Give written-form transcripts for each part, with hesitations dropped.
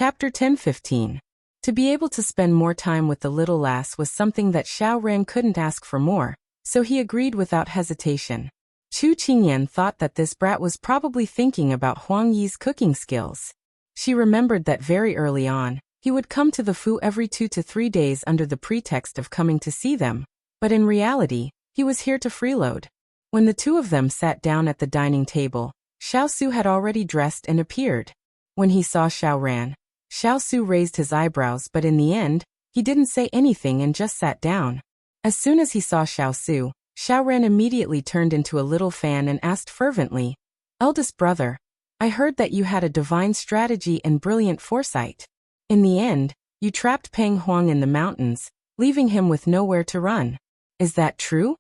Chapter 10:15. To be able to spend more time with the little lass was something that Xiao Ran couldn't ask for more, so he agreed without hesitation. Chu Qingyan thought that this brat was probably thinking about Huang Yi's cooking skills. She remembered that very early on, he would come to the Fu every 2 to 3 days under the pretext of coming to see them, but in reality, he was here to freeload. When the two of them sat down at the dining table, Xiao Su had already dressed and appeared. When he saw Xiao Ran, Xiao Su raised his eyebrows, but in the end, he didn't say anything and just sat down. As soon as he saw Xiao Su, Xiao Ran immediately turned into a little fan and asked fervently, "Eldest brother, I heard that you had a divine strategy and brilliant foresight. In the end, you trapped Peng Huang in the mountains, leaving him with nowhere to run. Is that true?"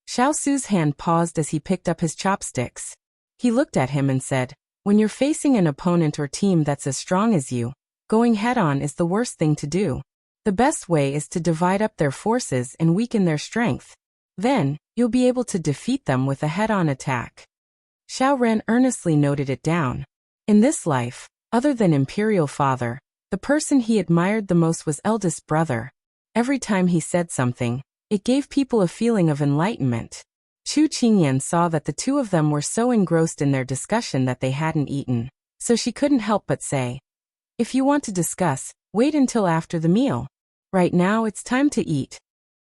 Xiao Su's hand paused as he picked up his chopsticks. He looked at him and said, "When you're facing an opponent or team that's as strong as you, going head-on is the worst thing to do. The best way is to divide up their forces and weaken their strength. Then, you'll be able to defeat them with a head-on attack." Xiao Ran earnestly noted it down. In this life, other than Imperial Father, the person he admired the most was eldest brother. Every time he said something, it gave people a feeling of enlightenment. Chu Qingyan saw that the two of them were so engrossed in their discussion that they hadn't eaten, so she couldn't help but say, "If you want to discuss, wait until after the meal. Right now it's time to eat."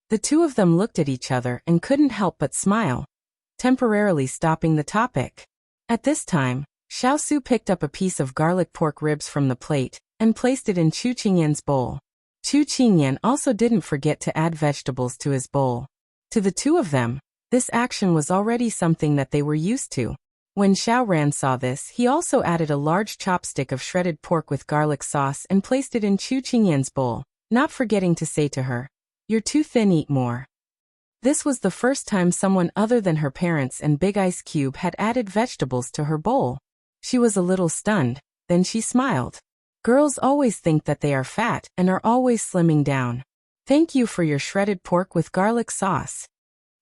The two of them looked at each other and couldn't help but smile, temporarily stopping the topic. At this time, Xiao Su picked up a piece of garlic pork ribs from the plate and placed it in Chu Qingyan's bowl. Chu Qingyan also didn't forget to add vegetables to his bowl. To the two of them, this action was already something that they were used to. When Xiao Ran saw this, he also added a large chopstick of shredded pork with garlic sauce and placed it in Chu Qingyan's bowl, not forgetting to say to her, "You're too thin, eat more." This was the first time someone other than her parents and Big Ice Cube had added vegetables to her bowl. She was a little stunned, then she smiled. Girls always think that they are fat and are always slimming down. "Thank you for your shredded pork with garlic sauce."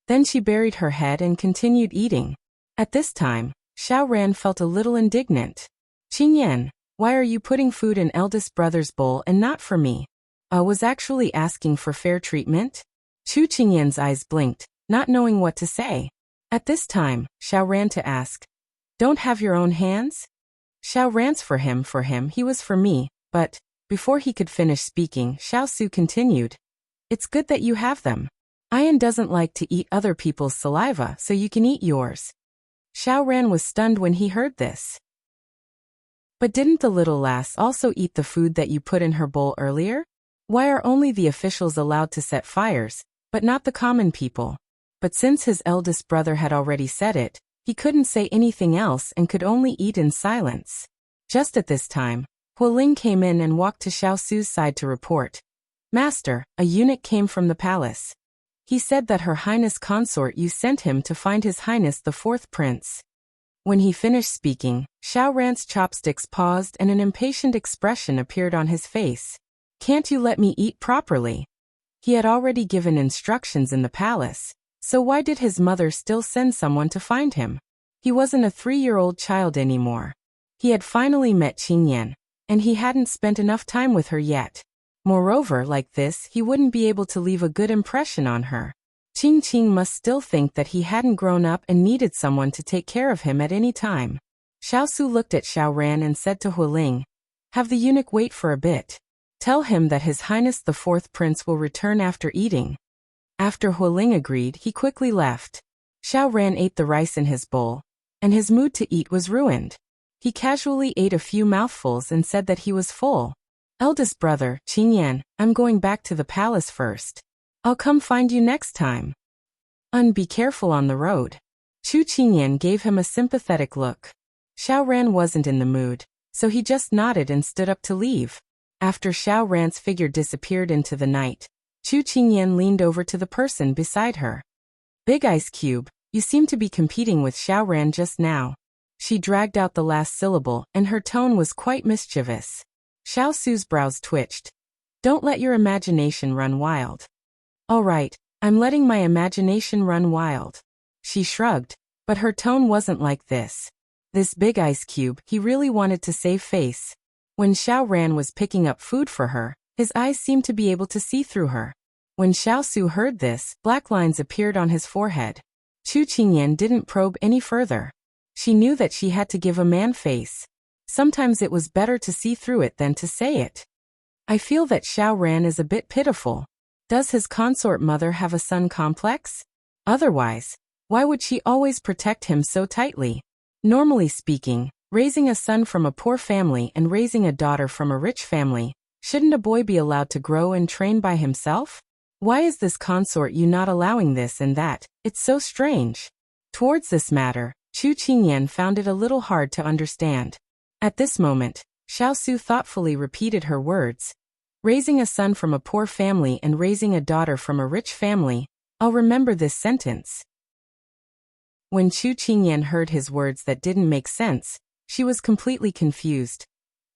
Then she buried her head and continued eating. At this time, Xiao Ran felt a little indignant. "Qingyan, why are you putting food in eldest brother's bowl and not for me? I was actually asking for fair treatment?" Chu Qingyan's eyes blinked, not knowing what to say. At this time, Xiao ran to ask, "Don't have your own hands?" Xiao rants for him, he was for me, but, before he could finish speaking, Xiao Su continued, "It's good that you have them. Ian doesn't like to eat other people's saliva, so you can eat yours." Xiao Ran was stunned when he heard this. "But didn't the little lass also eat the food that you put in her bowl earlier? Why are only the officials allowed to set fires, but not the common people?" But since his eldest brother had already said it, he couldn't say anything else and could only eat in silence. Just at this time, Hualing came in and walked to Xiao Su's side to report, "Master, a eunuch came from the palace. He said that Her Highness Consort you sent him to find His Highness the Fourth Prince." When he finished speaking, Xiao Ran's chopsticks paused and an impatient expression appeared on his face. "Can't you let me eat properly?" He had already given instructions in the palace, so why did his mother still send someone to find him? He wasn't a 3-year-old child anymore. He had finally met Qingyan, and he hadn't spent enough time with her yet. Moreover, like this, he wouldn't be able to leave a good impression on her. Qing must still think that he hadn't grown up and needed someone to take care of him at any time. Xiao Su looked at Xiao Ran and said to Hualing, "Have the eunuch wait for a bit. Tell him that His Highness the Fourth Prince will return after eating." After Hualing agreed, he quickly left. Xiao Ran ate the rice in his bowl, and his mood to eat was ruined. He casually ate a few mouthfuls and said that he was full. "Eldest brother, Qingyan, I'm going back to the palace first. I'll come find you next time. Be careful on the road." Chu Qingyan gave him a sympathetic look. Xiao Ran wasn't in the mood, so he just nodded and stood up to leave. After Xiao Ran's figure disappeared into the night, Chu Qingyan leaned over to the person beside her. "Big Ice Cube, you seem to be competing with Xiao Ran just now." She dragged out the last syllable, and her tone was quite mischievous. Xiao Su's brows twitched. "Don't let your imagination run wild." "All right, I'm letting my imagination run wild." She shrugged, but her tone wasn't like this. This Big Ice Cube, he really wanted to save face. When Xiao Ran was picking up food for her, his eyes seemed to be able to see through her. When Xiao Su heard this, black lines appeared on his forehead. Chu Qingyan didn't probe any further. She knew that she had to give a man face. Sometimes it was better to see through it than to say it. I feel that Xiao Ran is a bit pitiful. Does his consort mother have a son complex? Otherwise, why would she always protect him so tightly? Normally speaking, raising a son from a poor family and raising a daughter from a rich family, shouldn't a boy be allowed to grow and train by himself? Why is this consort you not allowing this and that? It's so strange. Towards this matter, Chu Qingyan found it a little hard to understand. At this moment, Xiao Su thoughtfully repeated her words. Raising a son from a poor family and raising a daughter from a rich family. I'll remember this sentence. When Chu Qingyan heard his words that didn't make sense, she was completely confused.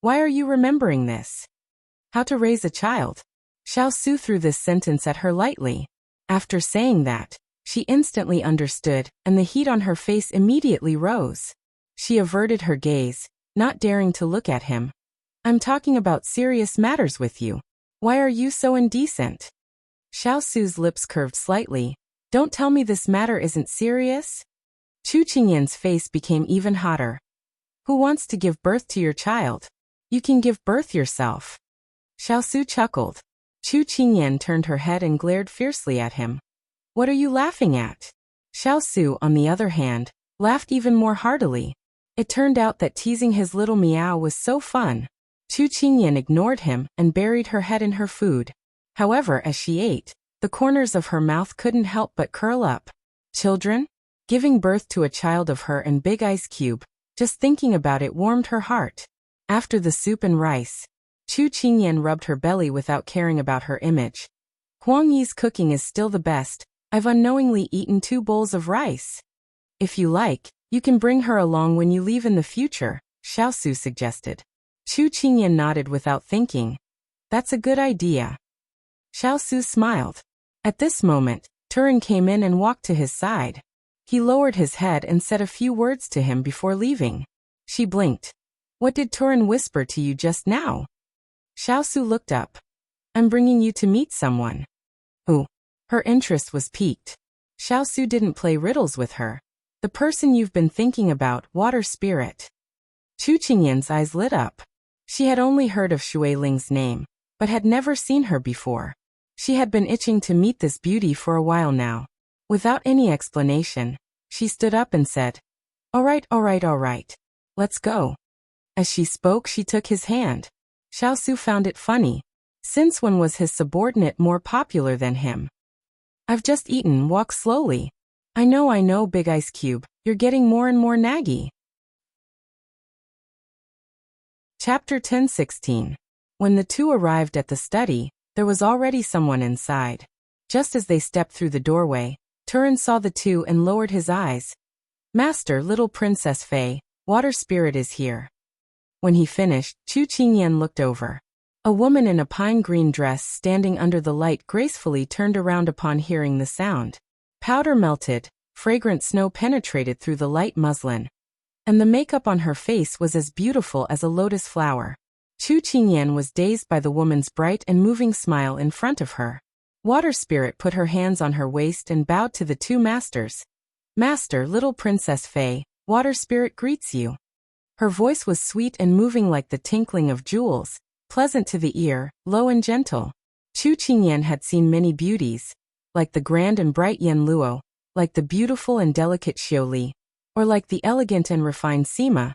Why are you remembering this? How to raise a child? Xiao Su threw this sentence at her lightly. After saying that, she instantly understood, and the heat on her face immediately rose. She averted her gaze, not daring to look at him. I'm talking about serious matters with you. Why are you so indecent? Xiao Su's lips curved slightly. Don't tell me this matter isn't serious? Chu Qingyan's face became even hotter. Who wants to give birth to your child? You can give birth yourself. Xiao Su chuckled. Chu Qingyan turned her head and glared fiercely at him. What are you laughing at? Xiao Su, on the other hand, laughed even more heartily. It turned out that teasing his little meow was so fun. Chu Qingyan ignored him and buried her head in her food. However, as she ate, the corners of her mouth couldn't help but curl up. Children? Giving birth to a child of her and Big Ice Cube, just thinking about it warmed her heart. After the soup and rice, Chu Qingyan rubbed her belly without caring about her image. Huang Yi's cooking is still the best. I've unknowingly eaten 2 bowls of rice. If you like, you can bring her along when you leave in the future, Xiao Su suggested. Chu Qingyan nodded without thinking. That's a good idea. Xiao Su smiled. At this moment, Turin came in and walked to his side. He lowered his head and said a few words to him before leaving. She blinked. What did Turin whisper to you just now? Xiao Su looked up. I'm bringing you to meet someone. Who? Her interest was piqued. Xiao Su didn't play riddles with her. The person you've been thinking about, water spirit. Chu Qingyan's eyes lit up. She had only heard of Shui Ling's name, but had never seen her before. She had been itching to meet this beauty for a while now. Without any explanation, she stood up and said, All right. Let's go. As she spoke, she took his hand. Xiao Su found it funny. Since when was his subordinate more popular than him? I've just eaten, walk slowly. I know, Big Ice Cube, you're getting more and more naggy. Chapter 10:16. When the two arrived at the study, there was already someone inside. Just as they stepped through the doorway, Turin saw the two and lowered his eyes. Master, little Princess Fei, water spirit is here. When he finished, Chu Qingyan looked over. A woman in a pine green dress standing under the light gracefully turned around upon hearing the sound. Powder melted, fragrant snow penetrated through the light muslin, and the makeup on her face was as beautiful as a lotus flower. Chu Qingyan was dazed by the woman's bright and moving smile in front of her. Water Spirit put her hands on her waist and bowed to the two masters. Master, little Princess Fei, Water Spirit greets you. Her voice was sweet and moving like the tinkling of jewels, pleasant to the ear, low and gentle. Chu Qingyan had seen many beauties, like the grand and bright Yan Luo, like the beautiful and delicate Xiao Li, or like the elegant and refined Sima,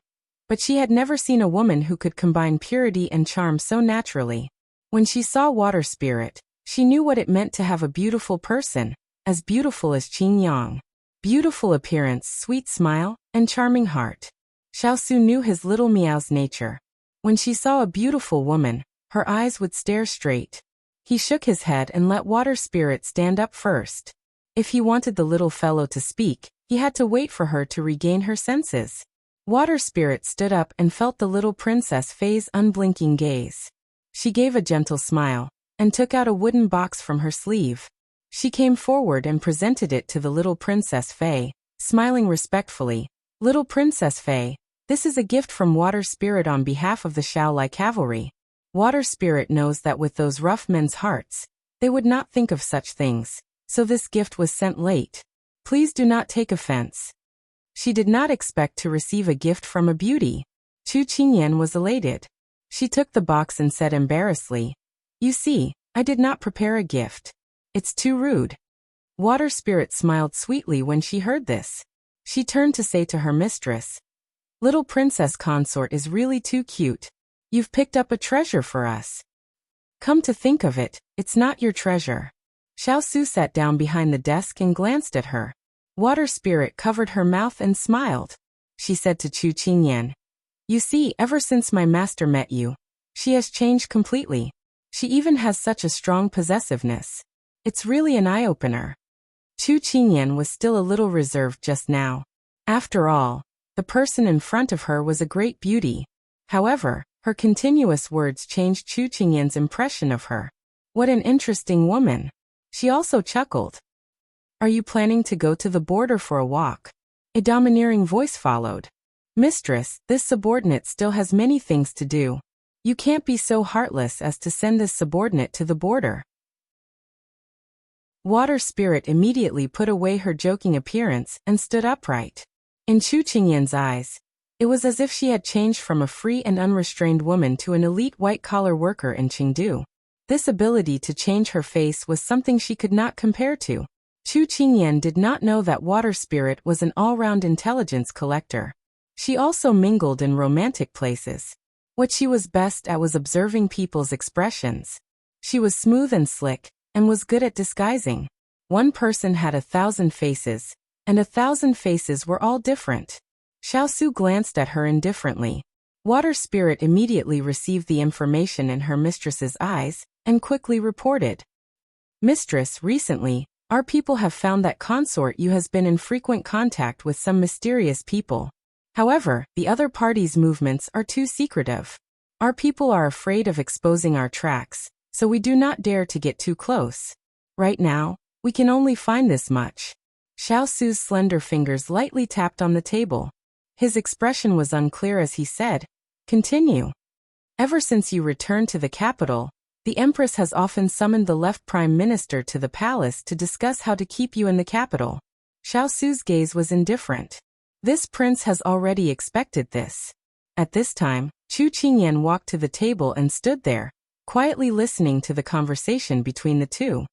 but she had never seen a woman who could combine purity and charm so naturally. When she saw Water Spirit, she knew what it meant to have a beautiful person, as beautiful as Qin Yang. Beautiful appearance, sweet smile, and charming heart. Xiao Su knew his little meow's nature. When she saw a beautiful woman, her eyes would stare straight. He shook his head and let Water Spirit stand up first. If he wanted the little fellow to speak, he had to wait for her to regain her senses. Water Spirit stood up and felt the little Princess Fei's unblinking gaze. She gave a gentle smile, and took out a wooden box from her sleeve. She came forward and presented it to the little Princess Fei, smiling respectfully. Little Princess Fei, This is a gift from Water Spirit on behalf of the Xiao cavalry. Water Spirit knows that with those rough men's hearts, they would not think of such things, so this gift was sent late. Please do not take offense. She did not expect to receive a gift from a beauty. Chu Qingyan was elated. She took the box and said embarrassedly, "You see, I did not prepare a gift. It's too rude." Water Spirit smiled sweetly when she heard this. She turned to say to her mistress, "Little Princess Consort is really too cute. You've picked up a treasure for us." "Come to think of it, it's not your treasure." Xiao Su sat down behind the desk and glanced at her. Water Spirit covered her mouth and smiled. She said to Chu Qingyan, "You see, ever since my master met you, she has changed completely. She even has such a strong possessiveness. It's really an eye-opener." Chu Qingyan was still a little reserved just now. After all, the person in front of her was a great beauty. However, her continuous words changed Chu Qingyan's impression of her. What an interesting woman. She also chuckled. "Are you planning to go to the border for a walk?" A domineering voice followed. "Mistress, this subordinate still has many things to do. You can't be so heartless as to send this subordinate to the border." Water Spirit immediately put away her joking appearance and stood upright. In Chu Qingyan's eyes, it was as if she had changed from a free and unrestrained woman to an elite white-collar worker in Chengdu. This ability to change her face was something she could not compare to. Chu Qingyan did not know that Water Spirit was an all-round intelligence collector. She also mingled in romantic places. What she was best at was observing people's expressions. She was smooth and slick, and was good at disguising. One person had 1,000 faces, and 1,000 faces were all different. Xiao Su glanced at her indifferently. Water Spirit immediately received the information in her mistress's eyes, and quickly reported. "Mistress, recently, our people have found that Consort you has been in frequent contact with some mysterious people. However, the other party's movements are too secretive. Our people are afraid of exposing our tracks, so we do not dare to get too close. Right now, we can only find this much." Xiao Su's slender fingers lightly tapped on the table. His expression was unclear as he said, "Continue. Ever since you returned to the capital, the Empress has often summoned the left Prime Minister to the palace to discuss how to keep you in the capital." Xiao Su's gaze was indifferent. This prince has already expected this. At this time, Chu Qingyan walked to the table and stood there, quietly listening to the conversation between the two.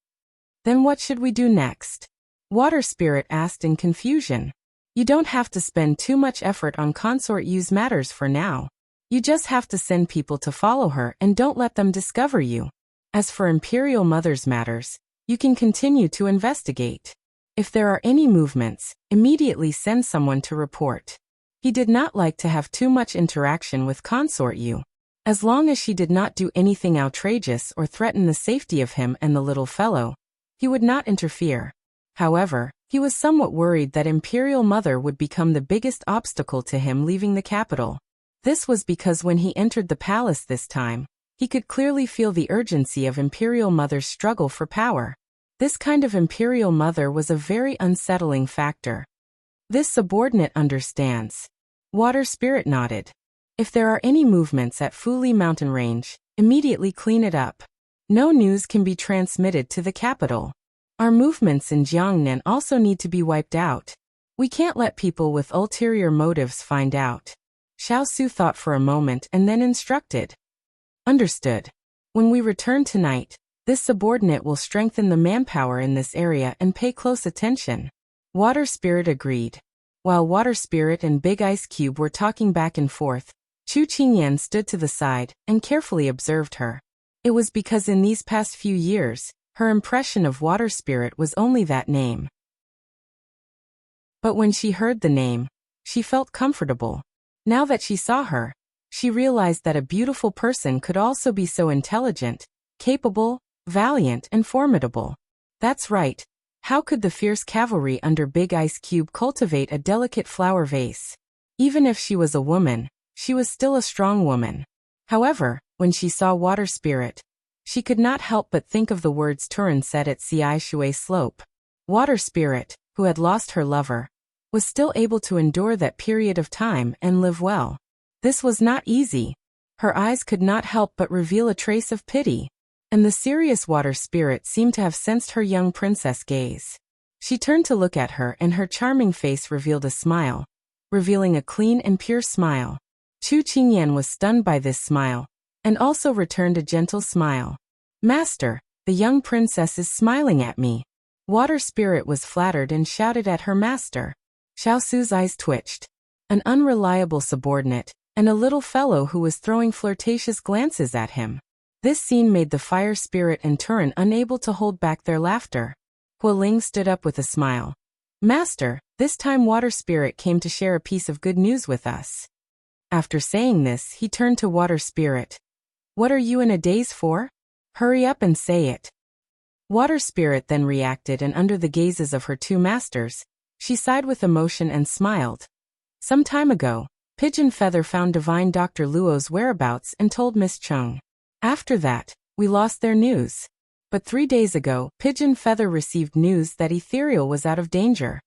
"Then what should we do next?" Water Spirit asked in confusion. "You don't have to spend too much effort on Consort Yu's matters for now. You just have to send people to follow her and don't let them discover you. As for Imperial Mother's matters, you can continue to investigate. If there are any movements, immediately send someone to report." He did not like to have too much interaction with Consort Yu. As long as she did not do anything outrageous or threaten the safety of him and the little fellow, he would not interfere. However, he was somewhat worried that Imperial Mother would become the biggest obstacle to him leaving the capital. This was because when he entered the palace this time, he could clearly feel the urgency of Imperial Mother's struggle for power. This kind of Imperial Mother was a very unsettling factor. "This subordinate understands." Water Spirit nodded. "If there are any movements at Fuli Mountain Range, immediately clean it up. No news can be transmitted to the capital. Our movements in Jiangnan also need to be wiped out. We can't let people with ulterior motives find out." Xiao Su thought for a moment and then instructed. "Understood. When we return tonight, this subordinate will strengthen the manpower in this area and pay close attention." Water Spirit agreed. While Water Spirit and Big Ice Cube were talking back and forth, Chu Qingyan stood to the side and carefully observed her. It was because in these past few years, her impression of Water Spirit was only that name. But when she heard the name, she felt comfortable. Now that she saw her, she realized that a beautiful person could also be so intelligent, capable, valiant, and formidable. That's right. How could the fierce cavalry under Big Ice Cube cultivate a delicate flower vase? Even if she was a woman, she was still a strong woman. However, when she saw Water Spirit, she could not help but think of the words Turin said at Ci Shui Slope. Water Spirit, who had lost her lover, was still able to endure that period of time and live well. This was not easy. Her eyes could not help but reveal a trace of pity, and the serious water spirit seemed to have sensed her young princess gaze. She turned to look at her, and her charming face revealed a smile, revealing a clean and pure smile. Chu Qingyan was stunned by this smile, and also returned a gentle smile. "Master, the young princess is smiling at me." Water spirit was flattered and shouted at her master. Xiao Su's eyes twitched. An unreliable subordinate, and a little fellow who was throwing flirtatious glances at him. This scene made the fire spirit and Turin unable to hold back their laughter. Hualing stood up with a smile. "Master, this time water spirit came to share a piece of good news with us." After saying this, he turned to water spirit. "What are you in a daze for? Hurry up and say it." Water spirit then reacted, and under the gazes of her two masters, she sighed with emotion and smiled. "Some time ago, Pigeon Feather found divine Dr. Luo's whereabouts and told Miss Chung. After that, we lost their news. But 3 days ago, Pigeon Feather received news that Ethereal was out of danger."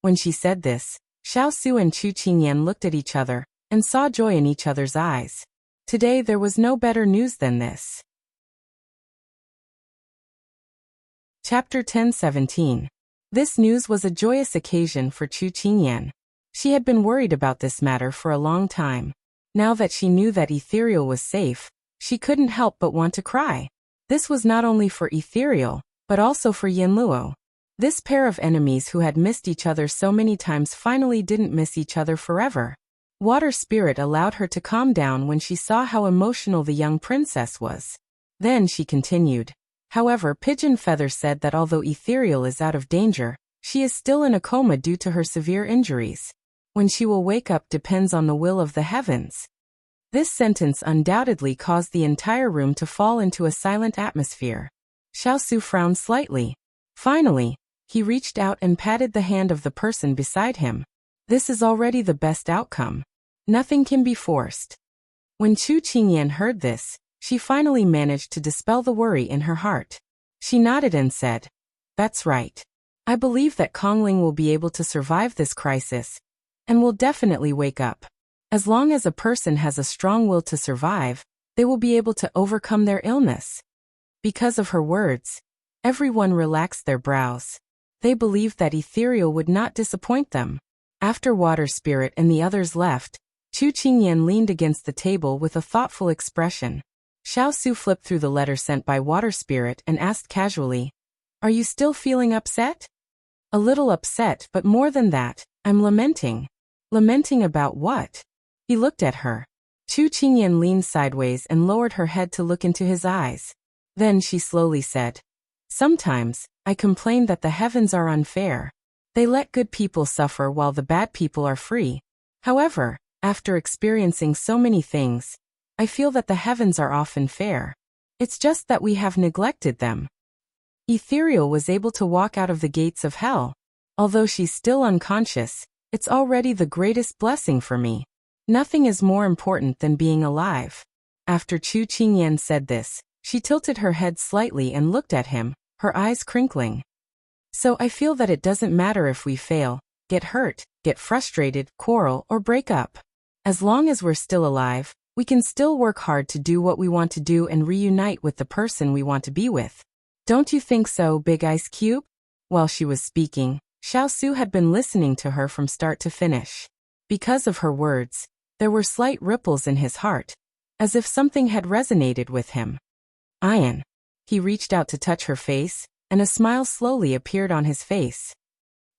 When she said this, Xiao Su and Chu Qingyan looked at each other and saw joy in each other's eyes. Today there was no better news than this. Chapter 10:17. This news was a joyous occasion for Chu Qingyan. She had been worried about this matter for a long time. Now that she knew that Ethereal was safe, she couldn't help but want to cry. This was not only for Ethereal, but also for Yinluo. This pair of enemies who had missed each other so many times finally didn't miss each other forever. Water spirit allowed her to calm down when she saw how emotional the young princess was. Then she continued. "However, Pigeon Feather said that although Ethereal is out of danger, she is still in a coma due to her severe injuries. When she will wake up depends on the will of the heavens." This sentence undoubtedly caused the entire room to fall into a silent atmosphere. Xiao Su frowned slightly. Finally, he reached out and patted the hand of the person beside him. This is already the best outcome. Nothing can be forced. When Chu Qingyan heard this, she finally managed to dispel the worry in her heart. She nodded and said, "That's right. I believe that Kongling will be able to survive this crisis, and will definitely wake up. As long as a person has a strong will to survive, they will be able to overcome their illness." Because of her words, everyone relaxed their brows. They believed that Ethereal would not disappoint them. After Water Spirit and the others left, Chu Qingyan leaned against the table with a thoughtful expression. Xiao Su flipped through the letter sent by Water Spirit and asked casually, "Are you still feeling upset?" "A little upset, but more than that, I'm lamenting." "Lamenting about what?" He looked at her. Chu Qingyan leaned sideways and lowered her head to look into his eyes. Then she slowly said, "Sometimes, I complain that the heavens are unfair. They let good people suffer while the bad people are free. However, after experiencing so many things, I feel that the heavens are often fair. It's just that we have neglected them." Ethereal was able to walk out of the gates of hell. Although she's still unconscious, it's already the greatest blessing for me. Nothing is more important than being alive. After Chu Qingyan said this, she tilted her head slightly and looked at him, her eyes crinkling. "So I feel that it doesn't matter if we fail, get hurt, get frustrated, quarrel, or break up. As long as we're still alive, we can still work hard to do what we want to do and reunite with the person we want to be with. Don't you think so, Big Ice Cube?" While she was speaking, Xiao Su had been listening to her from start to finish. Because of her words, there were slight ripples in his heart, as if something had resonated with him. "Ian." He reached out to touch her face, and a smile slowly appeared on his face.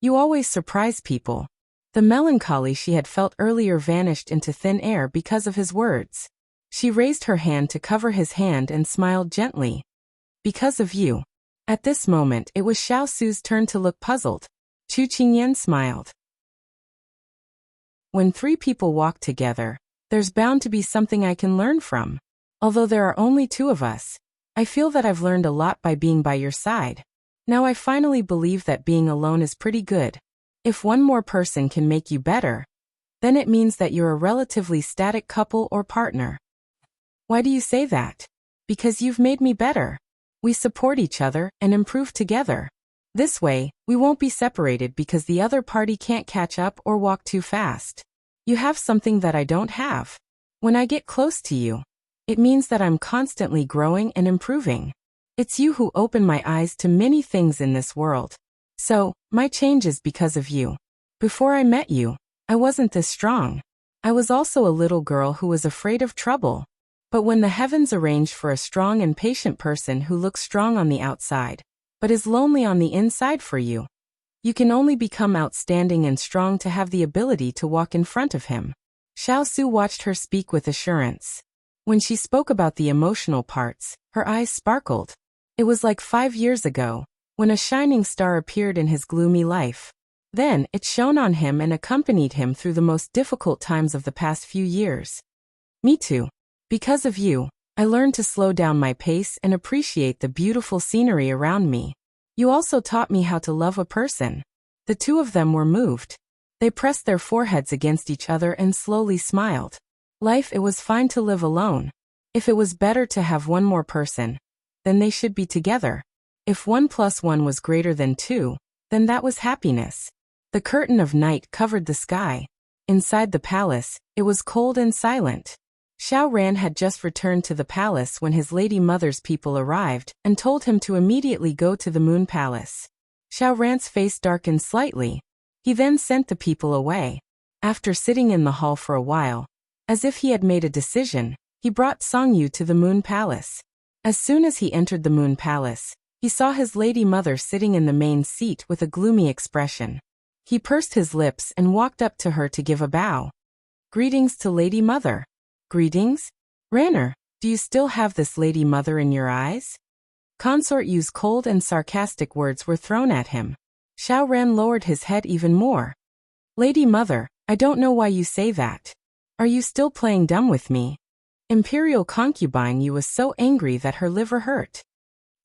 "You always surprise people." The melancholy she had felt earlier vanished into thin air because of his words. She raised her hand to cover his hand and smiled gently. "Because of you." At this moment it was Xiao Su's turn to look puzzled. Chu Qingyan smiled. When 3 people walk together, there's bound to be something I can learn from. Although there are only 2 of us, I feel that I've learned a lot by being by your side. Now I finally believe that being alone is pretty good. If one more person can make you better, then it means that you're a relatively static couple or partner. Why do you say that? Because you've made me better. We support each other and improve together. This way, we won't be separated because the other party can't catch up or walk too fast. You have something that I don't have. When I get close to you, it means that I'm constantly growing and improving. It's you who open my eyes to many things in this world. So, my change is because of you. Before I met you, I wasn't this strong. I was also a little girl who was afraid of trouble. But when the heavens arranged for a strong and patient person who looks strong on the outside, but is lonely on the inside for you, you can only become outstanding and strong to have the ability to walk in front of him. Xiao Su watched her speak with assurance. When she spoke about the emotional parts, her eyes sparkled. It was like 5 years ago, when a shining star appeared in his gloomy life. Then, it shone on him and accompanied him through the most difficult times of the past few years. Me too. Because of you, I learned to slow down my pace and appreciate the beautiful scenery around me. You also taught me how to love a person. The two of them were moved. They pressed their foreheads against each other and slowly smiled. It was fine to live alone. If it was better to have one more person, then they should be together. If 1 + 1 was greater than 2, then that was happiness. The curtain of night covered the sky. Inside the palace, it was cold and silent. Xiao Ran had just returned to the palace when his lady mother's people arrived and told him to immediately go to the Moon Palace. Xiao Ran's face darkened slightly. He then sent the people away. After sitting in the hall for a while, as if he had made a decision, he brought Song Yu to the Moon Palace. As soon as he entered the Moon Palace, he saw his lady mother sitting in the main seat with a gloomy expression. He pursed his lips and walked up to her to give a bow. Greetings to Lady Mother. Greetings? Ranner, do you still have this Lady Mother in your eyes? Consort Yu's cold and sarcastic words were thrown at him. Xiao Ran lowered his head even more. Lady Mother, I don't know why you say that. Are you still playing dumb with me? Imperial concubine Yu was so angry that her liver hurt.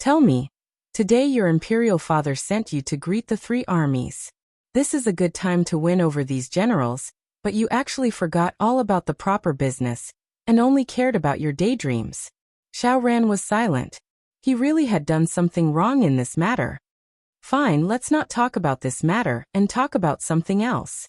Tell me, today your imperial father sent you to greet the 3 armies. This is a good time to win over these generals, but you actually forgot all about the proper business, and only cared about your daydreams. Xiao Ran was silent. He really had done something wrong in this matter. Fine, let's not talk about this matter and talk about something else.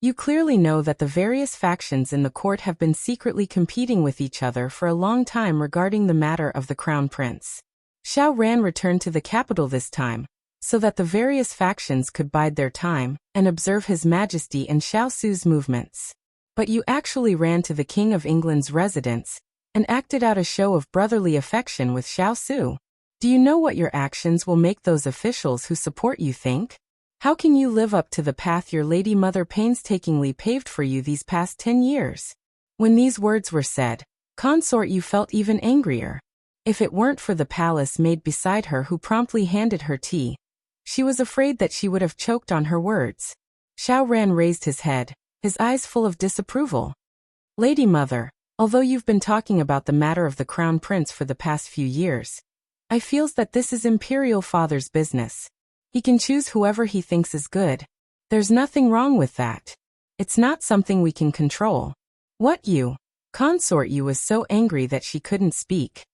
You clearly know that the various factions in the court have been secretly competing with each other for a long time regarding the matter of the crown prince. Xiao Ran returned to the capital this time, so that the various factions could bide their time and observe His Majesty and Xiao Su's movements. But you actually ran to the King of England's residence and acted out a show of brotherly affection with Xiao Su. Do you know what your actions will make those officials who support you think? How can you live up to the path your lady mother painstakingly paved for you these past 10 years? When these words were said, Consort Yu felt even angrier. If it weren't for the palace maid beside her who promptly handed her tea, she was afraid that she would have choked on her words. Xiao Ran raised his head, his eyes full of disapproval. Lady Mother, although you've been talking about the matter of the crown prince for the past few years, I feels that this is Imperial Father's business. He can choose whoever he thinks is good. There's nothing wrong with that. It's not something we can control. What you? Consort Yu was so angry that she couldn't speak.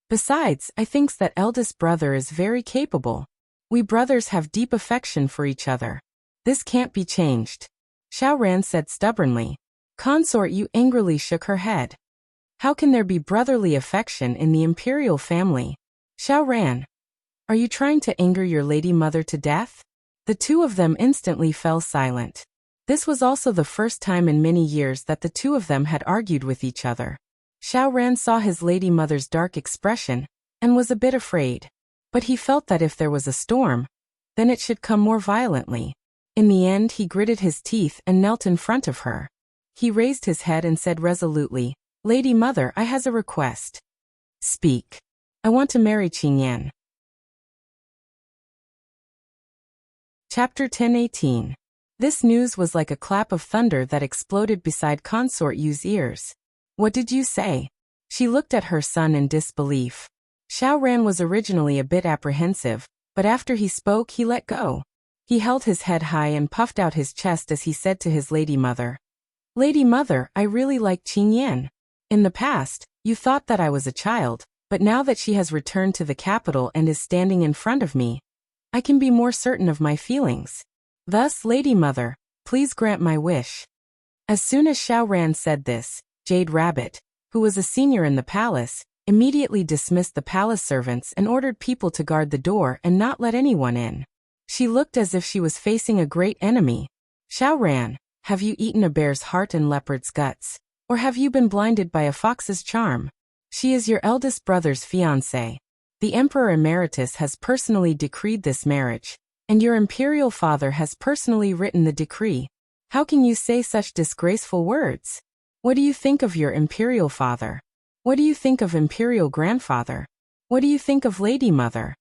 Besides, I thinks that eldest brother is very capable. We brothers have deep affection for each other. This can't be changed. Xiao Ran said stubbornly. Consort Yu angrily shook her head. How can there be brotherly affection in the imperial family? Xiao Ran, are you trying to anger your lady mother to death? The two of them instantly fell silent. This was also the first time in many years that the two of them had argued with each other. Xiao Ran saw his lady mother's dark expression and was a bit afraid. But he felt that if there was a storm, then it should come more violently. In the end, he gritted his teeth and knelt in front of her. He raised his head and said resolutely, Lady Mother, I has a request. Speak. I want to marry Qingyan. Chapter 10:18. This news was like a clap of thunder that exploded beside Consort Yu's ears. What did you say? She looked at her son in disbelief. Xiao Ran was originally a bit apprehensive, but after he spoke he let go. He held his head high and puffed out his chest as he said to his lady mother. Lady Mother, I really like Qingyan. In the past, you thought that I was a child, but now that she has returned to the capital and is standing in front of me, I can be more certain of my feelings. Thus, Lady Mother, please grant my wish." As soon as Xiao Ran said this, Jade Rabbit, who was a senior in the palace, immediately dismissed the palace servants and ordered people to guard the door and not let anyone in. She looked as if she was facing a great enemy. "Xiao Ran, have you eaten a bear's heart and leopard's guts? Or have you been blinded by a fox's charm? She is your eldest brother's fiancée. The Emperor Emeritus has personally decreed this marriage, and your imperial father has personally written the decree. How can you say such disgraceful words? What do you think of your imperial father? What do you think of imperial grandfather? What do you think of Lady Mother?"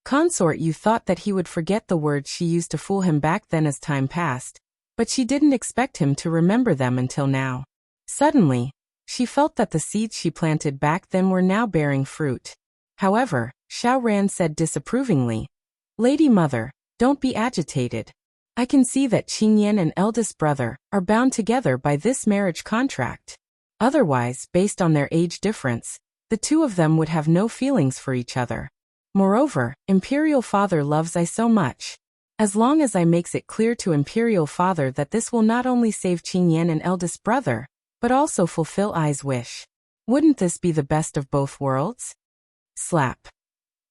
Consort, you thought that he would forget the words she used to fool him back then as time passed, but she didn't expect him to remember them until now. Suddenly, she felt that the seeds she planted back then were now bearing fruit. However, Xiao Ran said disapprovingly, "Lady Mother, don't be agitated. I can see that Qingyan and eldest brother are bound together by this marriage contract. Otherwise, based on their age difference, the two of them would have no feelings for each other. Moreover, Imperial Father loves I so much. As long as I makes it clear to Imperial Father that this will not only save Qingyan and eldest brother, but also fulfill I's wish. Wouldn't this be the best of both worlds?" Slap.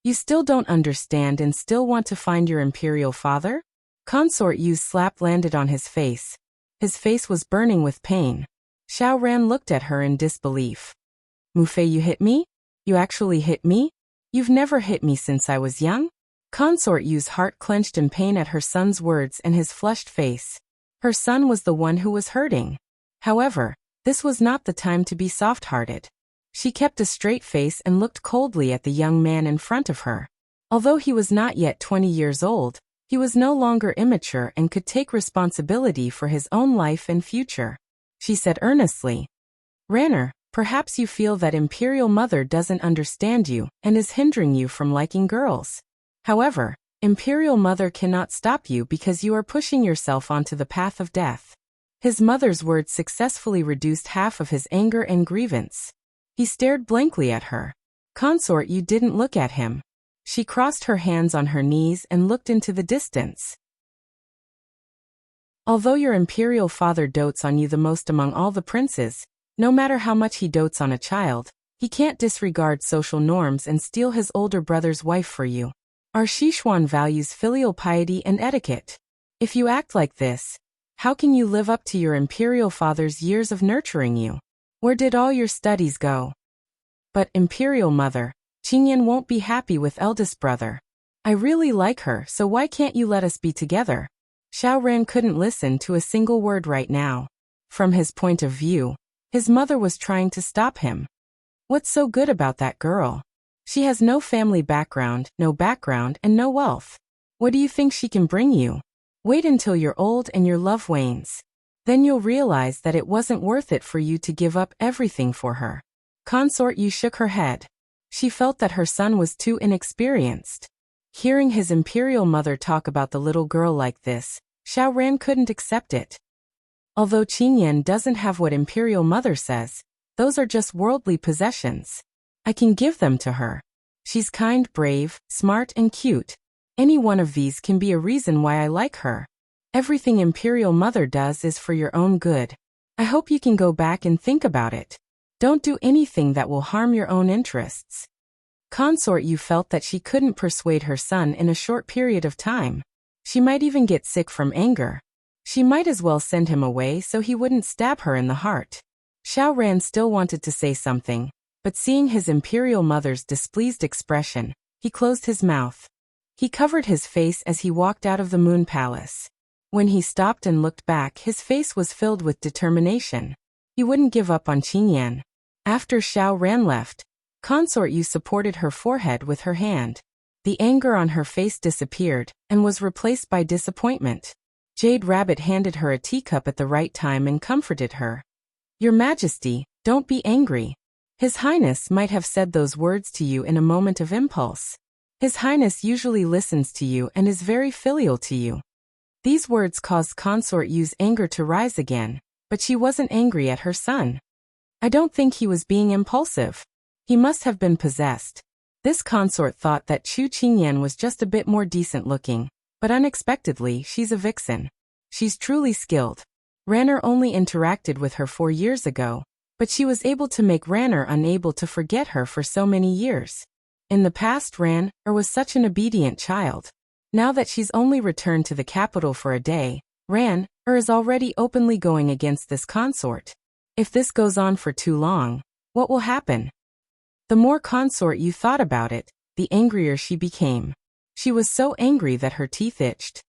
"You still don't understand and still want to find your Imperial Father?" Consort Yu's slap landed on his face. His face was burning with pain. Xiao Ran looked at her in disbelief. "Mufei, you hit me? You actually hit me? You've never hit me since I was young?" Consort Yu's heart clenched in pain at her son's words and his flushed face. Her son was the one who was hurting. However, this was not the time to be soft-hearted. She kept a straight face and looked coldly at the young man in front of her. Although he was not yet 20 years old, he was no longer immature and could take responsibility for his own life and future. She said earnestly, "Ranner, perhaps you feel that Imperial Mother doesn't understand you and is hindering you from liking girls. However, Imperial Mother cannot stop you because you are pushing yourself onto the path of death." His mother's words successfully reduced half of his anger and grievance. He stared blankly at her. Consort, you didn't look at him. She crossed her hands on her knees and looked into the distance. "Although your Imperial Father dotes on you the most among all the princes, no matter how much he dotes on a child, he can't disregard social norms and steal his older brother's wife for you. Our Sichuan values filial piety and etiquette. If you act like this, how can you live up to your Imperial Father's years of nurturing you? Where did all your studies go?" "But, Imperial Mother, Qingyan won't be happy with eldest brother. I really like her, so why can't you let us be together?" Xiao Ran couldn't listen to a single word right now. From his point of view, his mother was trying to stop him. What's so good about that girl? She has no family background, and no wealth. What do you think she can bring you? Wait until you're old and your love wanes. Then you'll realize that it wasn't worth it for you to give up everything for her. Consort Yu shook her head. She felt that her son was too inexperienced. Hearing his Imperial Mother talk about the little girl like this, Xiao Ran couldn't accept it. Although Qingyan doesn't have what Imperial Mother says, those are just worldly possessions. I can give them to her. She's kind, brave, smart, and cute. Any one of these can be a reason why I like her. Everything Imperial Mother does is for your own good. I hope you can go back and think about it. Don't do anything that will harm your own interests." Consort Yu felt that she couldn't persuade her son in a short period of time. She might even get sick from anger. She might as well send him away so he wouldn't stab her in the heart. Xiao Ran still wanted to say something, but seeing his Imperial Mother's displeased expression, he closed his mouth. He covered his face as he walked out of the Moon Palace. When he stopped and looked back, his face was filled with determination. He wouldn't give up on Qingyan. After Xiao Ran left, Consort Yu supported her forehead with her hand. The anger on her face disappeared and was replaced by disappointment. Jade Rabbit handed her a teacup at the right time and comforted her. "Your Majesty, don't be angry. His Highness might have said those words to you in a moment of impulse. His Highness usually listens to you and is very filial to you." These words caused Consort Yu's anger to rise again, but she wasn't angry at her son. "I don't think he was being impulsive. He must have been possessed. This consort thought that Chu Qingyan was just a bit more decent looking, but unexpectedly she's a vixen. She's truly skilled. Ranner only interacted with her 4 years ago, but she was able to make Ranner unable to forget her for so many years. In the past Ranner was such an obedient child. Now that she's only returned to the capital for a day, Ranner is already openly going against this consort. If this goes on for too long, what will happen? The more Consort you thought about it, the angrier she became. She was so angry that her teeth itched.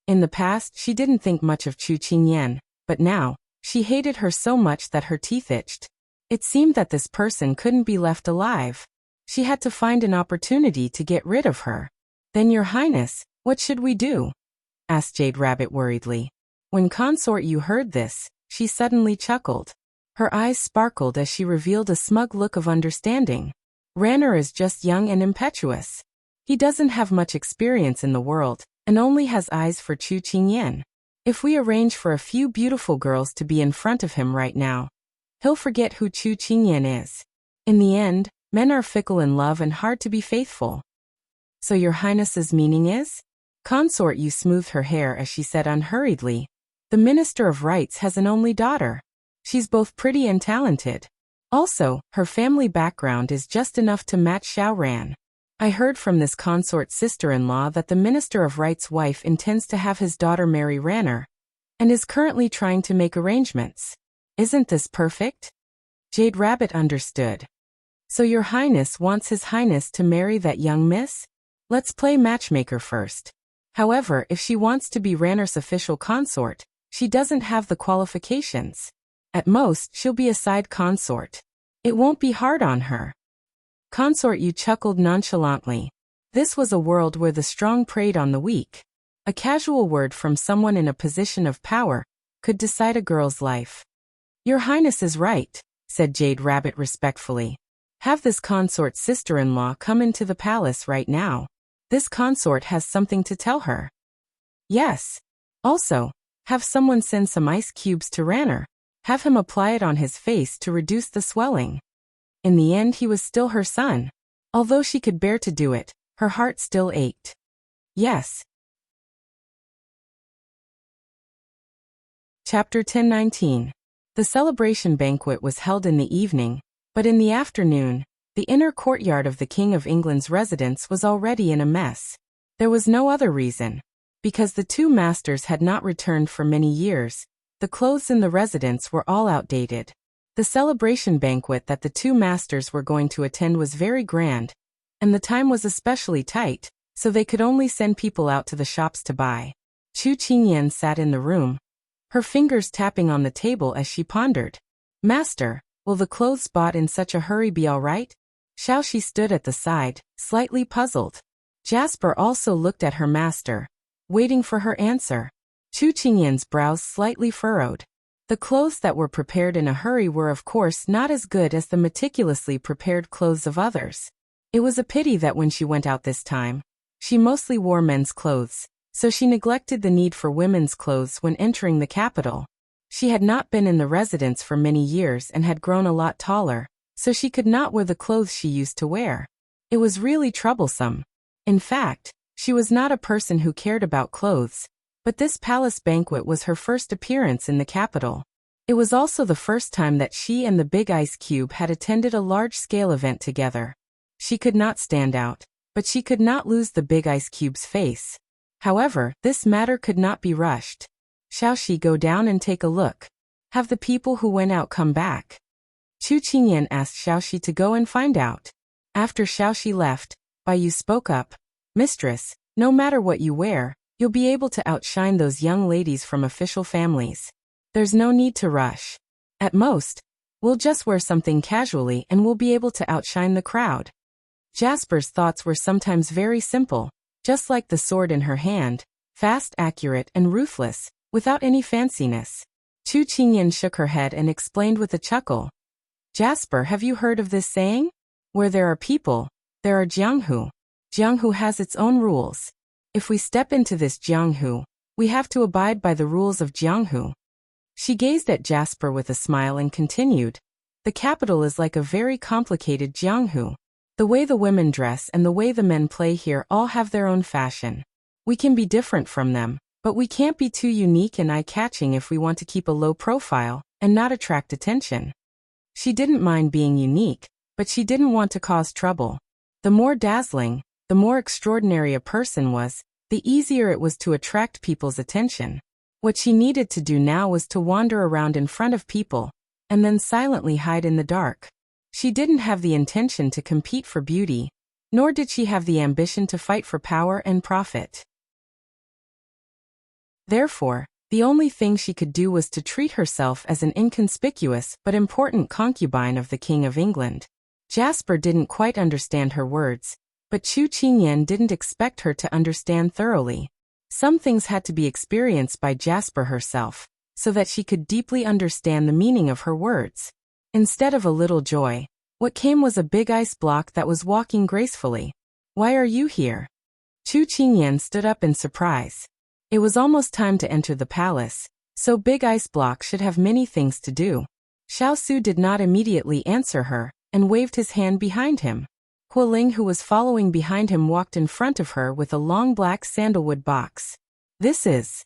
In the past she didn't think much of Chu Qingyan, but now, she hated her so much that her teeth itched. It seemed that this person couldn't be left alive. She had to find an opportunity to get rid of her. "Then Your Highness, what should we do?" asked Jade Rabbit worriedly. When Consort Yu heard this, she suddenly chuckled. Her eyes sparkled as she revealed a smug look of understanding. Ranner is just young and impetuous. He doesn't have much experience in the world, and only has eyes for Chu Qingyan. If we arrange for a few beautiful girls to be in front of him right now, he'll forget who Chu Qingyan is. In the end, men are fickle in love and hard to be faithful. "So Your Highness's meaning is?" Consort Yu smoothed her hair as she said unhurriedly, "The Minister of Rites has an only daughter. She's both pretty and talented. Also, her family background is just enough to match Xiao Ran. I heard from this consort's sister-in-law that the Minister of Rites' wife intends to have his daughter marry Ranner, and is currently trying to make arrangements. Isn't this perfect?" Jade Rabbit understood. "So Your Highness wants His Highness to marry that young miss? Let's play matchmaker first. However, if she wants to be Ranner's official consort, she doesn't have the qualifications. At most, she'll be a side consort. It won't be hard on her." Consort Yu chuckled nonchalantly. This was a world where the strong preyed on the weak. A casual word from someone in a position of power could decide a girl's life. "Your Highness is right," said Jade Rabbit respectfully. "Have this consort's sister-in-law come into the palace right now. This consort has something to tell her." "Yes. Also, have someone send some ice cubes to Ranner. Have him apply it on his face to reduce the swelling." In the end he was still her son. Although she could bear to do it, her heart still ached. "Yes." Chapter 10:19. The celebration banquet was held in the evening, but in the afternoon, the inner courtyard of the King of England's residence was already in a mess. There was no other reason. Because the two masters had not returned for many years, the clothes in the residence were all outdated. The celebration banquet that the two masters were going to attend was very grand, and the time was especially tight, so they could only send people out to the shops to buy. Chu Qingyan sat in the room, her fingers tapping on the table as she pondered. "Master, will the clothes bought in such a hurry be all right?" Xiao she stood at the side, slightly puzzled. Jasper also looked at her master, waiting for her answer. Chu Qingyan's brows slightly furrowed. The clothes that were prepared in a hurry were of course not as good as the meticulously prepared clothes of others. It was a pity that when she went out this time, she mostly wore men's clothes, so she neglected the need for women's clothes when entering the capital. She had not been in the residence for many years and had grown a lot taller, so she could not wear the clothes she used to wear. It was really troublesome. In fact, she was not a person who cared about clothes, but this palace banquet was her first appearance in the capital. It was also the first time that she and the Big Ice Cube had attended a large-scale event together. She could not stand out, but she could not lose the Big Ice Cube's face. However, this matter could not be rushed. "Shall she go down and take a look? Have the people who went out come back?" Chu Qingyan asked Xiaoxi to go and find out. After Xiaoxi left, Baiyu spoke up. "Mistress, no matter what you wear, you'll be able to outshine those young ladies from official families. There's no need to rush. At most, we'll just wear something casually and we'll be able to outshine the crowd." Jasper's thoughts were sometimes very simple, just like the sword in her hand, fast, accurate, and ruthless, without any fanciness. Chu Qingyan shook her head and explained with a chuckle. "Jasper, have you heard of this saying? Where there are people, there are jianghu. Jianghu has its own rules. If we step into this jianghu, we have to abide by the rules of jianghu." She gazed at Jasper with a smile and continued. The capital is like a very complicated jianghu. The way the women dress and the way the men play here all have their own fashion. We can be different from them, but we can't be too unique and eye-catching if we want to keep a low profile and not attract attention. She didn't mind being unique, but she didn't want to cause trouble. The more dazzling, the more extraordinary a person was, the easier it was to attract people's attention. What she needed to do now was to wander around in front of people, and then silently hide in the dark. She didn't have the intention to compete for beauty, nor did she have the ambition to fight for power and profit. Therefore, the only thing she could do was to treat herself as an inconspicuous but important concubine of the King of England. Jasper didn't quite understand her words, but Chu Qingyan didn't expect her to understand thoroughly. Some things had to be experienced by Jasper herself, so that she could deeply understand the meaning of her words. Instead of a little joy, what came was a big ice block that was walking gracefully. "Why are you here?" Chu Qingyan stood up in surprise. It was almost time to enter the palace, so Big Ice Block should have many things to do. Xiao Su did not immediately answer her, and waved his hand behind him. Hualing, who was following behind him, walked in front of her with a long black sandalwood box. "This is..."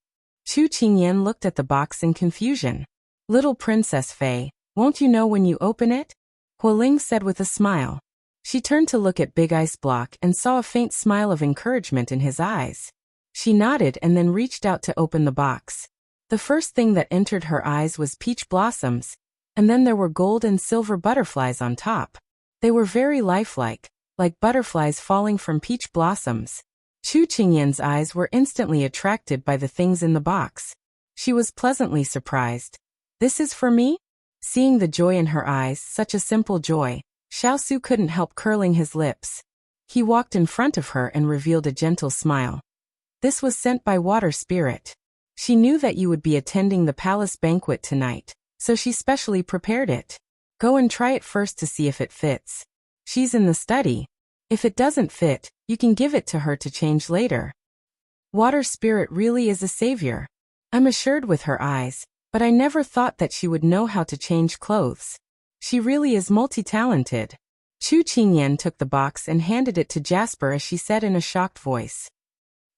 Chu Qingyan looked at the box in confusion. "Little Princess Fei, won't you know when you open it?" Hualing said with a smile. She turned to look at Big Ice Block and saw a faint smile of encouragement in his eyes. She nodded and then reached out to open the box. The first thing that entered her eyes was peach blossoms, and then there were gold and silver butterflies on top. They were very lifelike, like butterflies falling from peach blossoms. Chu Qingyan's eyes were instantly attracted by the things in the box. She was pleasantly surprised. "This is for me?" Seeing the joy in her eyes, such a simple joy, Xiao Su couldn't help curling his lips. He walked in front of her and revealed a gentle smile. "This was sent by Water Spirit. She knew that you would be attending the palace banquet tonight, so she specially prepared it. Go and try it first to see if it fits. She's in the study. If it doesn't fit, you can give it to her to change later." Water Spirit really is a savior. I'm assured with her eyes, but I never thought that she would know how to change clothes. She really is multi-talented. Chu Qingyan took the box and handed it to Jasper as she said in a shocked voice.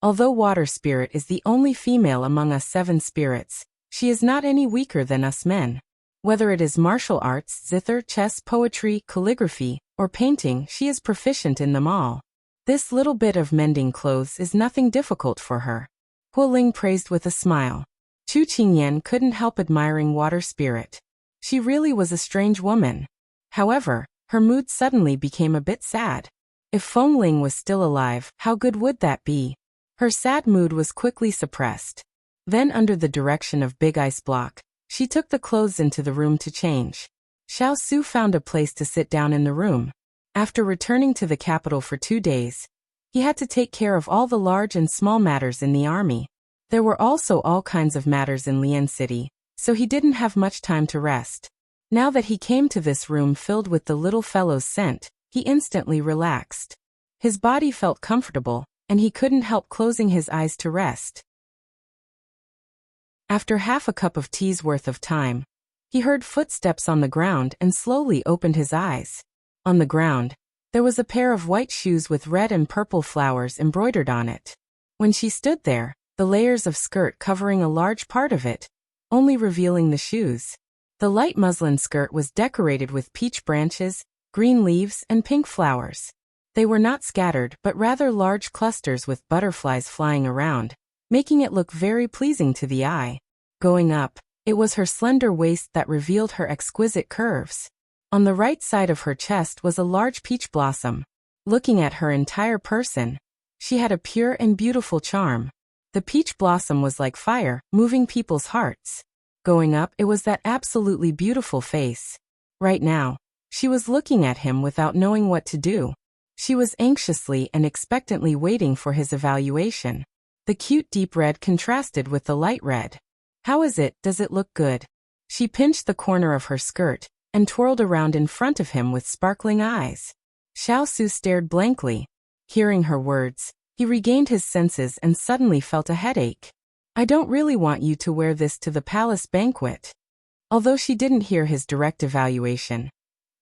"Although Water Spirit is the only female among us 7 spirits, she is not any weaker than us men. Whether it is martial arts, zither, chess, poetry, calligraphy, or painting, she is proficient in them all. This little bit of mending clothes is nothing difficult for her." Hualing praised with a smile. Chu Qingyan couldn't help admiring Water Spirit. She really was a strange woman. However, her mood suddenly became a bit sad. If Fengling was still alive, how good would that be? Her sad mood was quickly suppressed. Then, under the direction of Big Ice Block, she took the clothes into the room to change. Xiao Su found a place to sit down in the room. After returning to the capital for 2 days, he had to take care of all the large and small matters in the army. There were also all kinds of matters in Lian City, so he didn't have much time to rest. Now that he came to this room filled with the little fellow's scent, he instantly relaxed. His body felt comfortable, and he couldn't help closing his eyes to rest. After half a cup of tea's worth of time, he heard footsteps on the ground and slowly opened his eyes. On the ground, there was a pair of white shoes with red and purple flowers embroidered on it. When she stood there, the layers of skirt covering a large part of it, only revealing the shoes. The light muslin skirt was decorated with peach branches, green leaves, and pink flowers. They were not scattered but rather large clusters with butterflies flying around, making it look very pleasing to the eye. Going up, it was her slender waist that revealed her exquisite curves. On the right side of her chest was a large peach blossom. Looking at her entire person, she had a pure and beautiful charm. The peach blossom was like fire, moving people's hearts. Going up, it was that absolutely beautiful face. Right now, she was looking at him without knowing what to do. She was anxiously and expectantly waiting for his evaluation. The cute deep red contrasted with the light red. "How is it? Does it look good?" She pinched the corner of her skirt and twirled around in front of him with sparkling eyes. Xiao Su stared blankly. Hearing her words, he regained his senses and suddenly felt a headache. "I don't really want you to wear this to the palace banquet." Although she didn't hear his direct evaluation,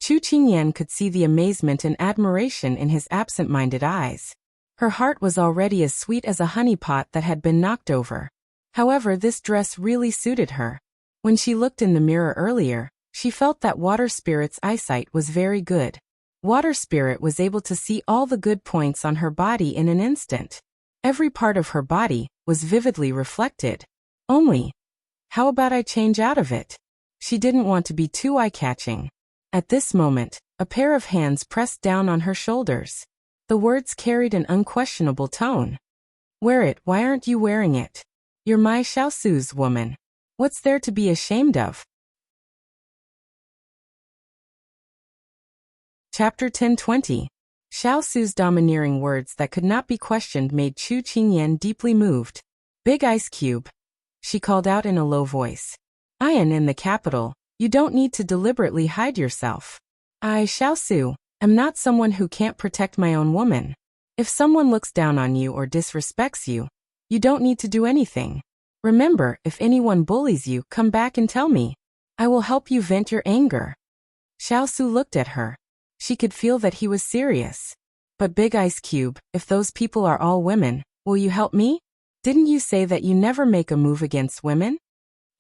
Chu Qingyan could see the amazement and admiration in his absent-minded eyes. Her heart was already as sweet as a honey pot that had been knocked over. However, this dress really suited her. When she looked in the mirror earlier, she felt that Water Spirit's eyesight was very good. Water Spirit was able to see all the good points on her body in an instant. Every part of her body was vividly reflected. Only, how about I change out of it? She didn't want to be too eye-catching. At this moment, a pair of hands pressed down on her shoulders. The words carried an unquestionable tone. Wear it, why aren't you wearing it? You're my Xiaosu's woman. What's there to be ashamed of? Chapter 10:20. Xiaosu's domineering words that could not be questioned made Chu Qingyan deeply moved. Big ice cube, she called out in a low voice. I am in the capital, you don't need to deliberately hide yourself. I, Xiaosu, am not someone who can't protect my own woman. If someone looks down on you or disrespects you, you don't need to do anything. Remember, if anyone bullies you, come back and tell me. I will help you vent your anger. Xiaosu looked at her. She could feel that he was serious. But Big Ice Cube, if those people are all women, will you help me? Didn't you say that you never make a move against women?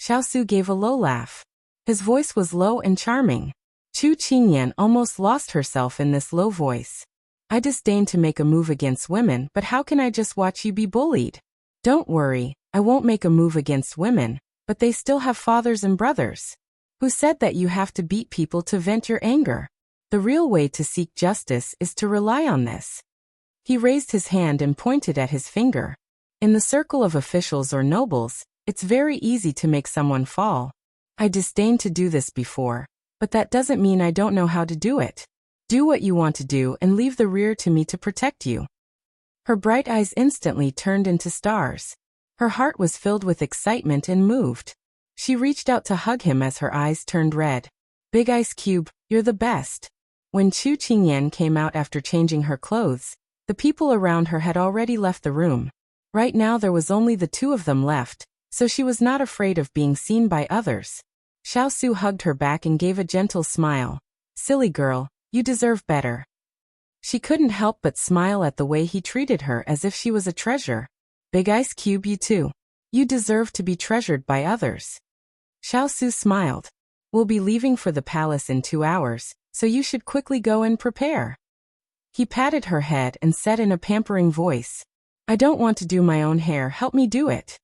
Xiaosu gave a low laugh. His voice was low and charming. Chu Qingyan almost lost herself in this low voice. I disdain to make a move against women, but how can I just watch you be bullied? Don't worry, I won't make a move against women, but they still have fathers and brothers. Who said that you have to beat people to vent your anger? The real way to seek justice is to rely on this. He raised his hand and pointed at his finger. In the circle of officials or nobles, it's very easy to make someone fall. I disdained to do this before, but that doesn't mean I don't know how to do it. Do what you want to do and leave the rear to me to protect you. Her bright eyes instantly turned into stars. Her heart was filled with excitement and moved. She reached out to hug him as her eyes turned red. Big Ice Cube, you're the best. When Chu Qingyan came out after changing her clothes, the people around her had already left the room. Right now there was only the two of them left, so she was not afraid of being seen by others. Xiaosu hugged her back and gave a gentle smile. Silly girl, you deserve better. She couldn't help but smile at the way he treated her as if she was a treasure. Big Ice Cube, you too. You deserve to be treasured by others. Xiaosu smiled. We'll be leaving for the palace in 2 hours, so you should quickly go and prepare. He patted her head and said in a pampering voice, I don't want to do my own hair, help me do it.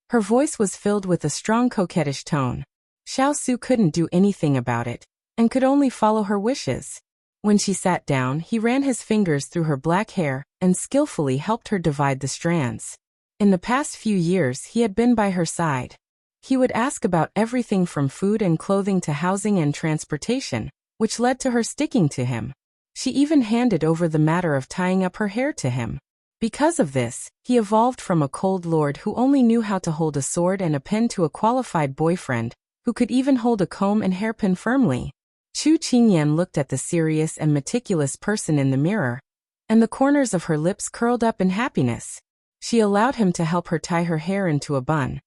Her voice was filled with a strong coquettish tone. Xiaosu couldn't do anything about it, and could only follow her wishes. When she sat down, he ran his fingers through her black hair and skillfully helped her divide the strands. In the past few years he had been by her side. He would ask about everything from food and clothing to housing and transportation, which led to her sticking to him. She even handed over the matter of tying up her hair to him. Because of this, he evolved from a cold lord who only knew how to hold a sword and a pen to a qualified boyfriend, who could even hold a comb and hairpin firmly. Chu Qingyan looked at the serious and meticulous person in the mirror, and the corners of her lips curled up in happiness. She allowed him to help her tie her hair into a bun,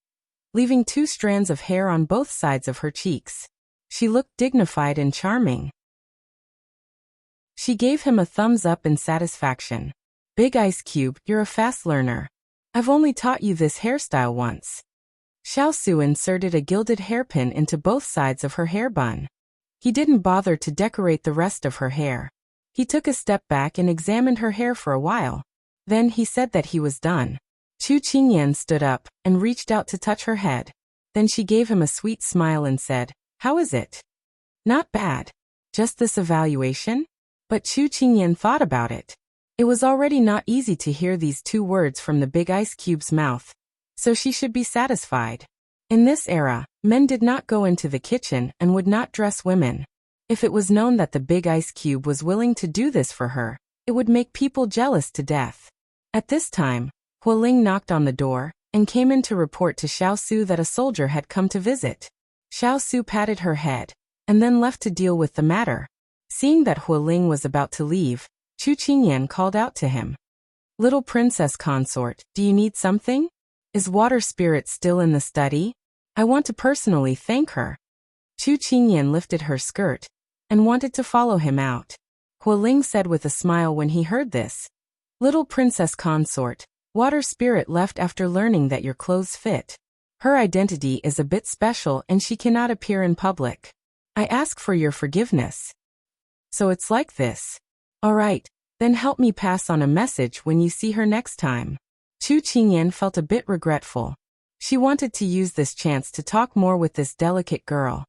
leaving 2 strands of hair on both sides of her cheeks. She looked dignified and charming. She gave him a thumbs up in satisfaction. Big Ice Cube, you're a fast learner. I've only taught you this hairstyle once. Xiaosu inserted a gilded hairpin into both sides of her hair bun. He didn't bother to decorate the rest of her hair. He took a step back and examined her hair for a while. Then he said that he was done. Chu Qingyan stood up and reached out to touch her head. Then she gave him a sweet smile and said, How is it? Not bad. Just this evaluation? But Chu Qingyan thought about it. It was already not easy to hear these 2 words from the Big Ice Cube's mouth, so she should be satisfied. In this era, men did not go into the kitchen and would not dress women. If it was known that the Big Ice Cube was willing to do this for her, it would make people jealous to death. At this time, Hualing knocked on the door and came in to report to Xiaosu that a soldier had come to visit. Xiaosu patted her head and then left to deal with the matter. Seeing that Hualing was about to leave, Chu Qingyan called out to him. Little Princess Consort, do you need something? Is Water Spirit still in the study? I want to personally thank her. Chu Qingyan lifted her skirt and wanted to follow him out. Hualing said with a smile when he heard this. Little Princess Consort, water spirit left after learning that your clothes fit. Her identity is a bit special and she cannot appear in public. I ask for your forgiveness. So it's like this. Alright, then help me pass on a message when you see her next time. Chu Qingyan felt a bit regretful. She wanted to use this chance to talk more with this delicate girl.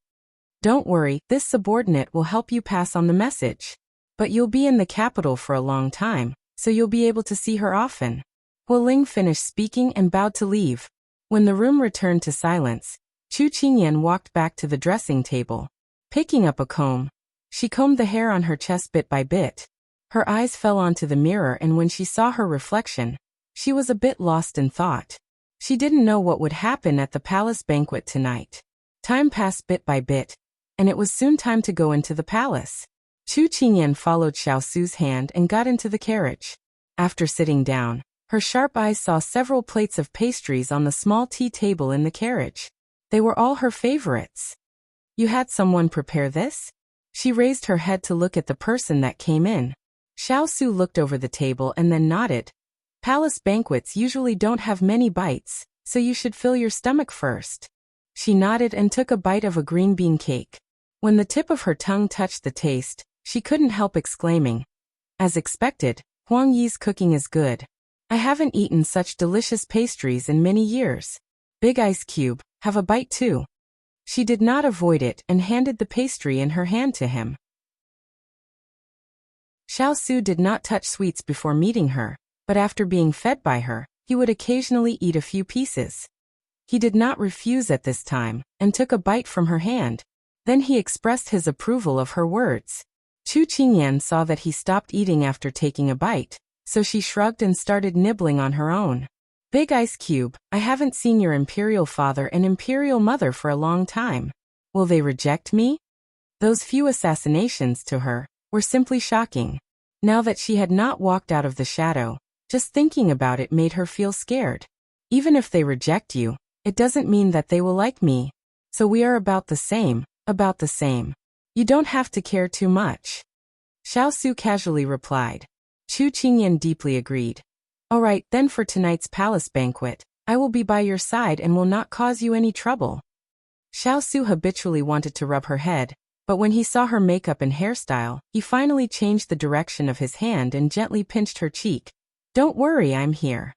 Don't worry, this subordinate will help you pass on the message. But you'll be in the capital for a long time, so you'll be able to see her often. Hualing finished speaking and bowed to leave. When the room returned to silence, Chu Qingyan walked back to the dressing table. Picking up a comb, she combed the hair on her chest bit by bit. Her eyes fell onto the mirror, and when she saw her reflection, she was a bit lost in thought. She didn't know what would happen at the palace banquet tonight. Time passed bit by bit, and it was soon time to go into the palace. Chu Qingyan followed Xiao Su's hand and got into the carriage. After sitting down, her sharp eyes saw several plates of pastries on the small tea table in the carriage. They were all her favorites. You had someone prepare this? She raised her head to look at the person that came in. Xiao Su looked over the table and then nodded. Palace banquets usually don't have many bites, so you should fill your stomach first. She nodded and took a bite of a green bean cake. When the tip of her tongue touched the taste, she couldn't help exclaiming. As expected, Huang Yi's cooking is good. I haven't eaten such delicious pastries in many years. Big Ice Cube, have a bite too. She did not avoid it and handed the pastry in her hand to him. Xiao Su did not touch sweets before meeting her, but after being fed by her, he would occasionally eat a few pieces. He did not refuse at this time, and took a bite from her hand. Then he expressed his approval of her words. Chu Qingyan saw that he stopped eating after taking a bite, so she shrugged and started nibbling on her own. Big Ice Cube, I haven't seen your imperial father and imperial mother for a long time. Will they reject me? Those few assassinations to her were simply shocking. Now that she had not walked out of the shadow, just thinking about it made her feel scared. Even if they reject you, it doesn't mean that they will like me. So we are about the same, about the same. You don't have to care too much. Xiao Su casually replied. Chu Qingyan deeply agreed. Alright, then for tonight's palace banquet, I will be by your side and will not cause you any trouble. Xiao Su habitually wanted to rub her head, but when he saw her makeup and hairstyle, he finally changed the direction of his hand and gently pinched her cheek. Don't worry, I'm here.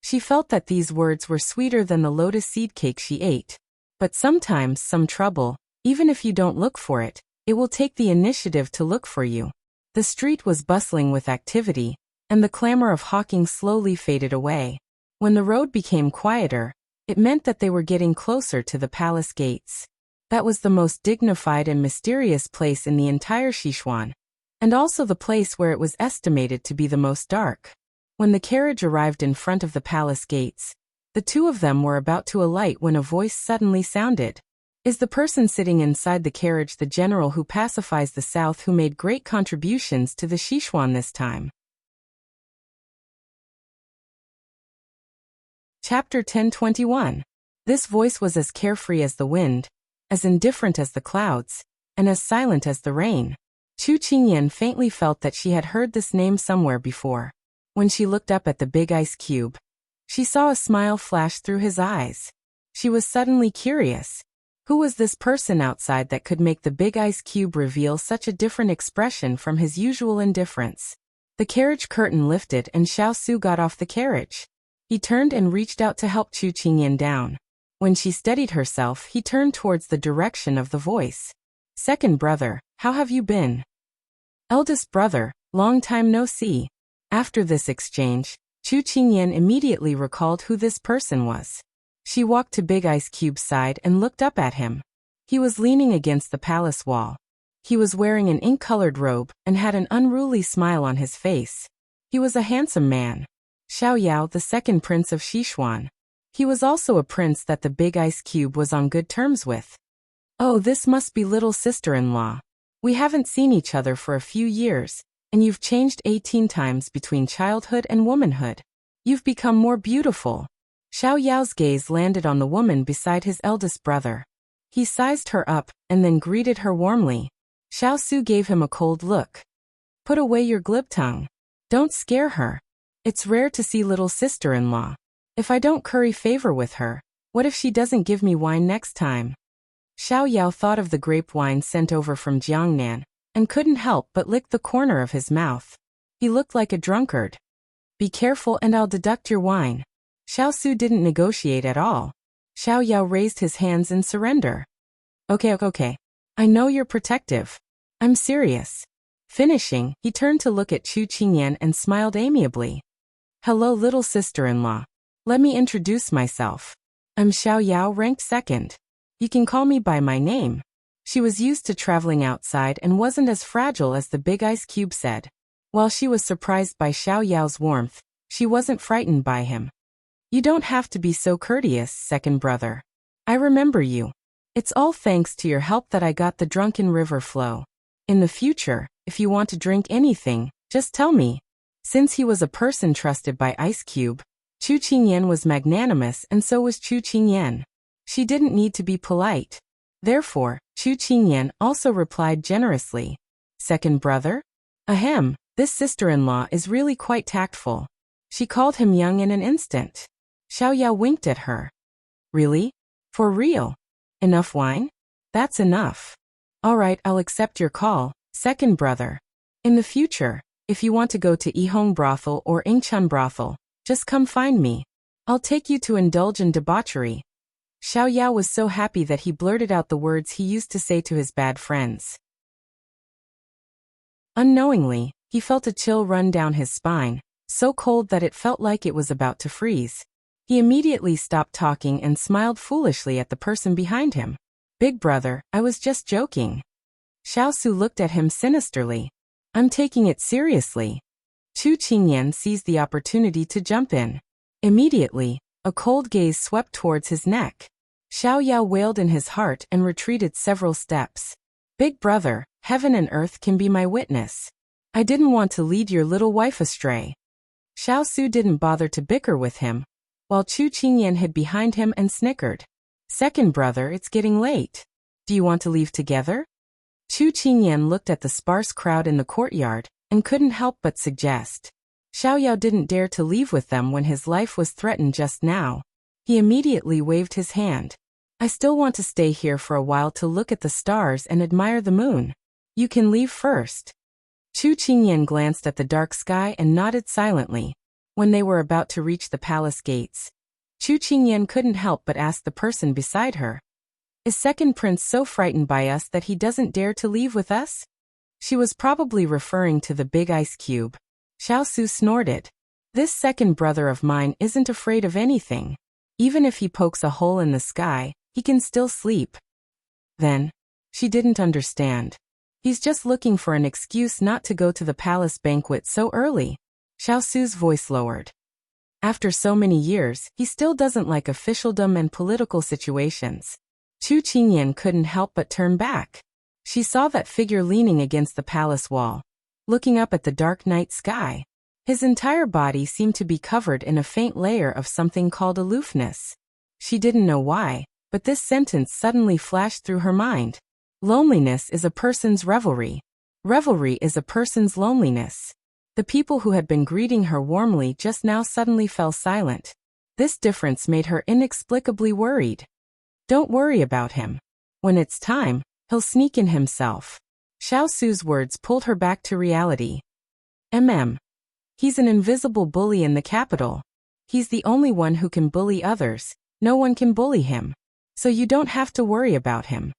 She felt that these words were sweeter than the lotus seed cake she ate. But sometimes some trouble, even if you don't look for it, it will take the initiative to look for you. The street was bustling with activity, and the clamor of hawking slowly faded away. When the road became quieter, it meant that they were getting closer to the palace gates. That was the most dignified and mysterious place in the entire Sichuan, and also the place where it was estimated to be the most dark. When the carriage arrived in front of the palace gates, the two of them were about to alight when a voice suddenly sounded. Is the person sitting inside the carriage the general who pacifies the south who made great contributions to the Sichuan this time? Chapter 1021. This voice was as carefree as the wind, as indifferent as the clouds, and as silent as the rain. Chu Qingyan faintly felt that she had heard this name somewhere before. When she looked up at the big ice cube, she saw a smile flash through his eyes. She was suddenly curious. Who was this person outside that could make the big ice cube reveal such a different expression from his usual indifference? The carriage curtain lifted and Xiao Su got off the carriage. He turned and reached out to help Chu Qingyan down. When she steadied herself, he turned towards the direction of the voice. Second brother, how have you been? Eldest brother, long time no see. After this exchange, Chu Qingyan immediately recalled who this person was. She walked to Big Ice Cube's side and looked up at him. He was leaning against the palace wall. He was wearing an ink-colored robe and had an unruly smile on his face. He was a handsome man. Xiao Yao, the second prince of Sichuan. He was also a prince that the Big Ice Cube was on good terms with. Oh, this must be little sister-in-law. We haven't seen each other for a few years, and you've changed 18 times between childhood and womanhood. You've become more beautiful. Xiao Yao's gaze landed on the woman beside his eldest brother. He sized her up, and then greeted her warmly. Xiao Su gave him a cold look. Put away your glib tongue. Don't scare her. It's rare to see little sister-in-law. If I don't curry favor with her, what if she doesn't give me wine next time? Xiao Yao thought of the grape wine sent over from Jiangnan, and couldn't help but lick the corner of his mouth. He looked like a drunkard. Be careful and I'll deduct your wine. Xiao Su didn't negotiate at all. Xiao Yao raised his hands in surrender. Okay. I know you're protective. I'm serious. Finishing, he turned to look at Chu Qingyan and smiled amiably. Hello, little sister-in-law. Let me introduce myself. I'm Xiao Yao, ranked second. You can call me by my name. She was used to traveling outside and wasn't as fragile as the big ice cube said. While she was surprised by Xiao Yao's warmth, she wasn't frightened by him. You don't have to be so courteous, second brother. I remember you. It's all thanks to your help that I got the drunken river flow. In the future, if you want to drink anything, just tell me. Since he was a person trusted by Ice Cube, Chu Qingyan was magnanimous and so was Chu Qingyan. She didn't need to be polite. Therefore, Chu Qingyan also replied generously. Second brother? Ahem, this sister-in-law is really quite tactful. She called him young in an instant. Xiao Yao winked at her. Really? For real? Enough wine? That's enough. All right, I'll accept your call, second brother. In the future, if you want to go to Yihong brothel or Ingchun brothel, just come find me. I'll take you to indulge in debauchery. Xiao Yao was so happy that he blurted out the words he used to say to his bad friends. Unknowingly, he felt a chill run down his spine, so cold that it felt like it was about to freeze. He immediately stopped talking and smiled foolishly at the person behind him. Big brother, I was just joking. Xiao Su looked at him sinisterly. I'm taking it seriously. Chu Qingyan seized the opportunity to jump in. Immediately, a cold gaze swept towards his neck. Xiao Yao wailed in his heart and retreated several steps. Big brother, heaven and earth can be my witness. I didn't want to lead your little wife astray. Xiao Su didn't bother to bicker with him, while Chu Qingyan hid behind him and snickered. Second brother, it's getting late. Do you want to leave together? Chu Qingyan looked at the sparse crowd in the courtyard and couldn't help but suggest. Xiao Yao didn't dare to leave with them when his life was threatened just now. He immediately waved his hand. I still want to stay here for a while to look at the stars and admire the moon. You can leave first. Chu Qingyan glanced at the dark sky and nodded silently. When they were about to reach the palace gates, Chu Qingyan couldn't help but ask the person beside her. Is second prince so frightened by us that he doesn't dare to leave with us? She was probably referring to the big ice cube. Xiao Su snorted. This second brother of mine isn't afraid of anything. Even if he pokes a hole in the sky, he can still sleep. Then, she didn't understand. He's just looking for an excuse not to go to the palace banquet so early. Xiao Su's voice lowered. After so many years, he still doesn't like officialdom and political situations. Chu Qingyan couldn't help but turn back. She saw that figure leaning against the palace wall, looking up at the dark night sky. His entire body seemed to be covered in a faint layer of something called aloofness. She didn't know why, but this sentence suddenly flashed through her mind. Loneliness is a person's revelry. Revelry is a person's loneliness. The people who had been greeting her warmly just now suddenly fell silent. This difference made her inexplicably worried. Don't worry about him. When it's time, he'll sneak in himself. Xiao Su's words pulled her back to reality. He's an invisible bully in the capital. He's the only one who can bully others. No one can bully him. So you don't have to worry about him.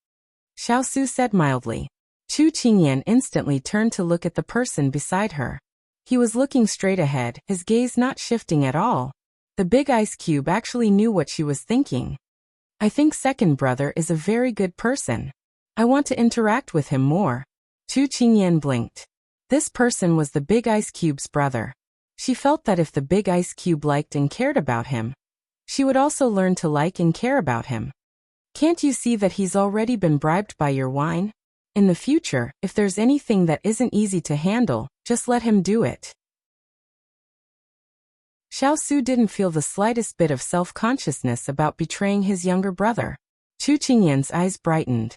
Xiao Su said mildly. Chu Qingyan instantly turned to look at the person beside her. He was looking straight ahead, his gaze not shifting at all. The big ice cube actually knew what she was thinking. I think second brother is a very good person. I want to interact with him more. Chu Qingyan blinked. This person was the big ice cube's brother. She felt that if the big ice cube liked and cared about him, she would also learn to like and care about him. Can't you see that he's already been bribed by your wine? In the future, if there's anything that isn't easy to handle, just let him do it. Xiao Su didn't feel the slightest bit of self-consciousness about betraying his younger brother. Chu Qingyan's eyes brightened.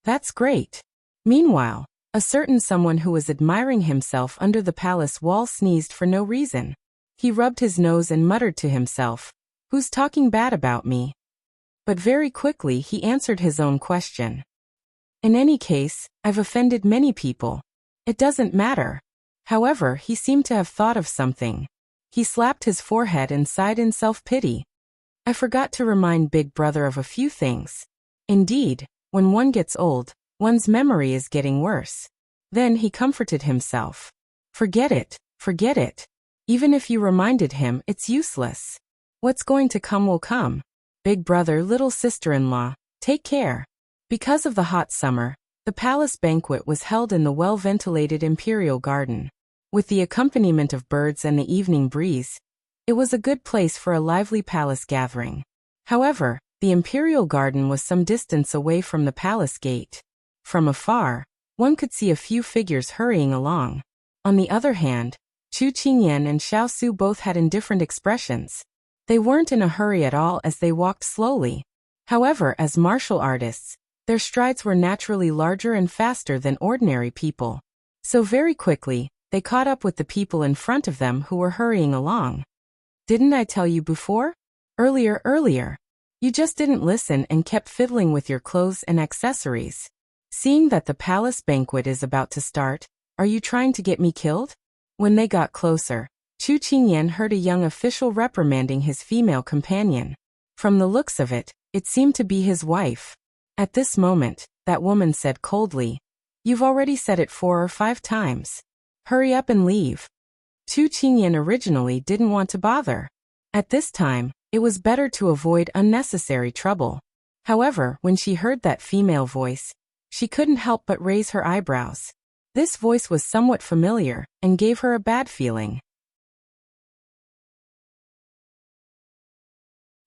That's great. Meanwhile, a certain someone who was admiring himself under the palace wall sneezed for no reason. He rubbed his nose and muttered to himself, "Who's talking bad about me?" But very quickly he answered his own question. In any case, I've offended many people. It doesn't matter. However, he seemed to have thought of something. He slapped his forehead and sighed in self-pity. I forgot to remind Big Brother of a few things. Indeed, when one gets old, one's memory is getting worse. Then he comforted himself. Forget it, forget it. Even if you reminded him, it's useless. What's going to come will come. Big brother, little sister-in-law, take care. Because of the hot summer, the palace banquet was held in the well-ventilated imperial garden. With the accompaniment of birds and the evening breeze, it was a good place for a lively palace gathering. However, the imperial garden was some distance away from the palace gate. From afar, one could see a few figures hurrying along. On the other hand, Chu Qingyan and Xiao Su both had indifferent expressions. They weren't in a hurry at all as they walked slowly. However, as martial artists, their strides were naturally larger and faster than ordinary people. So very quickly, they caught up with the people in front of them who were hurrying along. Didn't I tell you before? Earlier. You just didn't listen and kept fiddling with your clothes and accessories. Seeing that the palace banquet is about to start, are you trying to get me killed? When they got closer, Chu Qingyan heard a young official reprimanding his female companion. From the looks of it, it seemed to be his wife. At this moment, that woman said coldly, "You've already said it 4 or 5 times. Hurry up and leave." Chu Qingyan originally didn't want to bother. At this time, it was better to avoid unnecessary trouble. However, when she heard that female voice, she couldn't help but raise her eyebrows. This voice was somewhat familiar and gave her a bad feeling.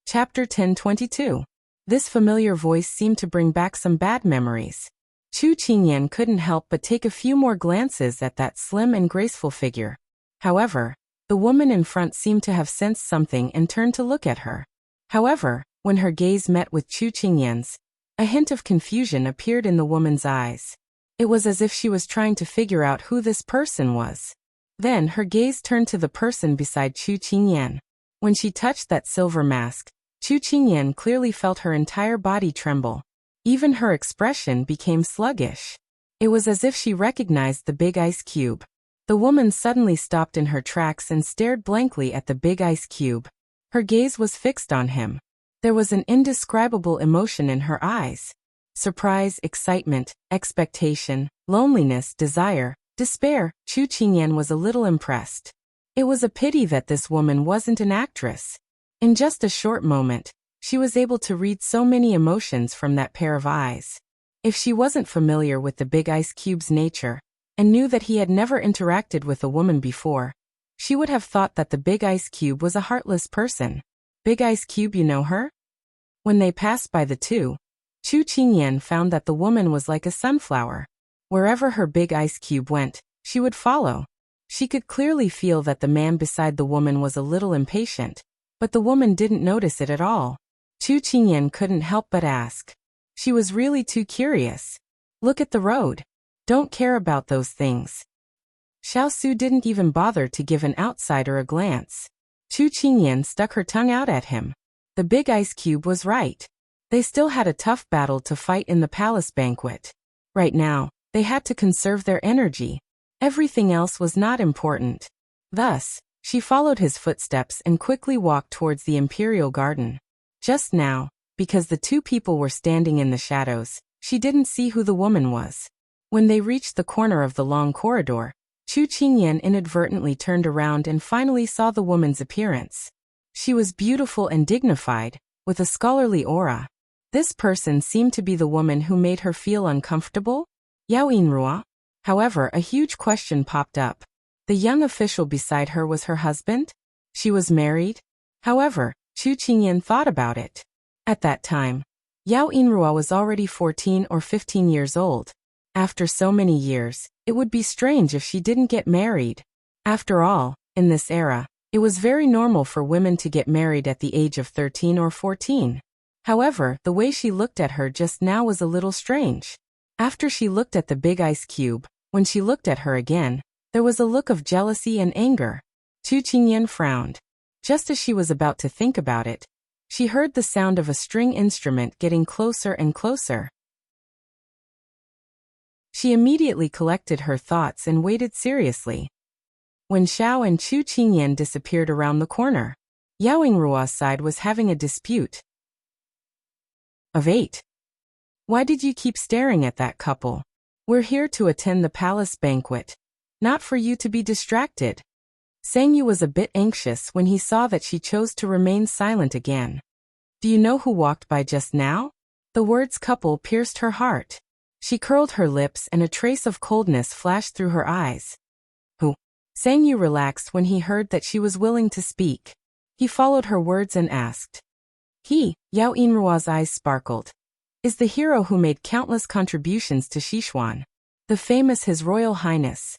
Chapter 10:22. This familiar voice seemed to bring back some bad memories. Chu Qingyan couldn't help but take a few more glances at that slim and graceful figure. However, the woman in front seemed to have sensed something and turned to look at her. However, when her gaze met with Chu Qingyan's, a hint of confusion appeared in the woman's eyes. It was as if she was trying to figure out who this person was. Then her gaze turned to the person beside Chu Qingyan. When she touched that silver mask, Chu Qingyan clearly felt her entire body tremble. Even her expression became sluggish. It was as if she recognized the big ice cube. The woman suddenly stopped in her tracks and stared blankly at the big ice cube. Her gaze was fixed on him. There was an indescribable emotion in her eyes. Surprise, excitement, expectation, loneliness, desire, despair. Chu Qingyan was a little impressed. It was a pity that this woman wasn't an actress. In just a short moment, she was able to read so many emotions from that pair of eyes. If she wasn't familiar with the big ice cube's nature, and knew that he had never interacted with a woman before, she would have thought that the big ice cube was a heartless person. Big ice cube, you know her? When they passed by the two, Chu Qingyan found that the woman was like a sunflower. Wherever her big ice cube went, she would follow. She could clearly feel that the man beside the woman was a little impatient, but the woman didn't notice it at all. Chu Qingyan couldn't help but ask. She was really too curious. Look at the road. Don't care about those things. Xiao Su didn't even bother to give an outsider a glance. Chu Qingyan stuck her tongue out at him. The big ice cube was right. They still had a tough battle to fight in the palace banquet. Right now, they had to conserve their energy. Everything else was not important. Thus, she followed his footsteps and quickly walked towards the imperial garden. Just now, because the two people were standing in the shadows, she didn't see who the woman was. When they reached the corner of the long corridor, Chu Qingyan inadvertently turned around and finally saw the woman's appearance. She was beautiful and dignified, with a scholarly aura. This person seemed to be the woman who made her feel uncomfortable? Yao Yinrua? However, a huge question popped up. The young official beside her was her husband? She was married? However, Chu Qingyan thought about it. At that time, Yao Yinrua was already 14 or 15 years old. After so many years, it would be strange if she didn't get married. After all, in this era, it was very normal for women to get married at the age of 13 or 14. However, the way she looked at her just now was a little strange. After she looked at the big ice cube, when she looked at her again, there was a look of jealousy and anger. Chu Qingyan frowned. Just as she was about to think about it, she heard the sound of a string instrument getting closer and closer. She immediately collected her thoughts and waited seriously. When Xiao and Chu Qingyan disappeared around the corner, Yao Yingruo's side was having a dispute. Of 8. Why did you keep staring at that couple? We're here to attend the palace banquet, not for you to be distracted. Sang Yu was a bit anxious when he saw that she chose to remain silent again. Do you know who walked by just now? The words couple pierced her heart. She curled her lips and a trace of coldness flashed through her eyes. Who? Sang Yu relaxed when he heard that she was willing to speak. He followed her words and asked. He, Yao Yingruo's eyes sparkled. Is the hero who made countless contributions to Sichuan. The famous His Royal Highness.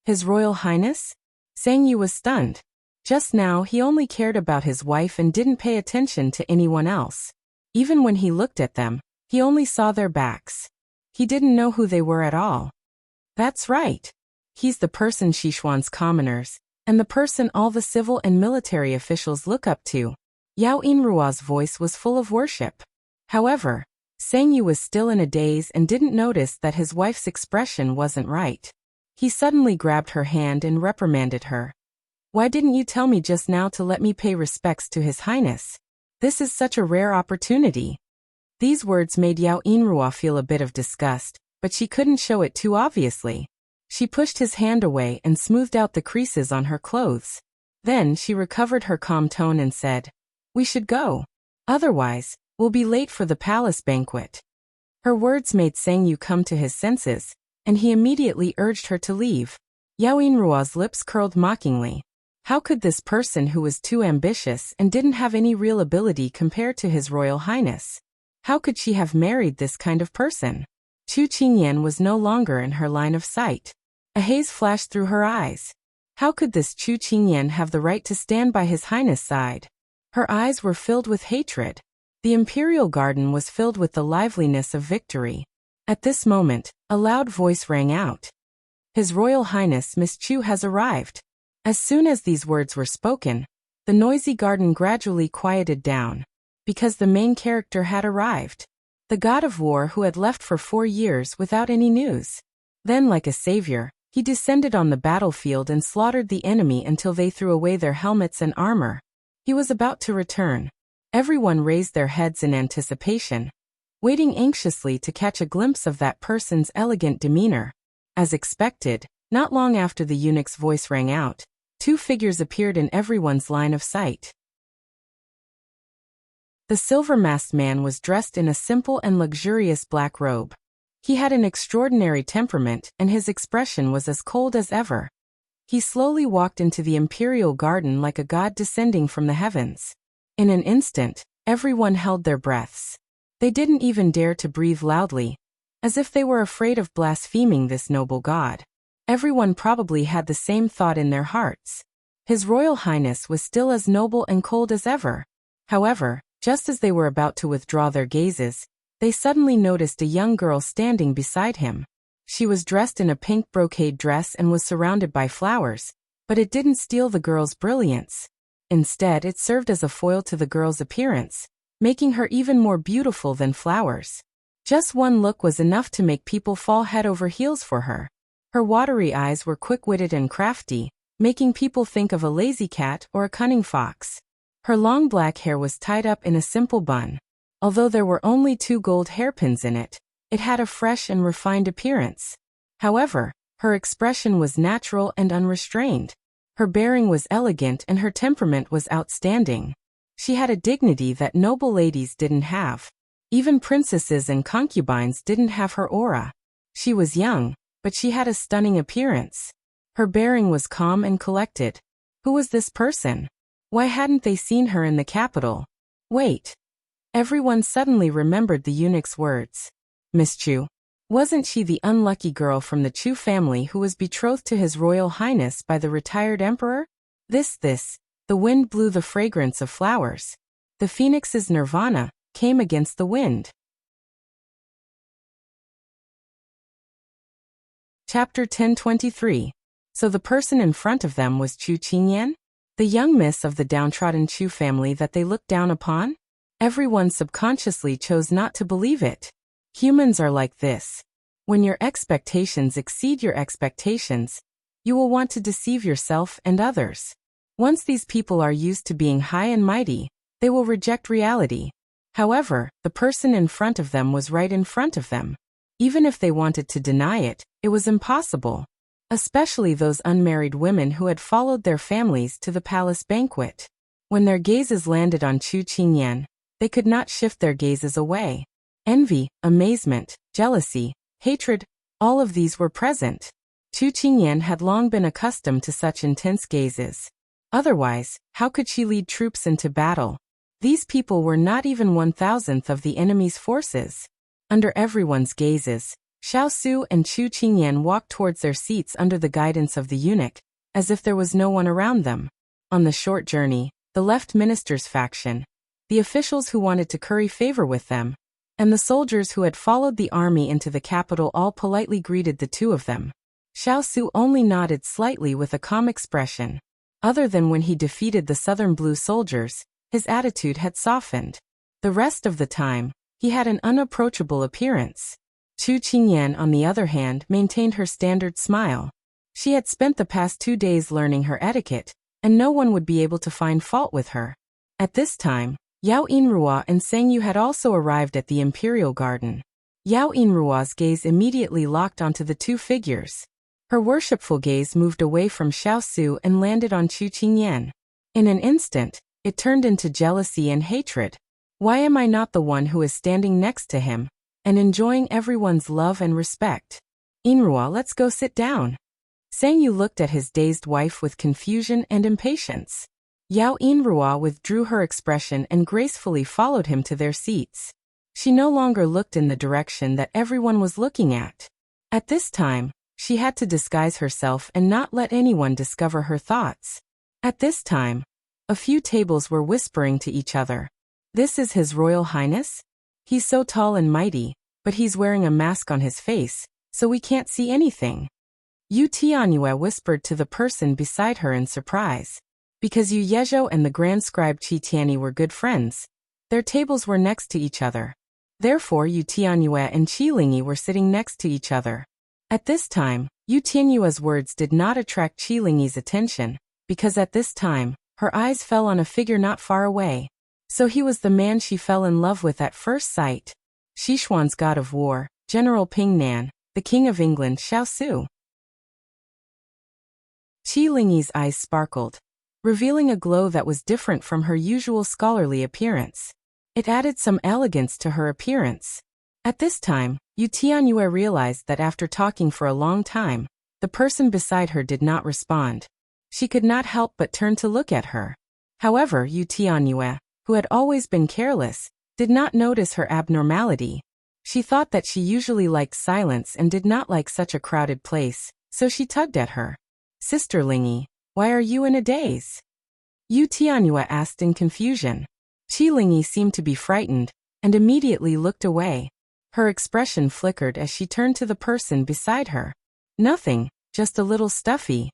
His Royal Highness? Sang Yu was stunned. Just now he only cared about his wife and didn't pay attention to anyone else. Even when he looked at them, he only saw their backs. He didn't know who they were at all. That's right. He's the person Sichuan's commoners, and the person all the civil and military officials look up to. Yao Yingruo's voice was full of worship. However, Sang Yu was still in a daze and didn't notice that his wife's expression wasn't right. He suddenly grabbed her hand and reprimanded her. Why didn't you tell me just now to let me pay respects to His Highness? This is such a rare opportunity. These words made Yao Yingruo feel a bit of disgust, but she couldn't show it too obviously. She pushed his hand away and smoothed out the creases on her clothes. Then she recovered her calm tone and said, We should go. Otherwise, we'll be late for the palace banquet. Her words made Sang Yu come to his senses, and he immediately urged her to leave. Yao Yingruo's lips curled mockingly. How could this person who was too ambitious and didn't have any real ability compare to His Royal Highness? How could she have married this kind of person? Chu Qingyan was no longer in her line of sight. A haze flashed through her eyes. How could this Chu Qingyan have the right to stand by His Highness' side? Her eyes were filled with hatred. The imperial garden was filled with the liveliness of victory. At this moment, a loud voice rang out. His Royal Highness Miss Chu has arrived. As soon as these words were spoken, the noisy garden gradually quieted down, because the main character had arrived. The god of war who had left for 4 years without any news. Then like a savior, he descended on the battlefield and slaughtered the enemy until they threw away their helmets and armor. He was about to return. Everyone raised their heads in anticipation, waiting anxiously to catch a glimpse of that person's elegant demeanor. As expected, not long after the eunuch's voice rang out, 2 figures appeared in everyone's line of sight. The silver-masked man was dressed in a simple and luxurious black robe. He had an extraordinary temperament and his expression was as cold as ever. He slowly walked into the imperial garden like a god descending from the heavens. In an instant, everyone held their breaths. They didn't even dare to breathe loudly, as if they were afraid of blaspheming this noble god. Everyone probably had the same thought in their hearts. His Royal Highness was still as noble and cold as ever. However, just as they were about to withdraw their gazes, they suddenly noticed a young girl standing beside him. She was dressed in a pink brocade dress and was surrounded by flowers, but it didn't steal the girl's brilliance. Instead, it served as a foil to the girl's appearance, making her even more beautiful than flowers. Just one look was enough to make people fall head over heels for her. Her watery eyes were quick-witted and crafty, making people think of a lazy cat or a cunning fox. Her long black hair was tied up in a simple bun. Although there were only 2 gold hairpins in it, it had a fresh and refined appearance. However, her expression was natural and unrestrained. Her bearing was elegant and her temperament was outstanding. She had a dignity that noble ladies didn't have. Even princesses and concubines didn't have her aura. She was young, but she had a stunning appearance. Her bearing was calm and collected. Who was this person? Why hadn't they seen her in the capital? Wait. Everyone suddenly remembered the eunuch's words. Miss Chu. Wasn't she the unlucky girl from the Chu family who was betrothed to His Royal Highness by the retired emperor? The wind blew the fragrance of flowers. The phoenix's nirvana, came against the wind. Chapter 1023. So the person in front of them was Chu Qingyan? The young miss of the downtrodden Chu family that they looked down upon? Everyone subconsciously chose not to believe it. Humans are like this. When your expectations exceed your expectations, you will want to deceive yourself and others. Once these people are used to being high and mighty, they will reject reality. However, the person in front of them was right in front of them. Even if they wanted to deny it, it was impossible. Especially those unmarried women who had followed their families to the palace banquet. When their gazes landed on Chu Qingyan, they could not shift their gazes away. Envy, amazement, jealousy, hatred, all of these were present. Chu Qingyan had long been accustomed to such intense gazes. Otherwise, how could she lead troops into battle? These people were not even 1,000th of the enemy's forces. Under everyone's gazes, Xiao Su and Chu Qingyan walked towards their seats under the guidance of the eunuch, as if there was no one around them. On the short journey, the left minister's faction, the officials who wanted to curry favor with them, and the soldiers who had followed the army into the capital all politely greeted the two of them. Xiao Su only nodded slightly with a calm expression. Other than when he defeated the southern blue soldiers, his attitude had softened. The rest of the time, he had an unapproachable appearance. Chu Qingyan, on the other hand, maintained her standard smile. She had spent the past 2 days learning her etiquette, and no one would be able to find fault with her. At this time, Yao Yinruo and Sengyu had also arrived at the imperial garden. Yao Yinruo's gaze immediately locked onto the two figures. Her worshipful gaze moved away from Xiao Su and landed on Chu Qingyan. In an instant, it turned into jealousy and hatred. Why am I not the one who is standing next to him and enjoying everyone's love and respect? Yinruo, let's go sit down. Sengyu looked at his dazed wife with confusion and impatience. Yao Yinruo withdrew her expression and gracefully followed him to their seats. She no longer looked in the direction that everyone was looking at. At this time, she had to disguise herself and not let anyone discover her thoughts. At this time, a few tables were whispering to each other. This is His Royal Highness? He's so tall and mighty, but he's wearing a mask on his face, so we can't see anything. Yu Tianyue whispered to the person beside her in surprise. Because Yu Yezhou and the Grand Scribe Qi Tianyi were good friends, their tables were next to each other. Therefore Yu Tianyue and Qi Lingyi were sitting next to each other. At this time, Yu Tianyue's words did not attract Qi Lingyi's attention, because at this time, her eyes fell on a figure not far away. So he was the man she fell in love with at first sight. Sichuan's god of war, General Ping Nan, the King of England Xiao Su. Qi Lingyi's eyes sparkled, revealing a glow that was different from her usual scholarly appearance. It added some elegance to her appearance. At this time, Yu Tianyue realized that after talking for a long time, the person beside her did not respond. She could not help but turn to look at her. However, Yu Tianyue, who had always been careless, did not notice her abnormality. She thought that she usually liked silence and did not like such a crowded place, so she tugged at her. Sister Lingyi, why are you in a daze? Yu Tianyue asked in confusion. Qi Lingyi seemed to be frightened, and immediately looked away. Her expression flickered as she turned to the person beside her. Nothing, just a little stuffy.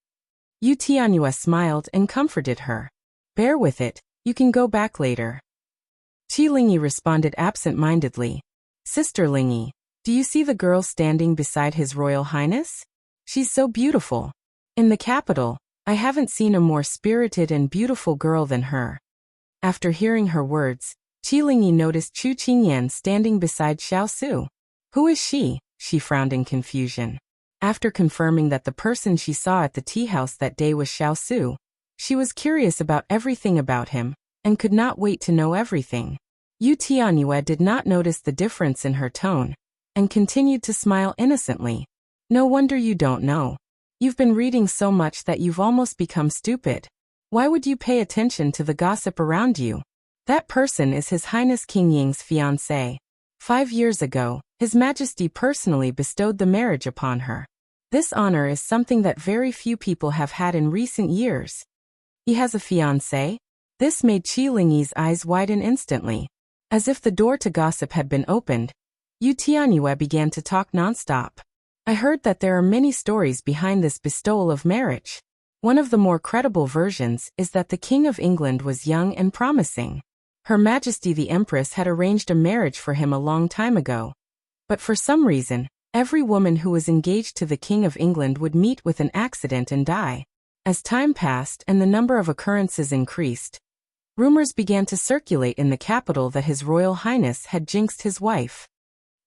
Yu Tianyue smiled and comforted her. Bear with it, you can go back later. Qi Lingyi responded absent-mindedly. Sister Lingyi, do you see the girl standing beside His Royal Highness? She's so beautiful. In the capital, I haven't seen a more spirited and beautiful girl than her. After hearing her words, Qi Lingyi noticed Chu Qingyan standing beside Xiao Su. Who is she? She frowned in confusion. After confirming that the person she saw at the tea house that day was Xiao Su, she was curious about everything about him, and could not wait to know everything. Yu Tianyue did not notice the difference in her tone, and continued to smile innocently. No wonder you don't know. You've been reading so much that you've almost become stupid. Why would you pay attention to the gossip around you? That person is His Highness King Ying's fiancée. 5 years ago, His Majesty personally bestowed the marriage upon her. This honor is something that very few people have had in recent years. He has a fiancée? This made Qi Lingyi's eyes widen instantly. As if the door to gossip had been opened, Yu Tianyue began to talk nonstop. I heard that there are many stories behind this bestowal of marriage. One of the more credible versions is that the King of England was young and promising. Her Majesty the Empress had arranged a marriage for him a long time ago. But for some reason, every woman who was engaged to the King of England would meet with an accident and die. As time passed and the number of occurrences increased, rumors began to circulate in the capital that His Royal Highness had jinxed his wife.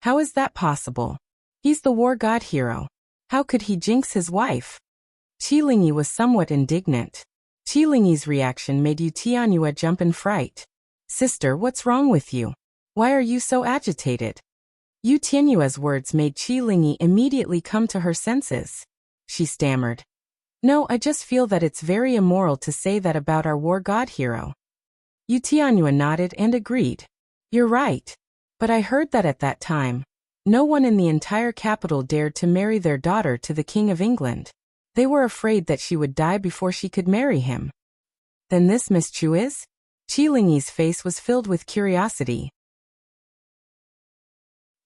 How is that possible? He's the war god hero. How could he jinx his wife? Qi Lingyi was somewhat indignant. Qi Lingyi's reaction made Yu Tianyue jump in fright. Sister, what's wrong with you? Why are you so agitated? Yu Tianyue's words made Qi Lingyi immediately come to her senses. She stammered. No, I just feel that it's very immoral to say that about our war god hero. Yu Tianyue nodded and agreed. You're right. But I heard that at that time, no one in the entire capital dared to marry their daughter to the King of England. They were afraid that she would die before she could marry him. Then this Miss Chu is? Qi Lingyi's face was filled with curiosity.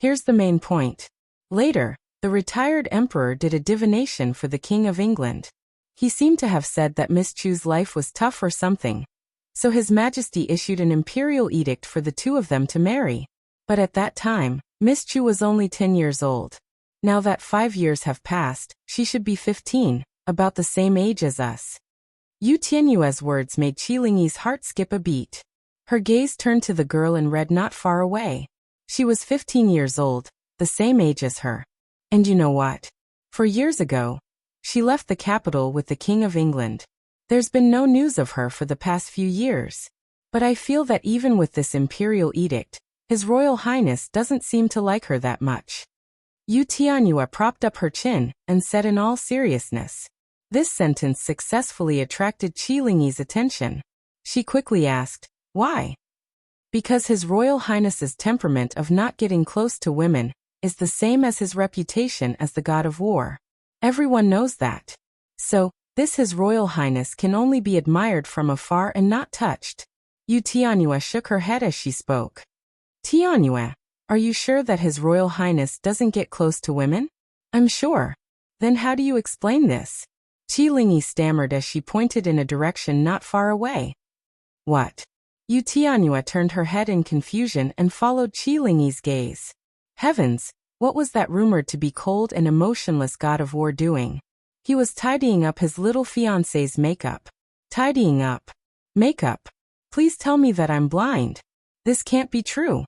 Here's the main point. Later, the retired emperor did a divination for the King of England. He seemed to have said that Miss Chu's life was tough or something. So His Majesty issued an imperial edict for the two of them to marry. But at that time, Miss Chu was only 10 years old. Now that 5 years have passed, she should be 15, about the same age as us. Yu Tianyue's words made Qi Lingyi's heart skip a beat. Her gaze turned to the girl and read not far away. She was 15 years old, the same age as her. And you know what? 4 years ago, she left the capital with the King of England. There's been no news of her for the past few years. But I feel that even with this imperial edict, His Royal Highness doesn't seem to like her that much. Yu Tianyue propped up her chin and said in all seriousness. This sentence successfully attracted Qi Lingyi's attention. She quickly asked, why? Because His Royal Highness's temperament of not getting close to women is the same as his reputation as the god of war. Everyone knows that. So, this His Royal Highness can only be admired from afar and not touched. Yu Tianyue shook her head as she spoke. Tianyue, are you sure that His Royal Highness doesn't get close to women? I'm sure. Then how do you explain this? Qi Lingyi stammered as she pointed in a direction not far away. What? Yu Tianyue turned her head in confusion and followed Qi Lingyi's gaze. Heavens, what was that rumored to be cold and emotionless god of war doing? He was tidying up his little fiancée's makeup. Tidying up. Makeup. Please tell me that I'm blind. This can't be true.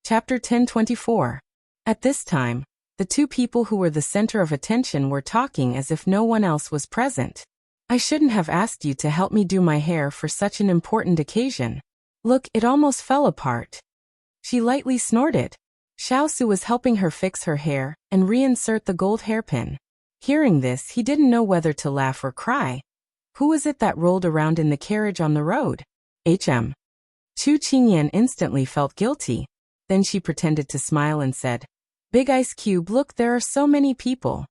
Chapter 1024. At this time, the two people who were the center of attention were talking as if no one else was present. I shouldn't have asked you to help me do my hair for such an important occasion. Look, it almost fell apart. She lightly snorted. Xiao Su was helping her fix her hair and reinsert the gold hairpin. Hearing this, he didn't know whether to laugh or cry. Who was it that rolled around in the carriage on the road? Chu Qingyan instantly felt guilty. Then she pretended to smile and said, Big Ice Cube, look, there are so many people.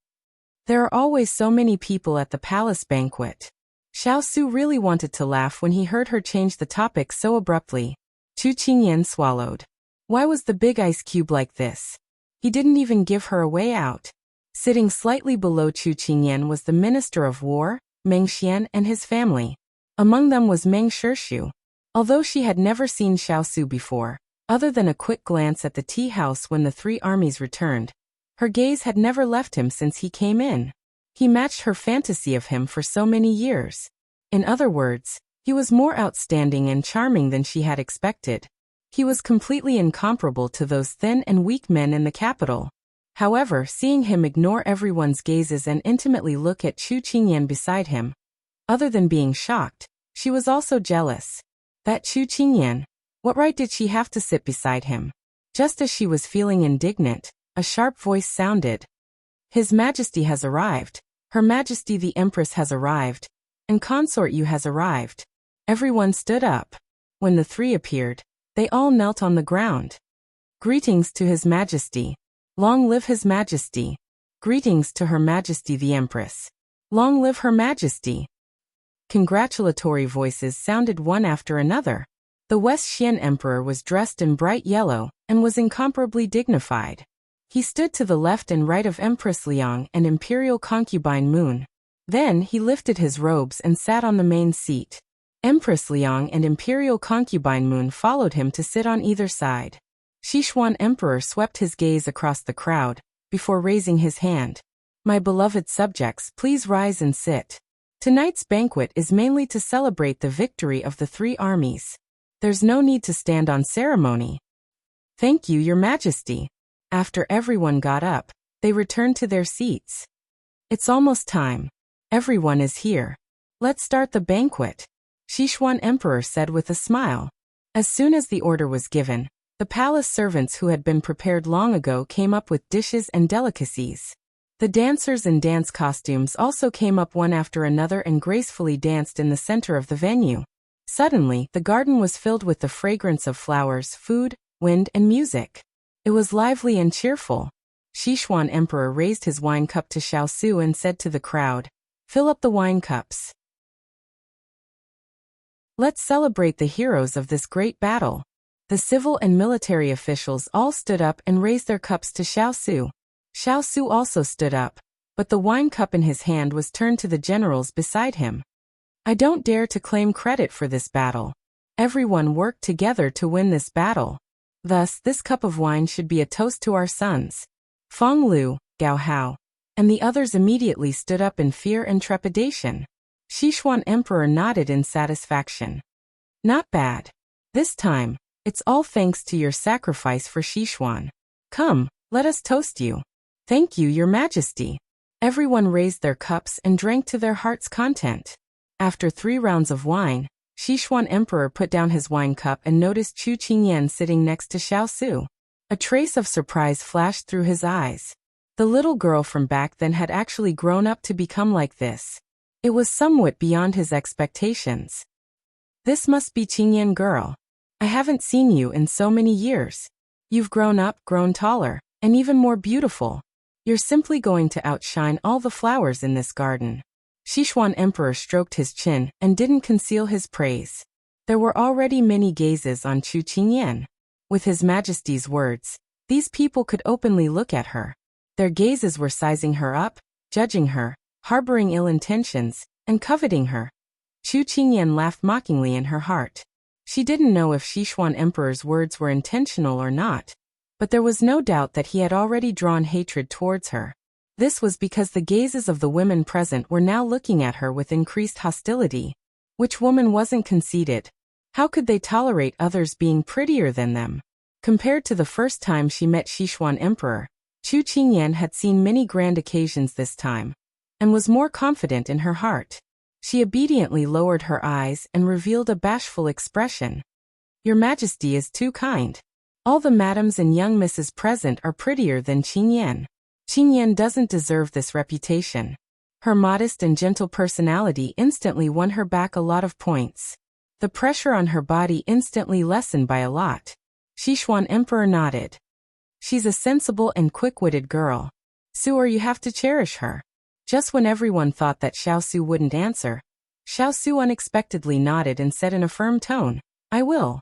There are always so many people at the palace banquet. Xiao Su really wanted to laugh when he heard her change the topic so abruptly. Chu Qingyan swallowed. Why was the Big Ice Cube like this? He didn't even give her a way out. Sitting slightly below Chu Qingyan was the Minister of War, Meng Xian, and his family. Among them was Meng Shixu. Although she had never seen Xiao Su before, other than a quick glance at the tea house when the three armies returned, her gaze had never left him since he came in. He matched her fantasy of him for so many years. In other words, he was more outstanding and charming than she had expected. He was completely incomparable to those thin and weak men in the capital. However, seeing him ignore everyone's gazes and intimately look at Chu Qingyan beside him, other than being shocked, she was also jealous. That Chu Qingyan, what right did she have to sit beside him? Just as she was feeling indignant, a sharp voice sounded. His Majesty has arrived. Her Majesty the Empress has arrived. And Consort you has arrived. Everyone stood up. When the three appeared, they all knelt on the ground. Greetings to His Majesty. Long live His Majesty. Greetings to Her Majesty the Empress. Long live Her Majesty. Congratulatory voices sounded one after another. The West Xian Emperor was dressed in bright yellow and was incomparably dignified. He stood to the left and right of Empress Liang and Imperial Concubine Moon. Then he lifted his robes and sat on the main seat. Empress Liang and Imperial Concubine Moon followed him to sit on either side. Sichuan Emperor swept his gaze across the crowd before raising his hand. My beloved subjects, please rise and sit. Tonight's banquet is mainly to celebrate the victory of the three armies. There's no need to stand on ceremony. Thank you, Your Majesty. After everyone got up, they returned to their seats. It's almost time. Everyone is here. Let's start the banquet, Sichuan Emperor said with a smile. As soon as the order was given, the palace servants who had been prepared long ago came up with dishes and delicacies. The dancers in dance costumes also came up one after another and gracefully danced in the center of the venue. Suddenly, the garden was filled with the fragrance of flowers, food, wind, and music. It was lively and cheerful. Sichuan Emperor raised his wine cup to Xiao Su and said to the crowd, "Fill up the wine cups. Let's celebrate the heroes of this great battle." The civil and military officials all stood up and raised their cups to Xiao Su. Xiao Su also stood up, but the wine cup in his hand was turned to the generals beside him. I don't dare to claim credit for this battle. Everyone worked together to win this battle. Thus, this cup of wine should be a toast to our sons. Feng Lu, Gao Hao, and the others immediately stood up in fear and trepidation. Sichuan Emperor nodded in satisfaction. Not bad. This time, it's all thanks to your sacrifice for Sichuan. Come, let us toast you. Thank you, Your Majesty. Everyone raised their cups and drank to their heart's content. After 3 rounds of wine, Sichuan Emperor put down his wine cup and noticed Chu Qingyan sitting next to Xiao Su. A trace of surprise flashed through his eyes. The little girl from back then had actually grown up to become like this. It was somewhat beyond his expectations. This must be Qingyan girl. I haven't seen you in so many years. You've grown up, grown taller, and even more beautiful. You're simply going to outshine all the flowers in this garden. Sichuan Emperor stroked his chin and didn't conceal his praise. There were already many gazes on Chu Qingyan. With His Majesty's words, these people could openly look at her. Their gazes were sizing her up, judging her, harboring ill intentions, and coveting her. Chu Qingyan laughed mockingly in her heart. She didn't know if Sichuan Emperor's words were intentional or not, but there was no doubt that he had already drawn hatred towards her. This was because the gazes of the women present were now looking at her with increased hostility. Which woman wasn't conceited? How could they tolerate others being prettier than them? Compared to the first time she met Sichuan Emperor, Chu Qingyan had seen many grand occasions this time, and was more confident in her heart. She obediently lowered her eyes and revealed a bashful expression. Your Majesty is too kind. All the madams and young misses present are prettier than Qingyan. Qingyan doesn't deserve this reputation. Her modest and gentle personality instantly won her back a lot of points. The pressure on her body instantly lessened by a lot. Sichuan Emperor nodded. She's a sensible and quick-witted girl. Su, or you have to cherish her. Just when everyone thought that Xiao Su wouldn't answer, Xiao Su unexpectedly nodded and said in a firm tone, I will.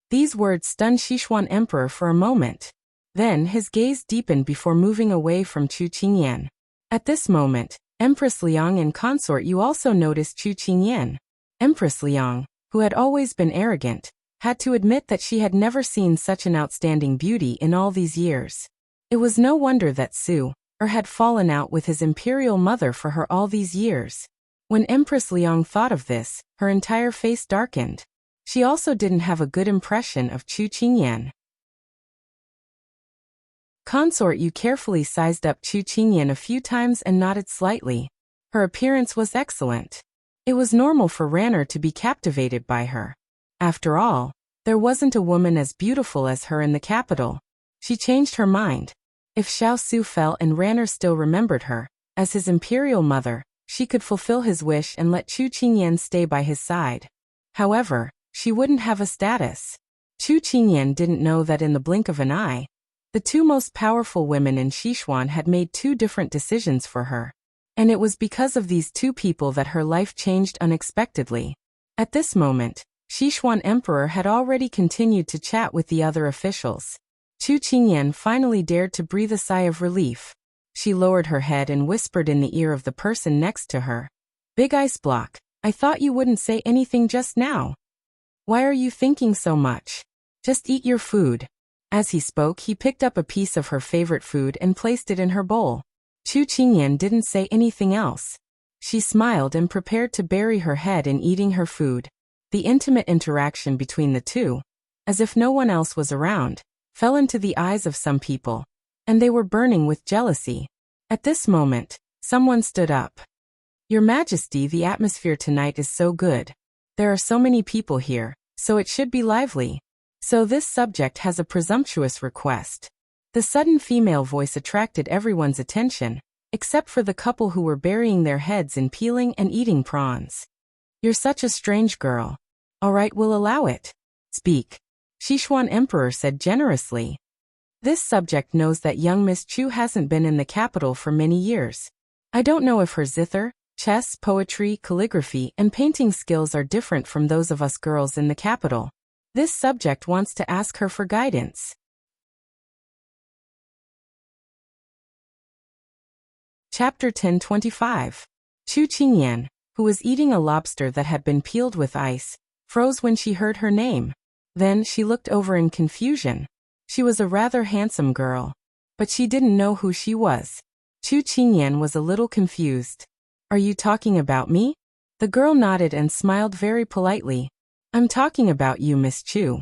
These words stunned Sichuan Emperor for a moment. Then his gaze deepened before moving away from Chu Qingyan. At this moment, Empress Liang and Consort you also noticed Chu Qingyan. Empress Liang, who had always been arrogant, had to admit that she had never seen such an outstanding beauty in all these years. It was no wonder that Su had fallen out with his imperial mother for her all these years. When Empress Liang thought of this, her entire face darkened. She also didn't have a good impression of Chu Qingyan. Consort you carefully sized up Chu Qingyan a few times and nodded slightly. Her appearance was excellent. It was normal for Ranner to be captivated by her. After all, there wasn't a woman as beautiful as her in the capital. She changed her mind. If Xiao Su fell and Ranner still remembered her, as his imperial mother, she could fulfill his wish and let Chu Qingyan stay by his side. However, she wouldn't have a status. Chu Qingyan didn't know that in the blink of an eye, the 2 most powerful women in Sichuan had made 2 different decisions for her. And it was because of these two people that her life changed unexpectedly. At this moment, Sichuan Emperor had already continued to chat with the other officials. Chu Qingyan finally dared to breathe a sigh of relief. She lowered her head and whispered in the ear of the person next to her. Big ice block, I thought you wouldn't say anything just now. Why are you thinking so much? Just eat your food. As he spoke, he picked up a piece of her favorite food and placed it in her bowl. Chu Qingyan didn't say anything else. She smiled and prepared to bury her head in eating her food. The intimate interaction between the two, as if no one else was around, fell into the eyes of some people, and they were burning with jealousy. At this moment, someone stood up. Your Majesty, the atmosphere tonight is so good. There are so many people here, so it should be lively. So this subject has a presumptuous request. The sudden female voice attracted everyone's attention, except for the couple who were burying their heads in peeling and eating prawns. You're such a strange girl. All right, we'll allow it. Speak. Sichuan Emperor said generously. This subject knows that young Miss Chu hasn't been in the capital for many years. I don't know if her zither, chess, poetry, calligraphy, and painting skills are different from those of us girls in the capital. This subject wants to ask her for guidance. Chapter 1025. Chu Qingyan, who was eating a lobster that had been peeled with ice, froze when she heard her name. Then she looked over in confusion. She was a rather handsome girl, but she didn't know who she was. Chu Qingyan was a little confused. Are you talking about me? The girl nodded and smiled very politely. I'm talking about you, Miss Chu.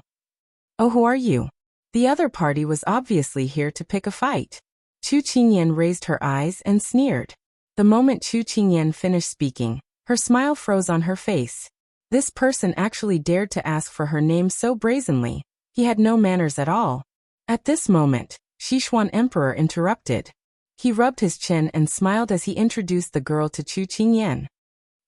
Oh, who are you? The other party was obviously here to pick a fight. Chu Qingyan raised her eyes and sneered. The moment Chu Qingyan finished speaking, her smile froze on her face. This person actually dared to ask for her name so brazenly. He had no manners at all. At this moment, Sichuan Emperor interrupted. He rubbed his chin and smiled as he introduced the girl to Chu Qingyan.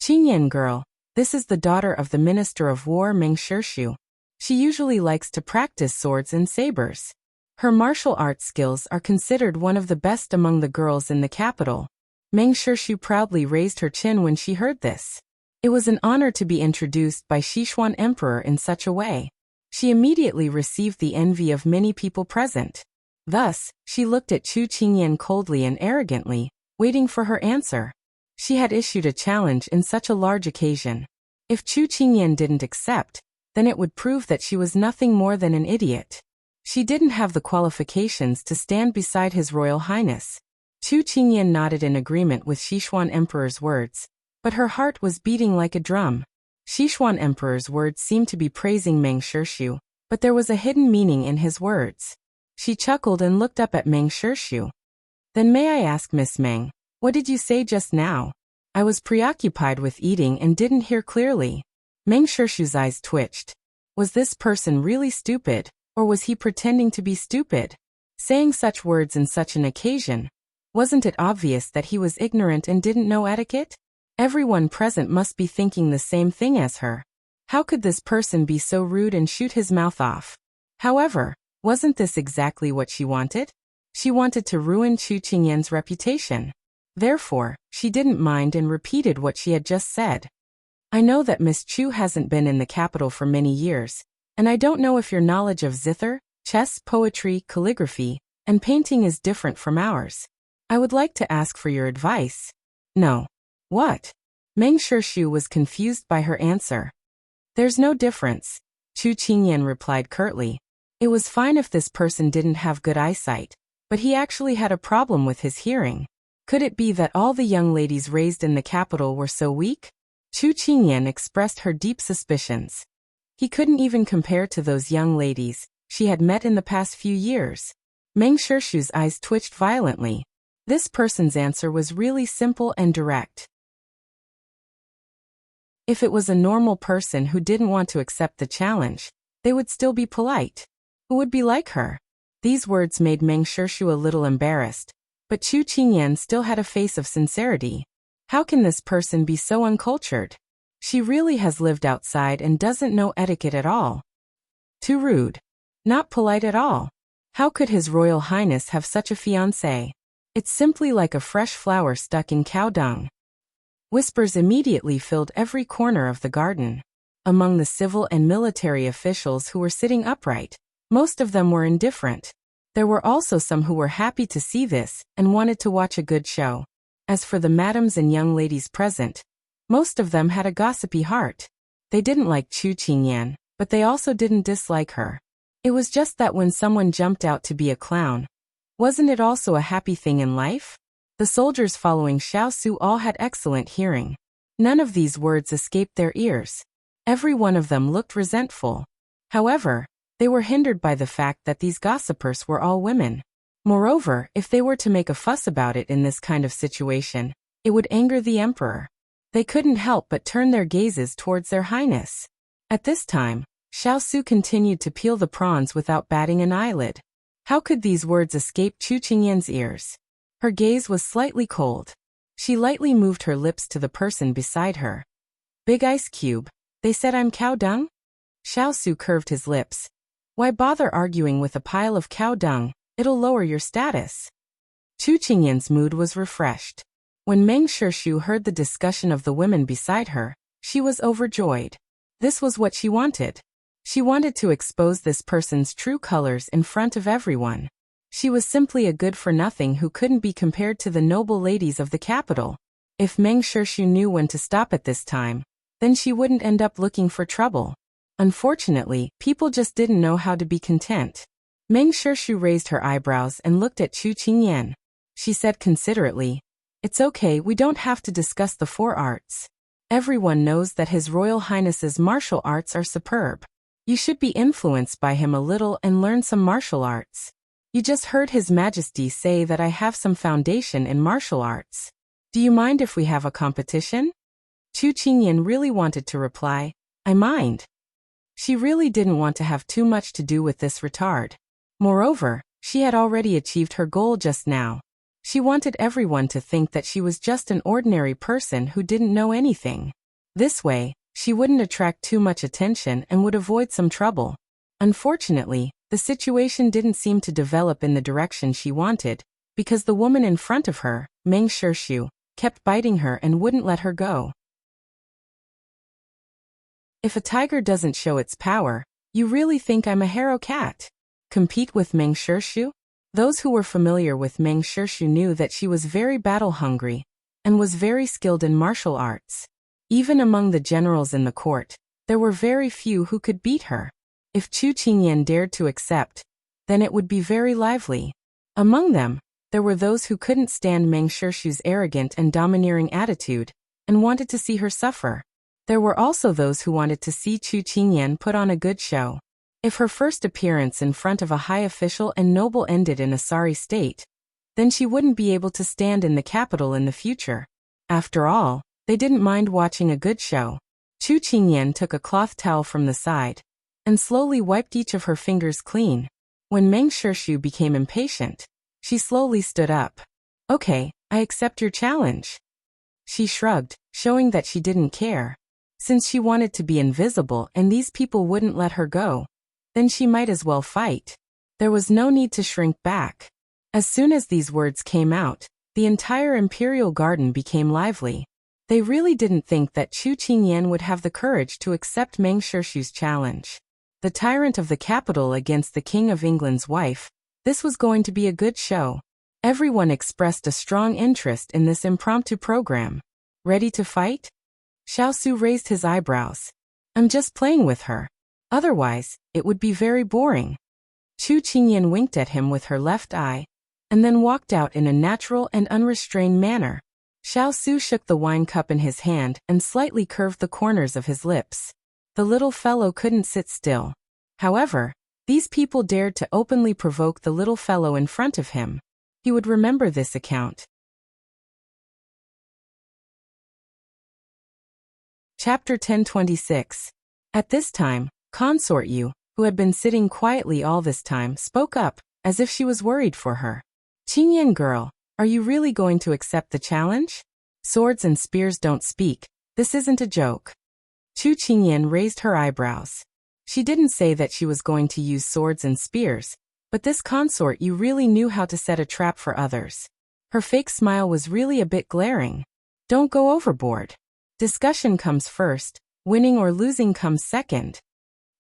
Qingyan girl, this is the daughter of the Minister of War Meng Shirshu. She usually likes to practice swords and sabers. Her martial arts skills are considered one of the best among the girls in the capital. Meng Shirshu proudly raised her chin when she heard this. It was an honor to be introduced by Sichuan Emperor in such a way. She immediately received the envy of many people present. Thus, she looked at Chu Qingyan coldly and arrogantly, waiting for her answer. She had issued a challenge in such a large occasion. If Chu Qingyan didn't accept, then it would prove that she was nothing more than an idiot. She didn't have the qualifications to stand beside His Royal Highness. Chu Qingyan nodded in agreement with Sichuan Emperor's words, but her heart was beating like a drum. Sichuan Emperor's words seemed to be praising Meng Shirshu, but there was a hidden meaning in his words. She chuckled and looked up at Meng Shirshu. Then may I ask, Miss Meng, what did you say just now? I was preoccupied with eating and didn't hear clearly. Meng Shirshu's eyes twitched. Was this person really stupid, or was he pretending to be stupid? Saying such words in such an occasion, wasn't it obvious that he was ignorant and didn't know etiquette? Everyone present must be thinking the same thing as her. How could this person be so rude and shoot his mouth off? However, wasn't this exactly what she wanted? She wanted to ruin Chu Qingyan's reputation. Therefore, she didn't mind and repeated what she had just said. I know that Miss Chu hasn't been in the capital for many years, and I don't know if your knowledge of zither, chess, poetry, calligraphy, and painting is different from ours. I would like to ask for your advice. No. What? Meng Shirshu was confused by her answer. There's no difference, Chu Qingyan replied curtly. It was fine if this person didn't have good eyesight, but he actually had a problem with his hearing. Could it be that all the young ladies raised in the capital were so weak? Chu Qingyan expressed her deep suspicions. He couldn't even compare to those young ladies she had met in the past few years. Meng Shirshu's eyes twitched violently. This person's answer was really simple and direct. If it was a normal person who didn't want to accept the challenge, they would still be polite. Who would be like her? These words made Meng Shirshu a little embarrassed, but Chu Qingyan still had a face of sincerity. How can this person be so uncultured? She really has lived outside and doesn't know etiquette at all. Too rude. Not polite at all. How could His Royal Highness have such a fiancé? It's simply like a fresh flower stuck in cow dung. Whispers immediately filled every corner of the garden. Among the civil and military officials who were sitting upright, most of them were indifferent. There were also some who were happy to see this and wanted to watch a good show. As for the madams and young ladies present, most of them had a gossipy heart. They didn't like Chu Qingyan, but they also didn't dislike her. It was just that when someone jumped out to be a clown, wasn't it also a happy thing in life? The soldiers following Xiao Su all had excellent hearing. None of these words escaped their ears. Every one of them looked resentful. However, they were hindered by the fact that these gossipers were all women. Moreover, if they were to make a fuss about it in this kind of situation, it would anger the emperor. They couldn't help but turn their gazes towards their highness. At this time, Xiao Su continued to peel the prawns without batting an eyelid. How could these words escape Chu Qingyan's ears? Her gaze was slightly cold. She lightly moved her lips to the person beside her. Big ice cube, they said I'm cow dung? Xiao Su curved his lips. Why bother arguing with a pile of cow dung? It'll lower your status. Chu Qingyan's mood was refreshed. When Meng Shirshu heard the discussion of the women beside her, she was overjoyed. This was what she wanted. She wanted to expose this person's true colors in front of everyone. She was simply a good-for-nothing who couldn't be compared to the noble ladies of the capital. If Meng Shirshu knew when to stop at this time, then she wouldn't end up looking for trouble. Unfortunately, people just didn't know how to be content. Meng Shirshu raised her eyebrows and looked at Chu Qingyan. She said considerately, "It's okay, we don't have to discuss the four arts. Everyone knows that His Royal Highness's martial arts are superb. You should be influenced by him a little and learn some martial arts. You just heard His Majesty say that I have some foundation in martial arts. Do you mind if we have a competition?" Chu Qingyan really wanted to reply, "I mind." She really didn't want to have too much to do with this retard. Moreover, she had already achieved her goal just now. She wanted everyone to think that she was just an ordinary person who didn't know anything. This way, she wouldn't attract too much attention and would avoid some trouble. Unfortunately, the situation didn't seem to develop in the direction she wanted, because the woman in front of her, Meng Shirshu, kept biting her and wouldn't let her go. If a tiger doesn't show its power, you really think I'm a hero cat? Compete with Meng Shirshu? Those who were familiar with Meng Shirshu knew that she was very battle-hungry and was very skilled in martial arts. Even among the generals in the court, there were very few who could beat her. If Chu Qingyan dared to accept, then it would be very lively. Among them, there were those who couldn't stand Meng Shirshu's arrogant and domineering attitude and wanted to see her suffer. There were also those who wanted to see Chu Qingyan put on a good show. If her first appearance in front of a high official and noble ended in a sorry state, then she wouldn't be able to stand in the capital in the future. After all, they didn't mind watching a good show. Chu Qingyan took a cloth towel from the side and slowly wiped each of her fingers clean. When Meng Shirshu became impatient, she slowly stood up. "Okay, I accept your challenge." She shrugged, showing that she didn't care. Since she wanted to be invisible and these people wouldn't let her go, then she might as well fight. There was no need to shrink back. As soon as these words came out, the entire imperial garden became lively. They really didn't think that Chu Qingyan would have the courage to accept Meng Shirshu's challenge. The tyrant of the capital against the King of England's wife. This was going to be a good show. Everyone expressed a strong interest in this impromptu program. Ready to fight? Xiao Su raised his eyebrows. "I'm just playing with her. Otherwise, it would be very boring." Chu Qingyan winked at him with her left eye, and then walked out in a natural and unrestrained manner. Xiao Su shook the wine cup in his hand and slightly curved the corners of his lips. The little fellow couldn't sit still. However, these people dared to openly provoke the little fellow in front of him. He would remember this account. Chapter 1026. At this time, Consort Yu, who had been sitting quietly all this time, spoke up, as if she was worried for her. "Qingyan girl, are you really going to accept the challenge? Swords and spears don't speak. This isn't a joke." Chu Qingyan raised her eyebrows. She didn't say that she was going to use swords and spears, but this Consort Yu really knew how to set a trap for others. Her fake smile was really a bit glaring. Don't go overboard. Discussion comes first, winning or losing comes second.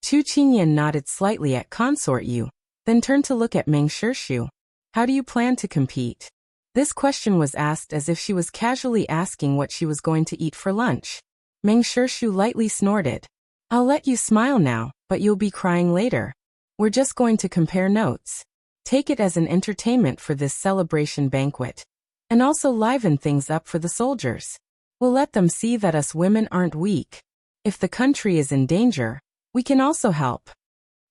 Chu Qingyan nodded slightly at Consort Yu, then turned to look at Meng Shirshu. How do you plan to compete? This question was asked as if she was casually asking what she was going to eat for lunch. Meng Shirshu lightly snorted. I'll let you smile now, but you'll be crying later. We're just going to compare notes. Take it as an entertainment for this celebration banquet. And also liven things up for the soldiers. We'll let them see that us women aren't weak. If the country is in danger, we can also help.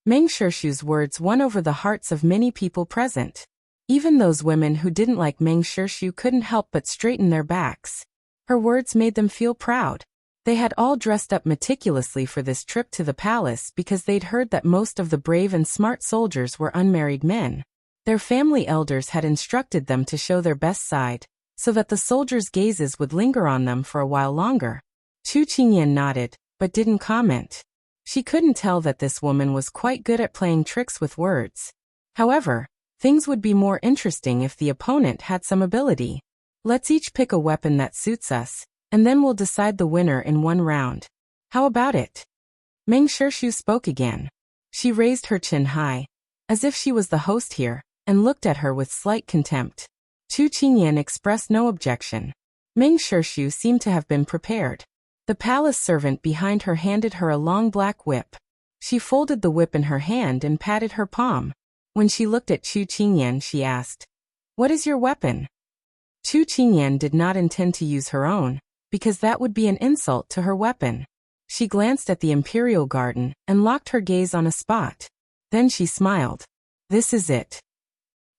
Meng Shirshu's words won over the hearts of many people present. Even those women who didn't like Meng Shirshu couldn't help but straighten their backs. Her words made them feel proud. They had all dressed up meticulously for this trip to the palace because they'd heard that most of the brave and smart soldiers were unmarried men. Their family elders had instructed them to show their best side, so that the soldiers' gazes would linger on them for a while longer. Chu Qingyan nodded, but didn't comment. She couldn't tell that this woman was quite good at playing tricks with words. However, things would be more interesting if the opponent had some ability. Let's each pick a weapon that suits us, and then we'll decide the winner in one round. How about it? Meng Shirshu spoke again. She raised her chin high, as if she was the host here, and looked at her with slight contempt. Chu Qingyan expressed no objection. Meng Shirshu seemed to have been prepared. The palace servant behind her handed her a long black whip. She folded the whip in her hand and patted her palm. When she looked at Chu Qingyan, she asked, What is your weapon? Chu Qingyan did not intend to use her own, because that would be an insult to her weapon. She glanced at the imperial garden and locked her gaze on a spot. Then she smiled. This is it.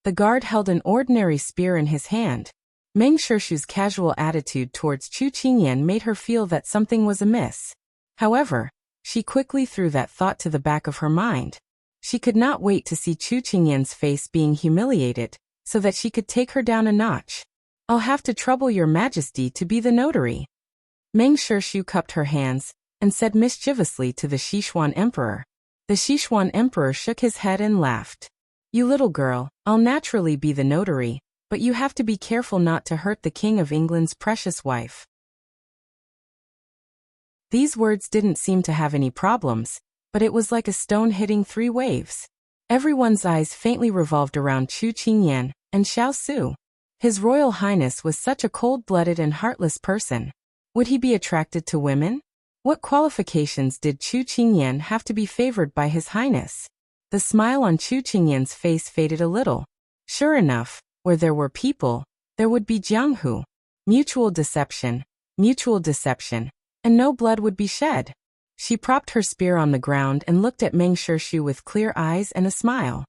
The guard held an ordinary spear in his hand. Meng Shirshu's casual attitude towards Chu Qingyan made her feel that something was amiss. However, she quickly threw that thought to the back of her mind. She could not wait to see Chu Qingyan's face being humiliated, so that she could take her down a notch. I'll have to trouble your majesty to be the notary. Meng Shirshu cupped her hands, and said mischievously to the Sichuan emperor. The Sichuan emperor shook his head and laughed. You little girl, I'll naturally be the notary, but you have to be careful not to hurt the King of England's precious wife. These words didn't seem to have any problems, but it was like a stone hitting 3 waves. Everyone's eyes faintly revolved around Chu Qingyan and Xiao Su. His Royal Highness was such a cold-blooded and heartless person. Would he be attracted to women? What qualifications did Chu Qingyan have to be favored by His Highness? The smile on Chu Qingyan's face faded a little. Sure enough, where there were people, there would be Jianghu. Mutual deception, and no blood would be shed. She propped her spear on the ground and looked at Meng Shirshu with clear eyes and a smile.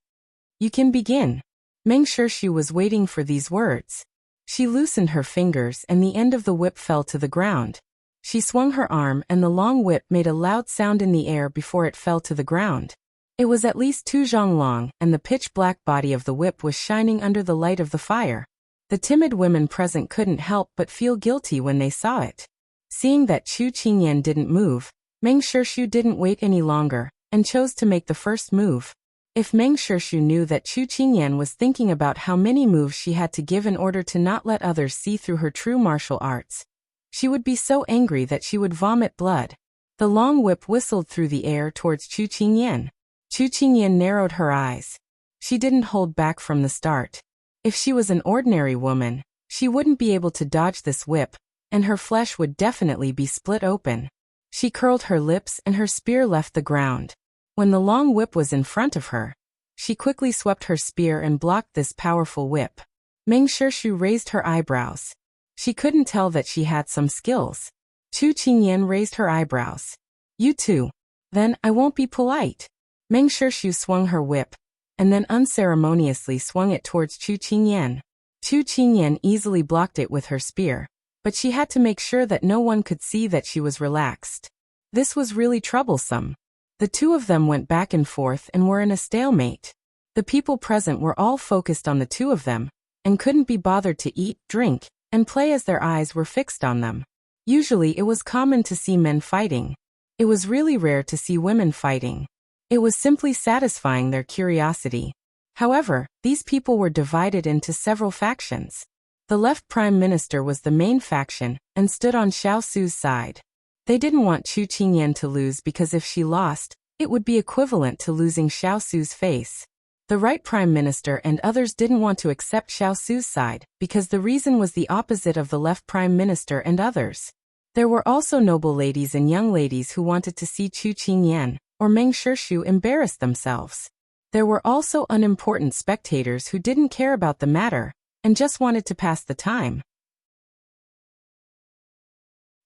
You can begin. Meng Shirshu was waiting for these words. She loosened her fingers and the end of the whip fell to the ground. She swung her arm and the long whip made a loud sound in the air before it fell to the ground. It was at least 2 zhang long, and the pitch-black body of the whip was shining under the light of the fire. The timid women present couldn't help but feel guilty when they saw it. Seeing that Chu Qingyan didn't move, Meng Shirshu didn't wait any longer, and chose to make the first move. If Meng Shirshu knew that Chu Qingyan was thinking about how many moves she had to give in order to not let others see through her true martial arts, she would be so angry that she would vomit blood. The long whip whistled through the air towards Chu Qingyan. Chu Qingyan narrowed her eyes. She didn't hold back from the start. If she was an ordinary woman, she wouldn't be able to dodge this whip, and her flesh would definitely be split open. She curled her lips and her spear left the ground. When the long whip was in front of her, she quickly swept her spear and blocked this powerful whip. Meng Shirshu raised her eyebrows. She couldn't tell that she had some skills. Chu Qingyan raised her eyebrows. You too. Then I won't be polite. Meng Shirshu swung her whip, and then unceremoniously swung it towards Chu Qingyan. Chu Qingyan easily blocked it with her spear, but she had to make sure that no one could see that she was relaxed. This was really troublesome. The two of them went back and forth and were in a stalemate. The people present were all focused on the two of them, and couldn't be bothered to eat, drink, and play as their eyes were fixed on them. Usually it was common to see men fighting. It was really rare to see women fighting. It was simply satisfying their curiosity. However, these people were divided into several factions. The left prime minister was the main faction and stood on Xiao Su's side. They didn't want Chu Qingyan to lose because if she lost, it would be equivalent to losing Xiao Su's face. The right prime minister and others didn't want to accept Xiao Su's side because the reason was the opposite of the left prime minister and others. There were also noble ladies and young ladies who wanted to see Chu Qingyan or Meng Shixu embarrass themselves. There were also unimportant spectators who didn't care about the matter and just wanted to pass the time.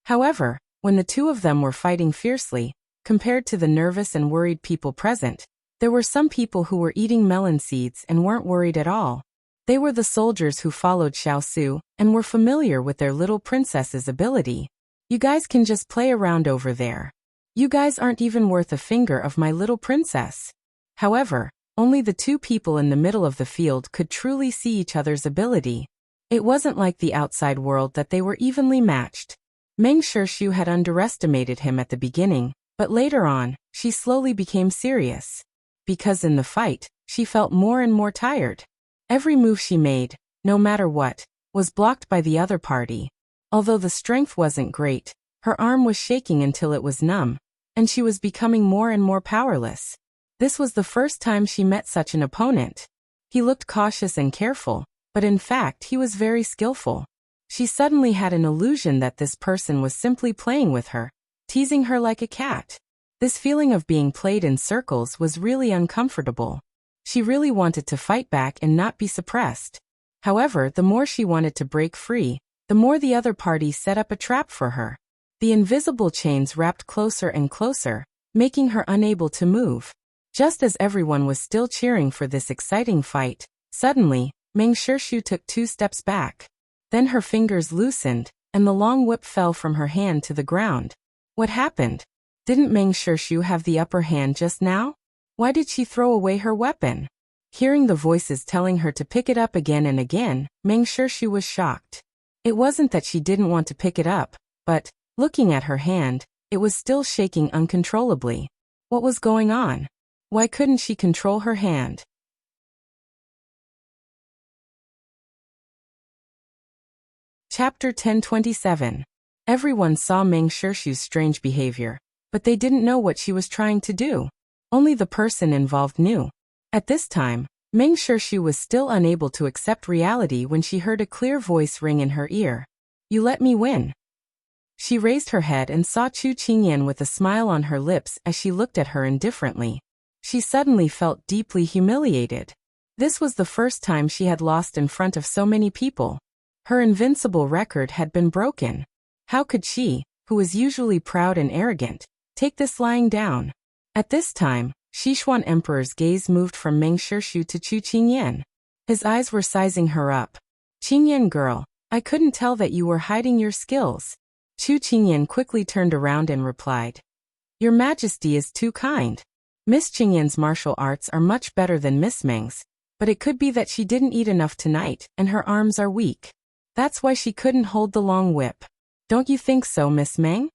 However, when the two of them were fighting fiercely, compared to the nervous and worried people present, there were some people who were eating melon seeds and weren't worried at all. They were the soldiers who followed Xiao Su and were familiar with their little princess's ability. You guys can just play around over there. You guys aren't even worth a finger of my little princess. However, only the two people in the middle of the field could truly see each other's ability. It wasn't like the outside world that they were evenly matched. Meng Shixu had underestimated him at the beginning, but later on, she slowly became serious. Because in the fight, she felt more and more tired. Every move she made, no matter what, was blocked by the other party. Although the strength wasn't great, her arm was shaking until it was numb, and she was becoming more and more powerless. This was the first time she met such an opponent. He looked cautious and careful, but in fact he was very skillful. She suddenly had an illusion that this person was simply playing with her, teasing her like a cat. This feeling of being played in circles was really uncomfortable. She really wanted to fight back and not be suppressed. However, the more she wanted to break free, the more the other party set up a trap for her. The invisible chains wrapped closer and closer, making her unable to move. Just as everyone was still cheering for this exciting fight, suddenly, Meng Shixu took 2 steps back. Then her fingers loosened, and the long whip fell from her hand to the ground. What happened? Didn't Meng Shixu have the upper hand just now? Why did she throw away her weapon? Hearing the voices telling her to pick it up again and again, Meng Shixu was shocked. It wasn't that she didn't want to pick it up, but, looking at her hand, it was still shaking uncontrollably. What was going on? Why couldn't she control her hand? Chapter 1027. Everyone saw Meng Shixu's strange behavior, but they didn't know what she was trying to do. Only the person involved knew. At this time, Meng Shixu was still unable to accept reality when she heard a clear voice ring in her ear. You let me win. She raised her head and saw Chu Qingyan with a smile on her lips as she looked at her indifferently. She suddenly felt deeply humiliated. This was the first time she had lost in front of so many people. Her invincible record had been broken. How could she, who was usually proud and arrogant, take this lying down? At this time, Sichuan Emperor's gaze moved from Meng Shixu to Chu Qingyan. His eyes were sizing her up. Qingyan girl, I couldn't tell that you were hiding your skills. Chu Qingyan quickly turned around and replied. Your Majesty is too kind. Miss Qingyan's martial arts are much better than Miss Meng's, but it could be that she didn't eat enough tonight and her arms are weak. That's why she couldn't hold the long whip. Don't you think so, Miss Meng?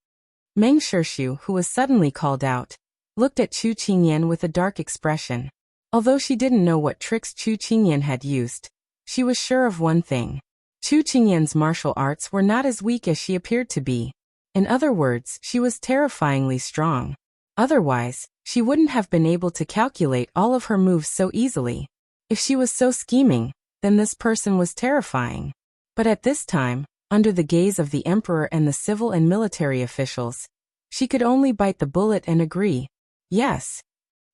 Meng Shixu, who was suddenly called out, looked at Chu Qingyan with a dark expression. Although she didn't know what tricks Chu Qingyan had used, she was sure of one thing. Chu Qingyan's martial arts were not as weak as she appeared to be. In other words, she was terrifyingly strong. Otherwise, she wouldn't have been able to calculate all of her moves so easily. If she was so scheming, then this person was terrifying. But at this time, under the gaze of the emperor and the civil and military officials, she could only bite the bullet and agree. Yes.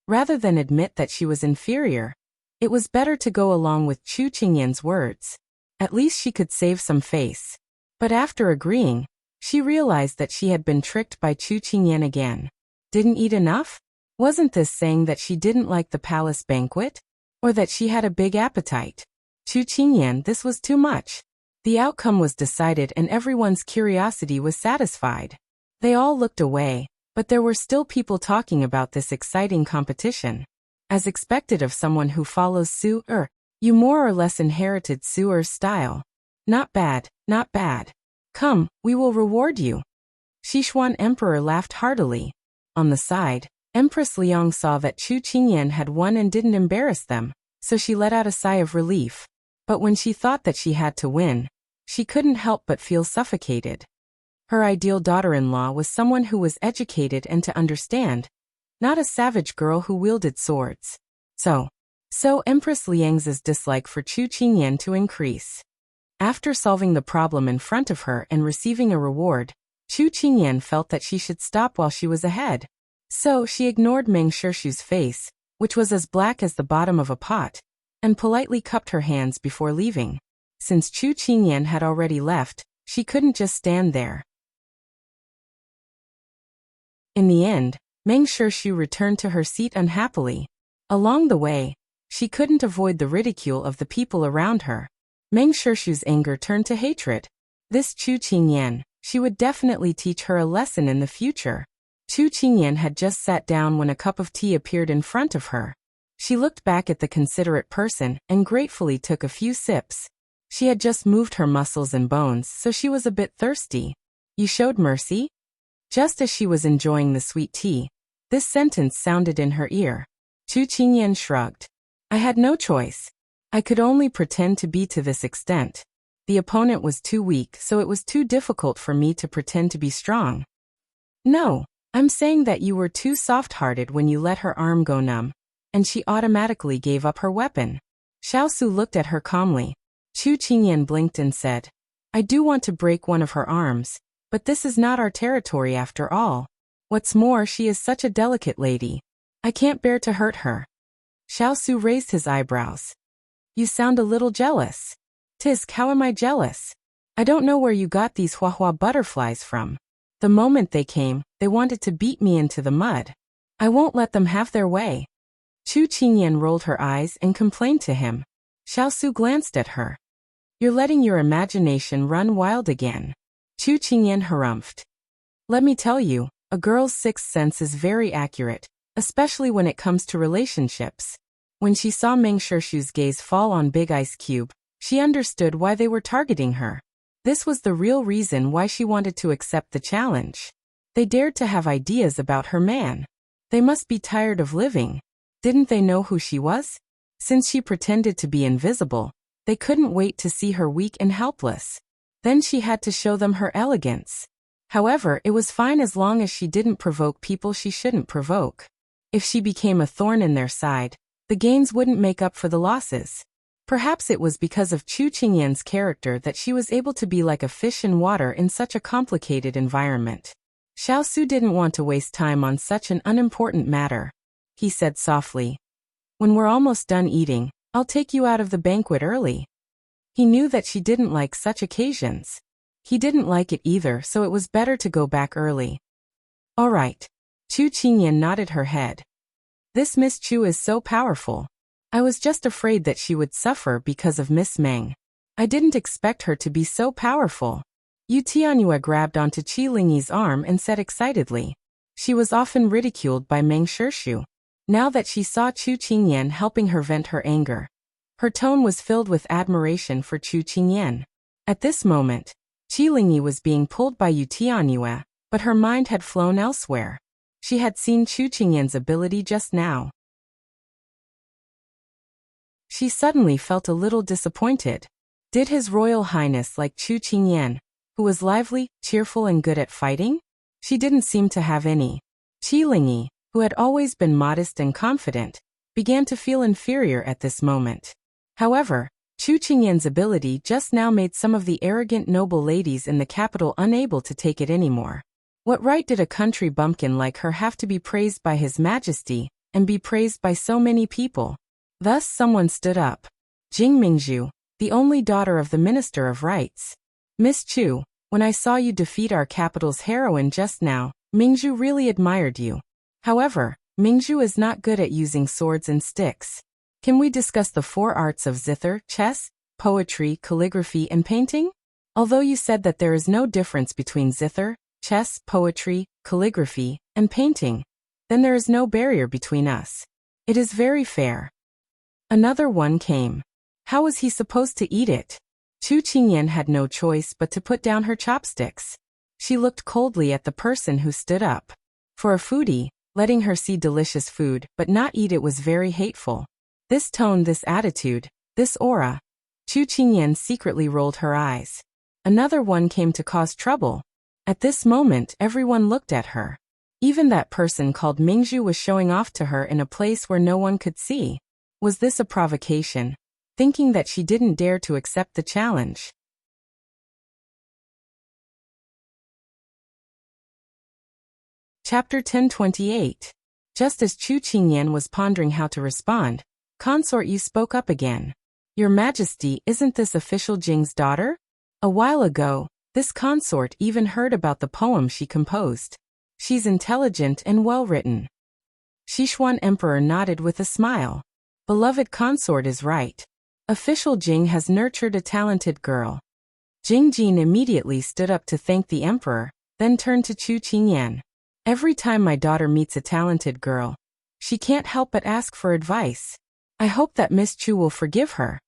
Rather than admit that she was inferior, it was better to go along with Chu Qingyan's words. At least she could save some face. But after agreeing, she realized that she had been tricked by Chu Qingyan again. Didn't eat enough? Wasn't this saying that she didn't like the palace banquet? Or that she had a big appetite? Chu Qingyan, this was too much. The outcome was decided and everyone's curiosity was satisfied. They all looked away, but there were still people talking about this exciting competition. As expected of someone who follows Su-er, you more or less inherited Su-er's style. Not bad, not bad. Come, we will reward you. Sichuan Emperor laughed heartily. On the side, Empress Liang saw that Chu Qingyan had won and didn't embarrass them, so she let out a sigh of relief. But when she thought that she had to win, She couldn't help but feel suffocated. Her ideal daughter-in-law was someone who was educated and to understand, not a savage girl who wielded swords. So Empress Liang's dislike for Chu Qingyan to increase. After solving the problem in front of her and receiving a reward, Chu Qingyan felt that she should stop while she was ahead. So she ignored Meng Sheshu's face, which was as black as the bottom of a pot, and politely cupped her hands before leaving. Since Chu Qingyan had already left, she couldn't just stand there. In the end, Meng Sheshu returned to her seat unhappily. Along the way, she couldn't avoid the ridicule of the people around her. Meng Sheshu's anger turned to hatred. This Chu Qingyan, she would definitely teach her a lesson in the future. Chu Qingyan had just sat down when a cup of tea appeared in front of her. She looked back at the considerate person and gratefully took a few sips. She had just moved her muscles and bones, so she was a bit thirsty. "You showed mercy?" Just as she was enjoying the sweet tea, this sentence sounded in her ear. Chu Qingyan shrugged. "I had no choice. I could only pretend to be to this extent. The opponent was too weak, so it was too difficult for me to pretend to be strong." "No, I'm saying that you were too soft-hearted when you let her arm go numb, and she automatically gave up her weapon." Xiao Su looked at her calmly. Chu Qingyan blinked and said, "I do want to break one of her arms, but this is not our territory after all. What's more, she is such a delicate lady. I can't bear to hurt her." Xiao Su raised his eyebrows. "You sound a little jealous." "Tisk, how am I jealous? I don't know where you got these Huahua butterflies from. The moment they came, they wanted to beat me into the mud. I won't let them have their way." Chu Qingyan rolled her eyes and complained to him. Xiao Su glanced at her. "You're letting your imagination run wild again." Chu Qingyan harumphed. "Let me tell you, a girl's sixth sense is very accurate, especially when it comes to relationships." When she saw Meng Sheshu's gaze fall on Big Ice Cube, she understood why they were targeting her. This was the real reason why she wanted to accept the challenge. They dared to have ideas about her man. They must be tired of living. Didn't they know who she was? Since she pretended to be invisible, they couldn't wait to see her weak and helpless. Then she had to show them her elegance. However, it was fine as long as she didn't provoke people she shouldn't provoke. If she became a thorn in their side, the gains wouldn't make up for the losses. Perhaps it was because of Chu Qingyan's character that she was able to be like a fish in water in such a complicated environment. Xiao Su didn't want to waste time on such an unimportant matter. He said softly, "When we're almost done eating, I'll take you out of the banquet early." He knew that she didn't like such occasions. He didn't like it either, so it was better to go back early. "All right." Chu Qingyan nodded her head. "This Miss Chu is so powerful. I was just afraid that she would suffer because of Miss Meng. I didn't expect her to be so powerful." Yu Tianyue grabbed onto Qi Lingyi's arm and said excitedly. She was often ridiculed by Meng Sheshu. Now that she saw Chu Qingyan helping her vent her anger, her tone was filled with admiration for Chu Qingyan. At this moment, Qi Lingyi was being pulled by Yu Tianyue, but her mind had flown elsewhere. She had seen Chu Qingyan's ability just now. She suddenly felt a little disappointed. Did His Royal Highness like Chu Qingyan, who was lively, cheerful and good at fighting? She didn't seem to have any. Qi Lingyi, who had always been modest and confident, began to feel inferior at this moment. However, Chu Qingyan's ability just now made some of the arrogant noble ladies in the capital unable to take it anymore. What right did a country bumpkin like her have to be praised by His Majesty, and be praised by so many people? Thus someone stood up. Jing Mingzhu, the only daughter of the Minister of Rights. "Miss Chu, when I saw you defeat our capital's heroine just now, Mingzhu really admired you. However, Mingzhu is not good at using swords and sticks. Can we discuss the 4 arts of zither, chess, poetry, calligraphy, and painting? Although you said that there is no difference between zither, chess, poetry, calligraphy, and painting, then there is no barrier between us. It is very fair." Another one came. How was he supposed to eat it? Chu Qingyan had no choice but to put down her chopsticks. She looked coldly at the person who stood up. For a foodie, letting her see delicious food but not eat it was very hateful. This tone, this attitude, this aura. Chu Qingyan secretly rolled her eyes. Another one came to cause trouble. At this moment, everyone looked at her. Even that person called Mingzhu was showing off to her in a place where no one could see. Was this a provocation? Thinking that she didn't dare to accept the challenge. Chapter 1028. Just as Chu Qingyan was pondering how to respond, Consort Yu spoke up again. Your Majesty, isn't this official Jing's daughter? A while ago, this consort even heard about the poem she composed. She's intelligent and well-written. Sichuan Emperor nodded with a smile. Beloved consort is right. Official Jing has nurtured a talented girl. Jing Jin immediately stood up to thank the emperor, then turned to Chu Qingyan. Every time my daughter meets a talented girl, she can't help but ask for advice. I hope that Miss Chu will forgive her.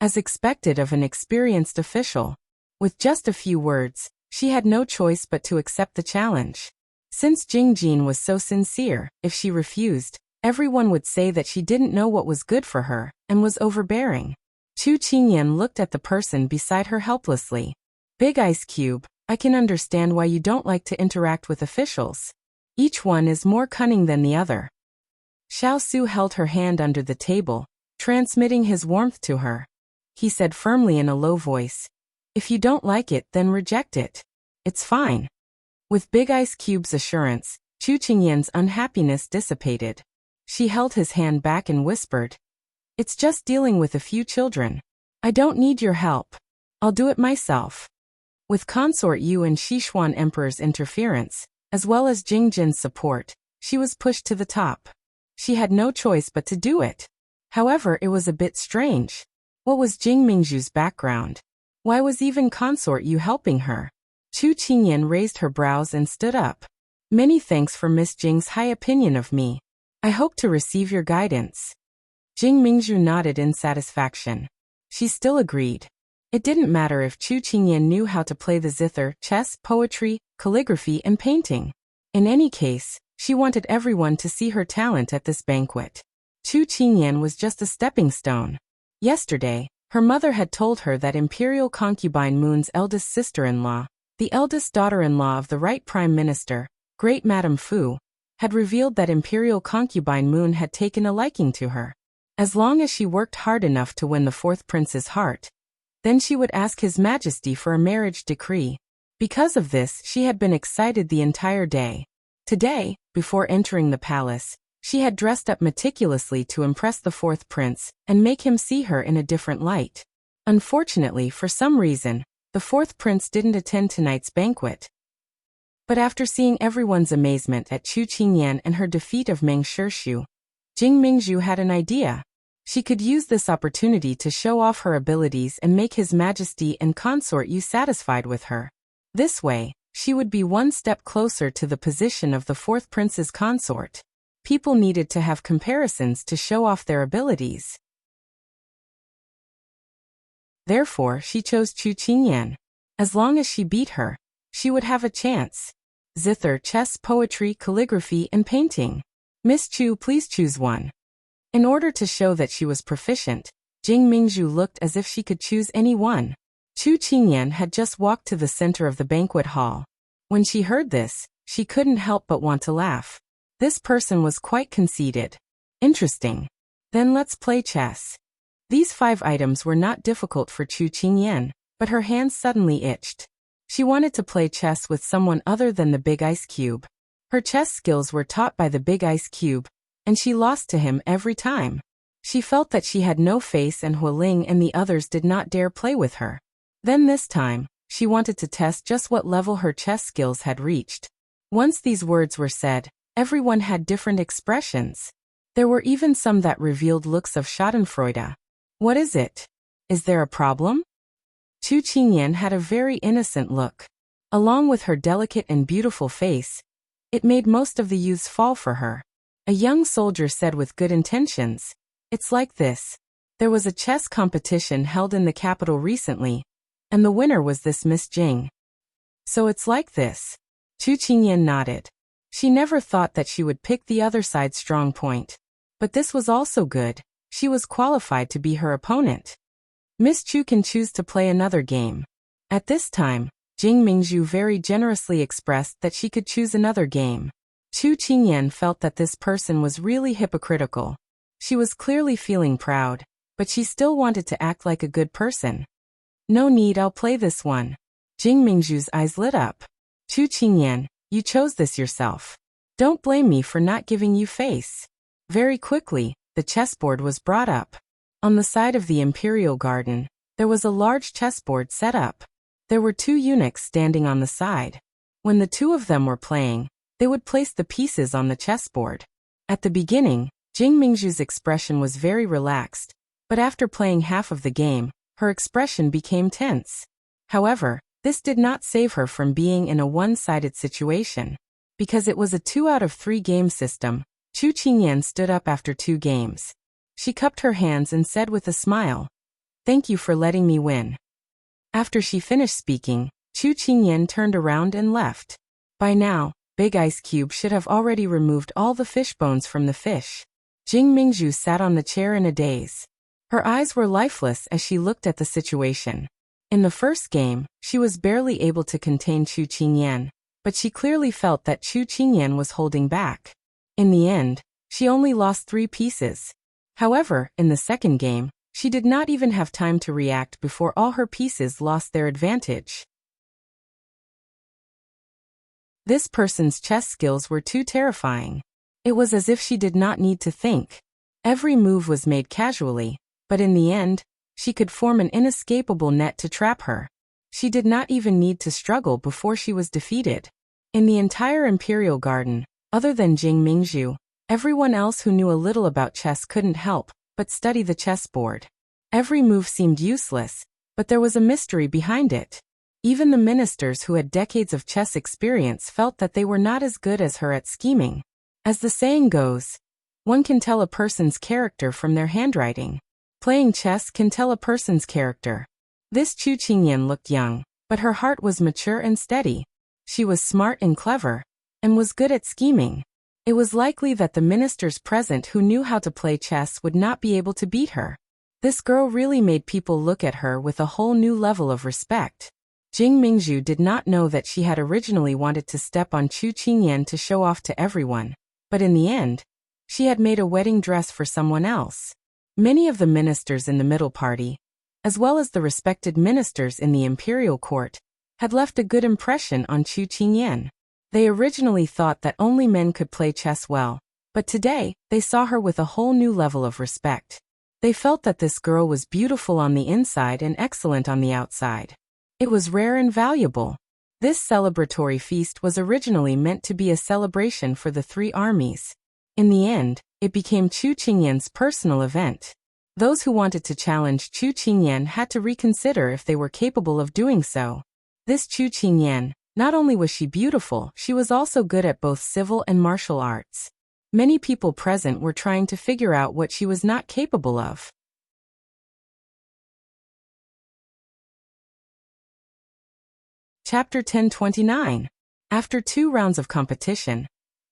As expected of an experienced official, with just a few words, she had no choice but to accept the challenge. Since Jing Jin was so sincere, if she refused, everyone would say that she didn't know what was good for her and was overbearing. Chu Qingyan looked at the person beside her helplessly. Big Ice Cube, I can understand why you don't like to interact with officials. Each one is more cunning than the other. Xiao Su held her hand under the table, transmitting his warmth to her. He said firmly in a low voice, if you don't like it, then reject it. It's fine. With Big Ice Cube's assurance, Chu Qingyan's unhappiness dissipated. She held his hand back and whispered, it's just dealing with a few children. I don't need your help. I'll do it myself. With Consort Yu and Sichuan Emperor's interference, as well as Jing Jin's support, she was pushed to the top. She had no choice but to do it. However, it was a bit strange. What was Jing Mingzhu's background? Why was even Consort Yu helping her? Chu Qingyan raised her brows and stood up. Many thanks for Miss Jing's high opinion of me. I hope to receive your guidance. Jing Mingzhu nodded in satisfaction. She still agreed. It didn't matter if Chu Qingyan knew how to play the zither, chess, poetry, calligraphy, and painting. In any case, she wanted everyone to see her talent at this banquet. Chu Qingyan was just a stepping stone. Yesterday, her mother had told her that Imperial Concubine Moon's eldest sister-in-law, the eldest daughter-in-law of the right Prime Minister, Great Madame Fu, had revealed that Imperial Concubine Moon had taken a liking to her. As long as she worked hard enough to win the fourth prince's heart, then she would ask His Majesty for a marriage decree. Because of this, she had been excited the entire day. Today, before entering the palace, she had dressed up meticulously to impress the fourth prince and make him see her in a different light. Unfortunately, for some reason, the fourth prince didn't attend tonight's banquet. But after seeing everyone's amazement at Chu Qingyan and her defeat of Meng Shirshu, Jing Mingzhu had an idea. She could use this opportunity to show off her abilities and make His Majesty and Consort Yu satisfied with her. This way, she would be one step closer to the position of the fourth prince's consort. People needed to have comparisons to show off their abilities. Therefore, she chose Chu Qingyan. As long as she beat her, she would have a chance. Zither, chess, poetry, calligraphy, and painting. Miss Chu, please choose one. In order to show that she was proficient, Jing Mingzhu looked as if she could choose any one. Chu Qingyan had just walked to the center of the banquet hall. When she heard this, she couldn't help but want to laugh. This person was quite conceited. Interesting. Then let's play chess. These 5 items were not difficult for Chu Qingyan, but her hands suddenly itched. She wanted to play chess with someone other than the Big Ice Cube. Her chess skills were taught by the Big Ice Cube, and she lost to him every time. She felt that she had no face and Hualing and the others did not dare play with her. Then this time, she wanted to test just what level her chess skills had reached. Once these words were said, everyone had different expressions. There were even some that revealed looks of schadenfreude. What is it? Is there a problem? Chu Qingyan had a very innocent look. Along with her delicate and beautiful face, it made most of the youths fall for her. A young soldier said with good intentions, it's like this. There was a chess competition held in the capital recently, and the winner was this Miss Jing. So it's like this. Chu Qingyan nodded. She never thought that she would pick the other side's strong point. But this was also good. She was qualified to be her opponent. Miss Chu can choose to play another game. At this time, Jing Mingzhu very generously expressed that she could choose another game. Chu Qingyan felt that this person was really hypocritical. She was clearly feeling proud, but she still wanted to act like a good person. No need, I'll play this one. Jing Mingzhu's eyes lit up. Chu Qingyan, you chose this yourself. Don't blame me for not giving you face. Very quickly, the chessboard was brought up. On the side of the imperial garden, there was a large chessboard set up. There were 2 eunuchs standing on the side. When the 2 of them were playing, they would place the pieces on the chessboard. At the beginning, Jing Mingzhu's expression was very relaxed, but after playing half of the game, her expression became tense. However, this did not save her from being in a one-sided situation. Because it was a 2 out of 3 game system, Chu Qingyan stood up after 2 games. She cupped her hands and said with a smile, "Thank you for letting me win." After she finished speaking, Chu Qingyan turned around and left. By now, Big Ice Cube should have already removed all the fish bones from the fish. Jing Mingzhu sat on the chair in a daze. Her eyes were lifeless as she looked at the situation. In the first game, she was barely able to contain Chu Qingyan, but she clearly felt that Chu Qingyan was holding back. In the end, she only lost 3 pieces. However, in the second game, she did not even have time to react before all her pieces lost their advantage. This person's chess skills were too terrifying. It was as if she did not need to think. Every move was made casually, but in the end, she could form an inescapable net to trap her. She did not even need to struggle before she was defeated. In the entire Imperial Garden, other than Jing Mingzhu, everyone else who knew a little about chess couldn't help but study the chessboard. Every move seemed useless, but there was a mystery behind it. Even the ministers who had decades of chess experience felt that they were not as good as her at scheming. As the saying goes, one can tell a person's character from their handwriting. Playing chess can tell a person's character. This Chu Qingyan looked young, but her heart was mature and steady. She was smart and clever, and was good at scheming. It was likely that the ministers present who knew how to play chess would not be able to beat her. This girl really made people look at her with a whole new level of respect. Jing Mingzhu did not know that she had originally wanted to step on Chu Qingyan to show off to everyone, but in the end, she had made a wedding dress for someone else. Many of the ministers in the middle party, as well as the respected ministers in the imperial court, had left a good impression on Chu Qingyan. They originally thought that only men could play chess well, but today, they saw her with a whole new level of respect. They felt that this girl was beautiful on the inside and excellent on the outside. It was rare and valuable. This celebratory feast was originally meant to be a celebration for the 3 armies. In the end, it became Chu Qingyan's personal event. Those who wanted to challenge Chu Qingyan had to reconsider if they were capable of doing so. This Chu Qingyan, not only was she beautiful, she was also good at both civil and martial arts. Many people present were trying to figure out what she was not capable of. Chapter 1029. After 2 rounds of competition,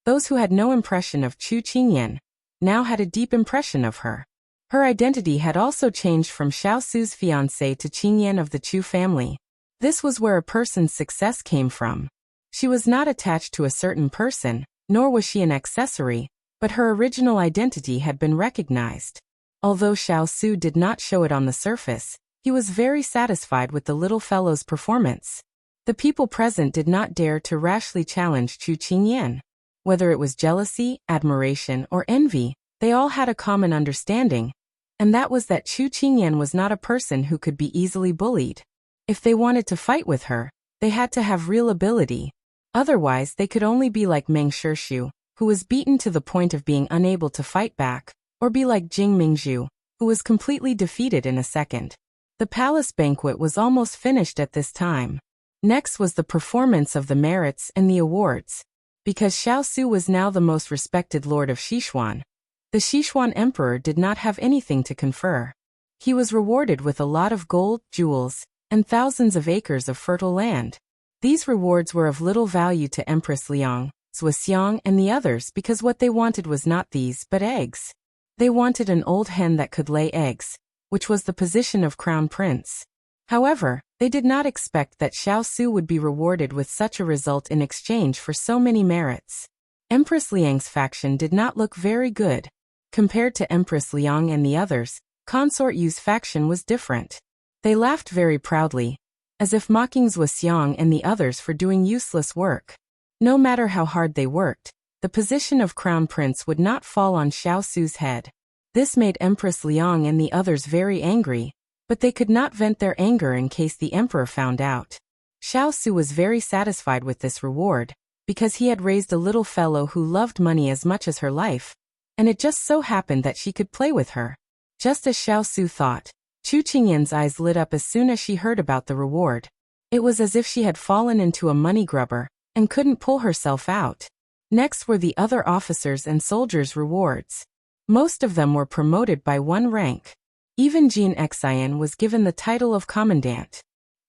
those who had no impression of Chu Qingyan now had a deep impression of her. Her identity had also changed from Xiao Su's fiancé to Qingyan of the Chu family. This was where a person's success came from. She was not attached to a certain person, nor was she an accessory, but her original identity had been recognized. Although Xiao Su did not show it on the surface, he was very satisfied with the little fellow's performance. The people present did not dare to rashly challenge Chu Qingyan. Whether it was jealousy, admiration, or envy, they all had a common understanding, and that was that Chu Qingyan was not a person who could be easily bullied. If they wanted to fight with her, they had to have real ability. Otherwise, they could only be like Meng Shixu, who was beaten to the point of being unable to fight back, or be like Jing Mingzhu, who was completely defeated in a second. The palace banquet was almost finished at this time. Next was the performance of the merits and the awards. Because Xiao Su was now the most respected lord of Sichuan, the Sichuan emperor did not have anything to confer. He was rewarded with a lot of gold, jewels, and thousands of acres of fertile land. These rewards were of little value to Empress Liang, Zhuxiang, and the others because what they wanted was not these but eggs. They wanted an old hen that could lay eggs, which was the position of crown prince. However, they did not expect that Xiao Su would be rewarded with such a result in exchange for so many merits. Empress Liang's faction did not look very good. Compared to Empress Liang and the others, Consort Yu's faction was different. They laughed very proudly, as if mocking Wuxia and the others for doing useless work. No matter how hard they worked, the position of crown prince would not fall on Xiao Su's head. This made Empress Liang and the others very angry, but they could not vent their anger in case the emperor found out. Xiao Su was very satisfied with this reward, because he had raised a little fellow who loved money as much as her life, and it just so happened that she could play with her. Just as Xiao Su thought, Chu Qingyan's eyes lit up as soon as she heard about the reward. It was as if she had fallen into a money grubber, and couldn't pull herself out. Next were the other officers and soldiers' rewards. Most of them were promoted by one rank. Even Jin Xian was given the title of commandant.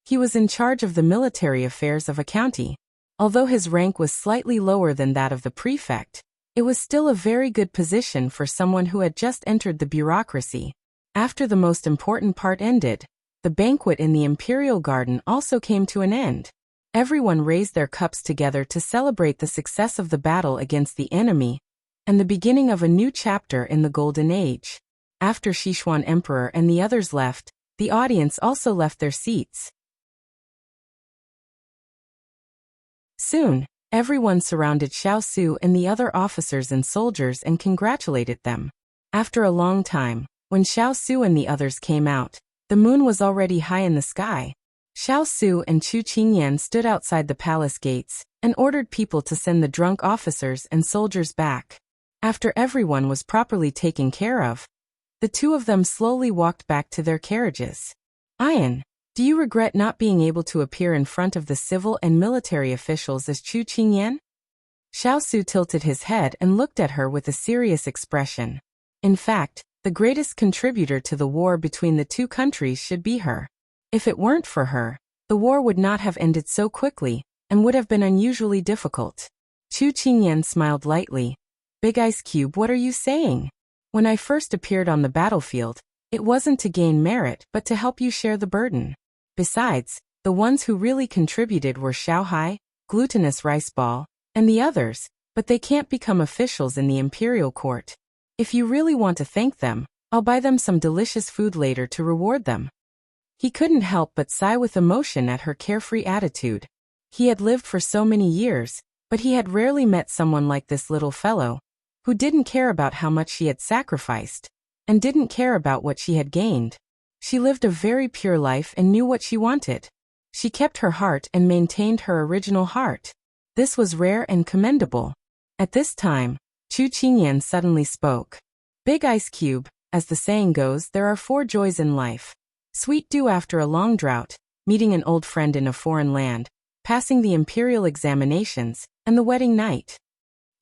He was in charge of the military affairs of a county. Although his rank was slightly lower than that of the prefect, it was still a very good position for someone who had just entered the bureaucracy. After the most important part ended, the banquet in the imperial garden also came to an end. Everyone raised their cups together to celebrate the success of the battle against the enemy and the beginning of a new chapter in the Golden Age. After Sichuan Emperor and the others left, the audience also left their seats. Soon, everyone surrounded Xiao Su and the other officers and soldiers and congratulated them. After a long time, when Xiao Su and the others came out, the moon was already high in the sky. Xiao Su and Chu Qingyan stood outside the palace gates and ordered people to send the drunk officers and soldiers back. After everyone was properly taken care of, the two of them slowly walked back to their carriages. Ian, do you regret not being able to appear in front of the civil and military officials as Chu Qingyan? Xiao Su tilted his head and looked at her with a serious expression. In fact, the greatest contributor to the war between the two countries should be her. If it weren't for her, the war would not have ended so quickly and would have been unusually difficult. Chu Qingyan smiled lightly. Big Ice Cube, what are you saying? When I first appeared on the battlefield, it wasn't to gain merit but to help you share the burden. Besides, the ones who really contributed were Xiaohai, Glutinous Rice Ball, and the others, but they can't become officials in the imperial court. If you really want to thank them, I'll buy them some delicious food later to reward them. He couldn't help but sigh with emotion at her carefree attitude. He had lived for so many years, but he had rarely met someone like this little fellow, who didn't care about how much she had sacrificed, and didn't care about what she had gained. She lived a very pure life and knew what she wanted. She kept her heart and maintained her original heart. This was rare and commendable. At this time, Chu Qingyan suddenly spoke. Big Ice Cube, as the saying goes, there are 4 joys in life. Sweet dew after a long drought, meeting an old friend in a foreign land, passing the imperial examinations, and the wedding night.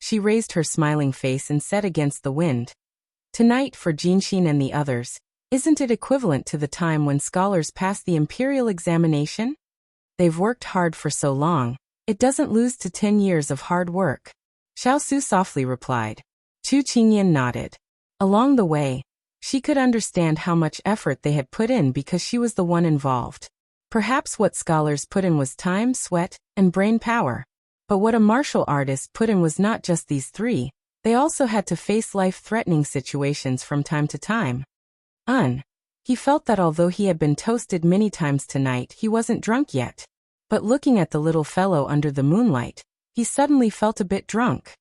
She raised her smiling face and said against the wind. Tonight for Jinshin and the others, isn't it equivalent to the time when scholars pass the imperial examination? They've worked hard for so long, it doesn't lose to 10 years of hard work. Xiao Su softly replied. Chu Qingyan nodded. Along the way, she could understand how much effort they had put in because she was the one involved. Perhaps what scholars put in was time, sweat, and brain power. But what a martial artist put in was not just these 3, they also had to face life-threatening situations from time to time. He felt that although he had been toasted many times tonight, he wasn't drunk yet. But looking at the little fellow under the moonlight, he suddenly felt a bit drunk.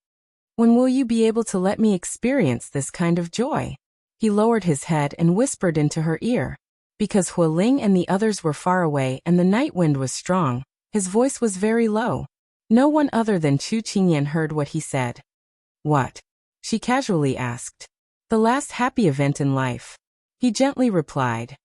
When will you be able to let me experience this kind of joy? He lowered his head and whispered into her ear. Because Hualing and the others were far away and the night wind was strong, his voice was very low. No one other than Chu Qingyan heard what he said. What? She casually asked. The last happy event in life. He gently replied.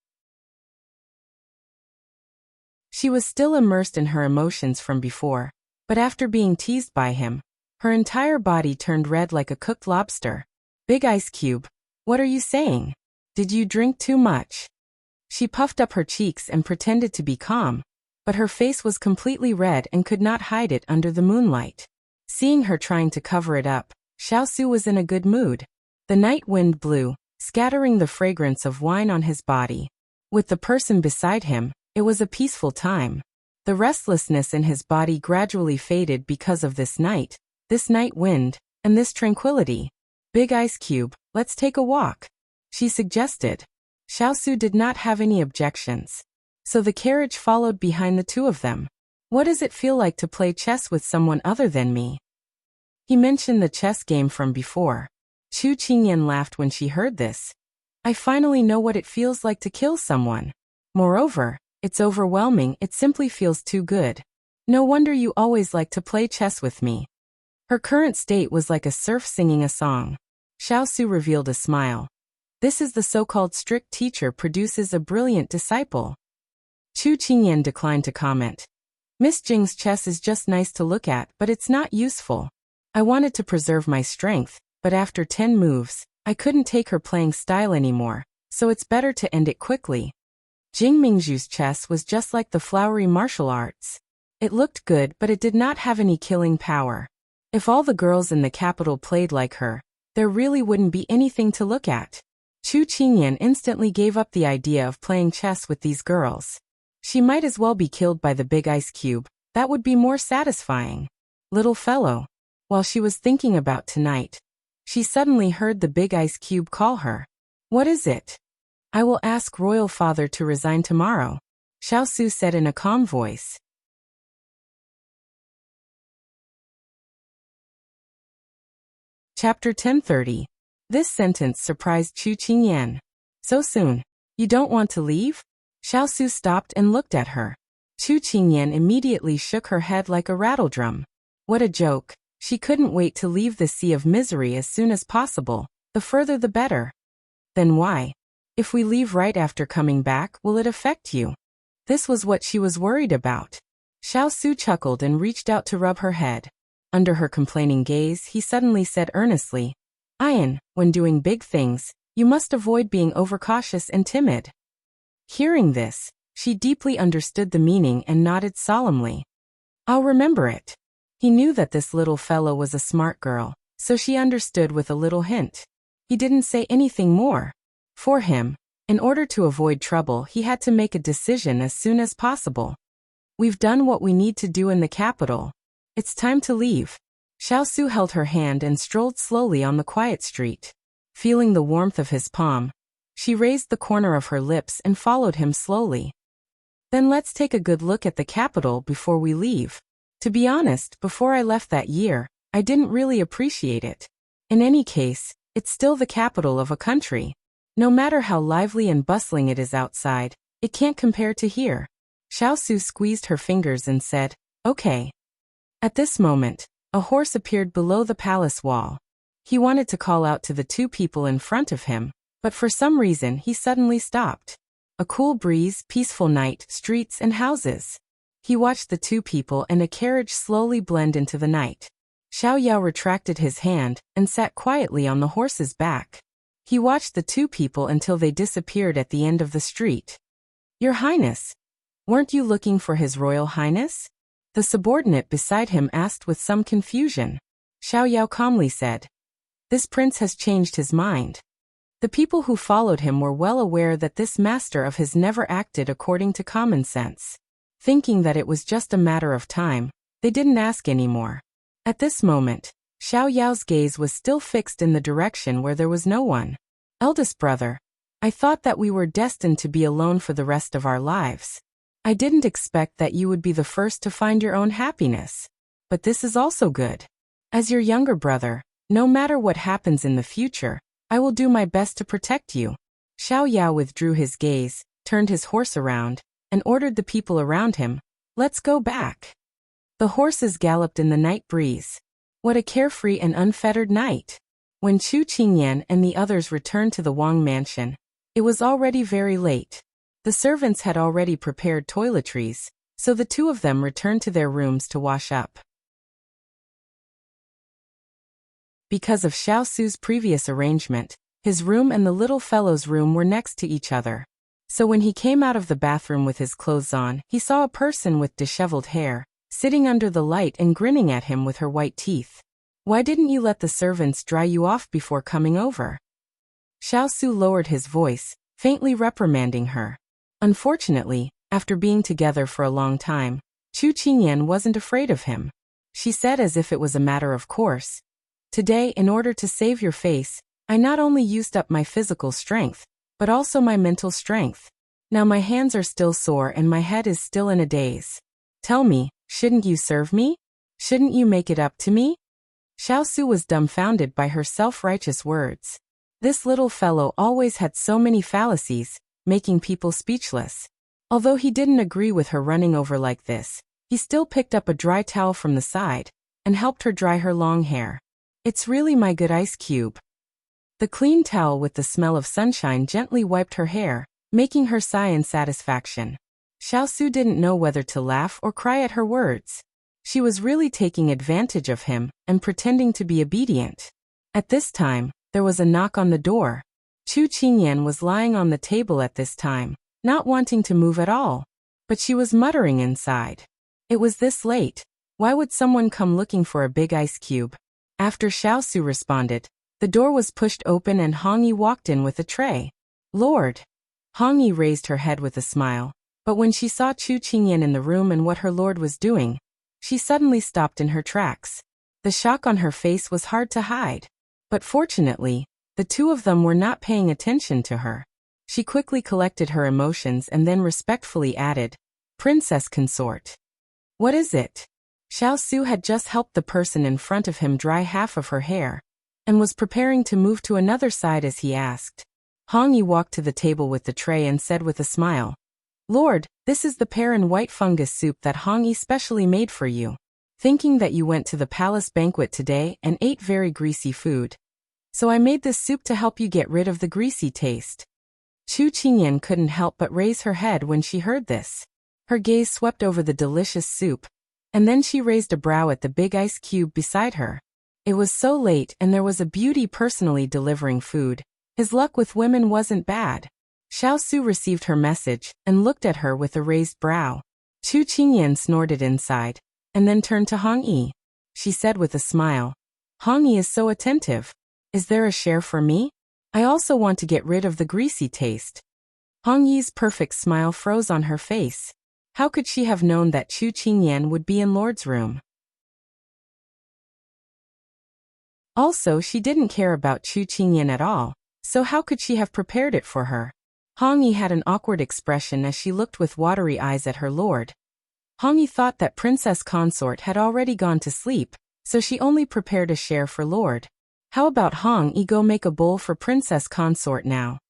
She was still immersed in her emotions from before, but after being teased by him, her entire body turned red like a cooked lobster. Big Ice Cube, what are you saying? Did you drink too much? She puffed up her cheeks and pretended to be calm, but her face was completely red and could not hide it under the moonlight. Seeing her trying to cover it up, Xiao Su was in a good mood. The night wind blew, scattering the fragrance of wine on his body. With the person beside him, It was a peaceful time. The restlessness in his body gradually faded because of this night wind, and this tranquility. Big Ice Cube, let's take a walk, she suggested. Xiao did not have any objections. So the carriage followed behind the two of them. What does it feel like to play chess with someone other than me? He mentioned the chess game from before. Chu Qingyan laughed when she heard this. I finally know what it feels like to kill someone. Moreover, it's overwhelming, it simply feels too good. No wonder you always like to play chess with me. Her current state was like a surf singing a song. Xiao revealed a smile. This is the so-called strict teacher produces a brilliant disciple. Chu Qingyan declined to comment. Miss Jing's chess is just nice to look at, but it's not useful. I wanted to preserve my strength, but after 10 moves, I couldn't take her playing style anymore, so it's better to end it quickly. Jing Mingzhu's chess was just like the flowery martial arts. It looked good, but it did not have any killing power. If all the girls in the capital played like her, there really wouldn't be anything to look at. Chu Qingyan instantly gave up the idea of playing chess with these girls. She might as well be killed by the big ice cube, that would be more satisfying. Little fellow. While she was thinking about tonight, she suddenly heard the big ice cube call her. What is it? I will ask Royal Father to resign tomorrow, Xiao said in a calm voice. Chapter 1030. This sentence surprised Chu Qingyan. So soon? You don't want to leave? Xiao stopped and looked at her. Chu Qingyan immediately shook her head like a rattledrum. What a joke. She couldn't wait to leave the sea of misery as soon as possible, the further the better. Then why? If we leave right after coming back, will it affect you? This was what she was worried about. Xiao chuckled and reached out to rub her head. Under her complaining gaze, he suddenly said earnestly, Ian, when doing big things, you must avoid being overcautious and timid. Hearing this, she deeply understood the meaning and nodded solemnly. I'll remember it. He knew that this little fellow was a smart girl, so she understood with a little hint. He didn't say anything more. For him, in order to avoid trouble, he had to make a decision as soon as possible. We've done what we need to do in the capital. It's time to leave. Xiao held her hand and strolled slowly on the quiet street. Feeling the warmth of his palm, she raised the corner of her lips and followed him slowly. Then let's take a good look at the capital before we leave. To be honest, before I left that year, I didn't really appreciate it. In any case, it's still the capital of a country. No matter how lively and bustling it is outside, it can't compare to here. Xiao squeezed her fingers and said, Okay. At this moment, a horse appeared below the palace wall. He wanted to call out to the two people in front of him, but for some reason he suddenly stopped. A cool breeze, peaceful night, streets and houses. He watched the two people and a carriage slowly blend into the night. Xiao retracted his hand and sat quietly on the horse's back. He watched the two people until they disappeared at the end of the street. Your Highness, weren't you looking for His Royal Highness? The subordinate beside him asked with some confusion. Xiao calmly said, This prince has changed his mind. The people who followed him were well aware that this master of his never acted according to common sense. Thinking that it was just a matter of time, they didn't ask anymore. At this moment, Xiao's gaze was still fixed in the direction where there was no one. Eldest brother, I thought that we were destined to be alone for the rest of our lives. I didn't expect that you would be the first to find your own happiness. But this is also good. As your younger brother, no matter what happens in the future, I will do my best to protect you. Xiao withdrew his gaze, turned his horse around, and ordered the people around him, Let's go back. The horses galloped in the night breeze. What a carefree and unfettered night. When Chu Qingyan and the others returned to the Wang mansion, it was already very late. The servants had already prepared toiletries, so the two of them returned to their rooms to wash up. Because of Xiao's previous arrangement, his room and the little fellow's room were next to each other. So when he came out of the bathroom with his clothes on, he saw a person with disheveled hair, sitting under the light and grinning at him with her white teeth. Why didn't you let the servants dry you off before coming over? Xiao lowered his voice, faintly reprimanding her. Unfortunately, After being together for a long time, Chu Qingyan wasn't afraid of him. She said as if it was a matter of course. Today, in order to save your face, I not only used up my physical strength, but also my mental strength. Now my hands are still sore and my head is still in a daze. Tell me, shouldn't you serve me? Shouldn't you make it up to me? Xiao Su was dumbfounded by her self-righteous words. This little fellow always had so many fallacies, making people speechless. Although he didn't agree with her running over like this, he still picked up a dry towel from the side and helped her dry her long hair. It's really my good ice cube. The clean towel with the smell of sunshine gently wiped her hair, making her sigh in satisfaction. Xiao Su didn't know whether to laugh or cry at her words. She was really taking advantage of him and pretending to be obedient. At this time, there was a knock on the door. Chu Qingyan was lying on the table at this time, not wanting to move at all. But she was muttering inside. It was this late. Why would someone come looking for a big ice cube? After Xiao Su responded, the door was pushed open and Hong Yi walked in with a tray. Lord! Hong Yi raised her head with a smile, but when she saw Chu Qingyan in the room and what her lord was doing, she suddenly stopped in her tracks. The shock on her face was hard to hide. But fortunately, the two of them were not paying attention to her. She quickly collected her emotions and then respectfully added, Princess Consort. What is it? Xiao Su had just helped the person in front of him dry half of her hair, and was preparing to move to another side as he asked. Hong Yi walked to the table with the tray and said with a smile, Lord, this is the pear and white fungus soup that Hong Yi specially made for you. Thinking that you went to the palace banquet today and ate very greasy food. So I made this soup to help you get rid of the greasy taste. Chu Qingyan couldn't help but raise her head when she heard this. Her gaze swept over the delicious soup, and then she raised a brow at the big ice cube beside her. It was so late and there was a beauty personally delivering food. His luck with women wasn't bad. Xiao Su received her message and looked at her with a raised brow. Chu Qingyan snorted inside, and then turned to Hong Yi. She said with a smile, Hong Yi is so attentive. Is there a share for me? I also want to get rid of the greasy taste. Hong Yi's perfect smile froze on her face. How could she have known that Chu Qingyan would be in Lord's room? Also, she didn't care about Chu Qingyan at all, so how could she have prepared it for her? Hong Yi had an awkward expression as she looked with watery eyes at her lord. Hong Yi thought that Princess Consort had already gone to sleep, so she only prepared a share for Lord. How about Hong Yi go make a bowl for Princess Consort now?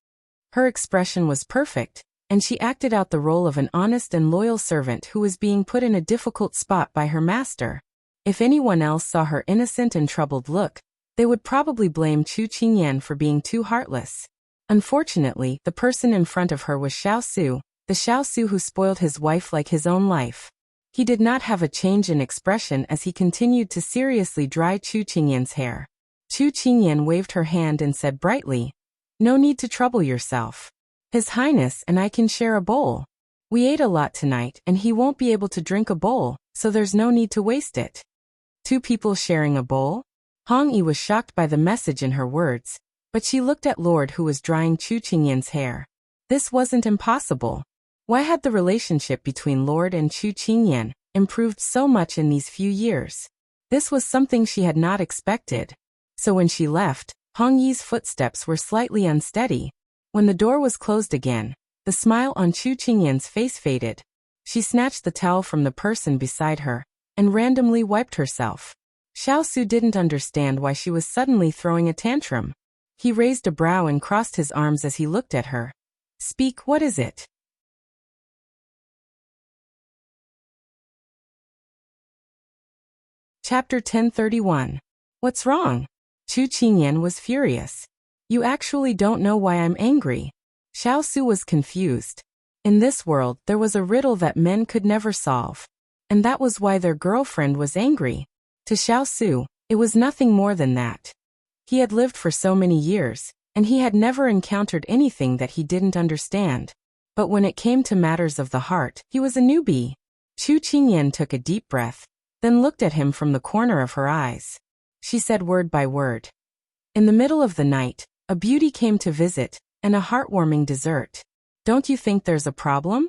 Her expression was perfect, and she acted out the role of an honest and loyal servant who was being put in a difficult spot by her master. If anyone else saw her innocent and troubled look, they would probably blame Chu Qingyan for being too heartless. Unfortunately, the person in front of her was Xiao Su, the Xiao Su who spoiled his wife like his own life. He did not have a change in expression as he continued to seriously dry Chu Qingyan's hair. Chu Qingyan waved her hand and said brightly, No need to trouble yourself. His Highness and I can share a bowl. We ate a lot tonight and he won't be able to drink a bowl, so there's no need to waste it. Two people sharing a bowl? Hong Yi was shocked by the message in her words, but she looked at Lord who was drying Chu Qingyan's hair. This wasn't impossible. Why had the relationship between Lord and Chu Qingyan improved so much in these few years? This was something she had not expected. So when she left, Hong Yi's footsteps were slightly unsteady. When the door was closed again, the smile on Chu Qingyan's face faded. She snatched the towel from the person beside her and randomly wiped herself. Xiao Su didn't understand why she was suddenly throwing a tantrum. He raised a brow and crossed his arms as he looked at her. Speak, what is it? Chapter 1031. What's wrong? Chu Qingyan was furious. You actually don't know why I'm angry. Xiao Su was confused. In this world, there was a riddle that men could never solve. And that was why their girlfriend was angry. To Xiao Su, it was nothing more than that. He had lived for so many years, and he had never encountered anything that he didn't understand. But when it came to matters of the heart, he was a newbie. Chu Qingyan took a deep breath, then looked at him from the corner of her eyes. She said word by word. In the middle of the night, a beauty came to visit, and a heartwarming dessert. Don't you think there's a problem?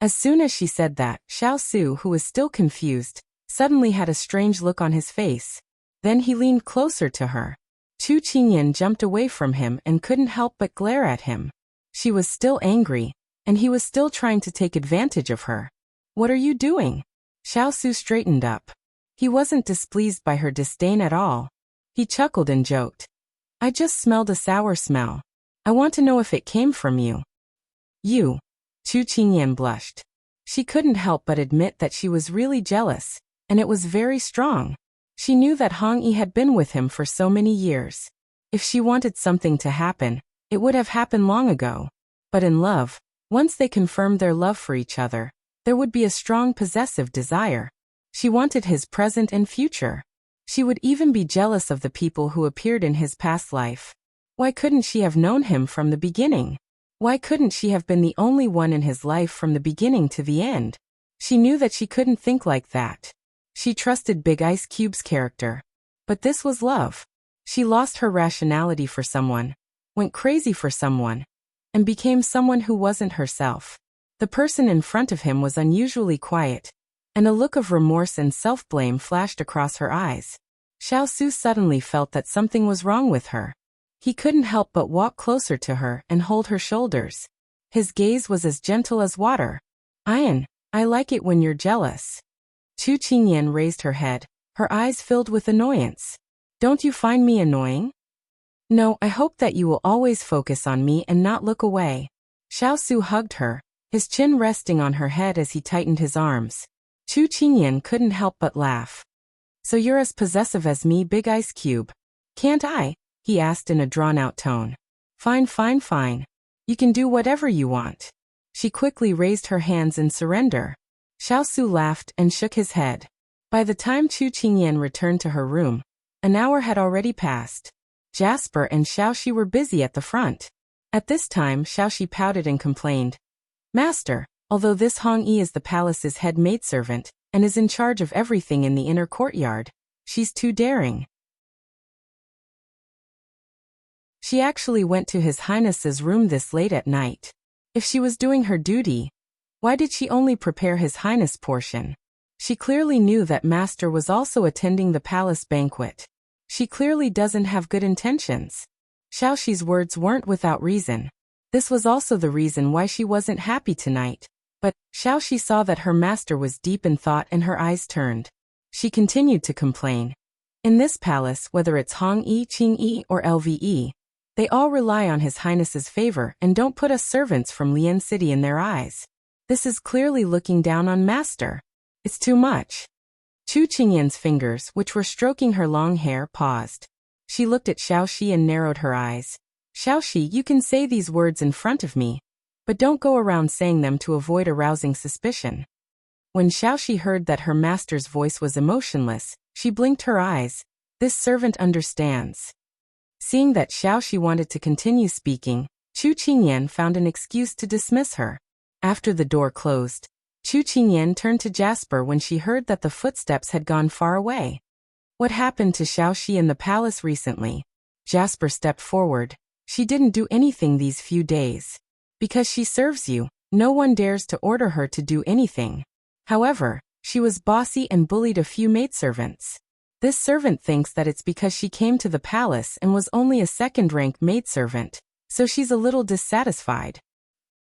As soon as she said that, Xiao Su, who was still confused, suddenly had a strange look on his face. Then he leaned closer to her. Chu Qingyan jumped away from him and couldn't help but glare at him. She was still angry, and he was still trying to take advantage of her. "What are you doing?" Xiao Su straightened up. He wasn't displeased by her disdain at all. He chuckled and joked. "I just smelled a sour smell. I want to know if it came from you." "You?" Chu Qingyan blushed. She couldn't help but admit that she was really jealous, and it was very strong. She knew that Hong Yi had been with him for so many years. If she wanted something to happen, it would have happened long ago. But in love, once they confirmed their love for each other, there would be a strong possessive desire. She wanted his present and future. She would even be jealous of the people who appeared in his past life. Why couldn't she have known him from the beginning? Why couldn't she have been the only one in his life from the beginning to the end? She knew that she couldn't think like that. She trusted Big Ice Cube's character. But this was love. She lost her rationality for someone, went crazy for someone, and became someone who wasn't herself. The person in front of him was unusually quiet, and a look of remorse and self-blame flashed across her eyes. Xiao Su suddenly felt that something was wrong with her. He couldn't help but walk closer to her and hold her shoulders. His gaze was as gentle as water. "Ian, I like it when you're jealous." Chu Qingyan raised her head, her eyes filled with annoyance. "Don't you find me annoying?" "No, I hope that you will always focus on me and not look away." Xiao Su hugged her, his chin resting on her head as he tightened his arms. Chu Qingyan couldn't help but laugh. "So you're as possessive as me, Big Ice Cube. Can't I?" he asked in a drawn-out tone. Fine, fine, fine. You can do whatever you want." She quickly raised her hands in surrender. Xiao Su laughed and shook his head. By the time Chu Qingyan returned to her room, an hour had already passed. Jasper and Xiaoxi were busy at the front. At this time, Xiaoxi pouted and complained. "Master, although this Hong Yi is the palace's head maidservant and is in charge of everything in the inner courtyard, she's too daring. She actually went to His Highness's room this late at night. If she was doing her duty, why did she only prepare His Highness' portion? She clearly knew that Master was also attending the palace banquet. She clearly doesn't have good intentions." Xiaoxi's words weren't without reason. This was also the reason why she wasn't happy tonight. But Xiaoxi saw that her master was deep in thought and her eyes turned. She continued to complain. "In this palace, whether it's Hong Yi, Qing Yi, or Lve, they all rely on His Highness's favor and don't put us servants from Lian City in their eyes. This is clearly looking down on Master. It's too much." Chu Qingyan's fingers, which were stroking her long hair, paused. She looked at Xiaoxi and narrowed her eyes. "Xiaoxi, you can say these words in front of me, but don't go around saying them to avoid arousing suspicion." When Xiaoxi heard that her master's voice was emotionless, she blinked her eyes. This servant understands. Seeing that Xiaoxi wanted to continue speaking, Chu Qingyan found an excuse to dismiss her. After the door closed, Chu Qingyan turned to Jasper when she heard that the footsteps had gone far away. "What happened to Xiaoxi in the palace recently?" Jasper stepped forward. "She didn't do anything these few days. Because she serves you, no one dares to order her to do anything. However, she was bossy and bullied a few maidservants. This servant thinks that it's because she came to the palace and was only a second-rank maidservant, so she's a little dissatisfied.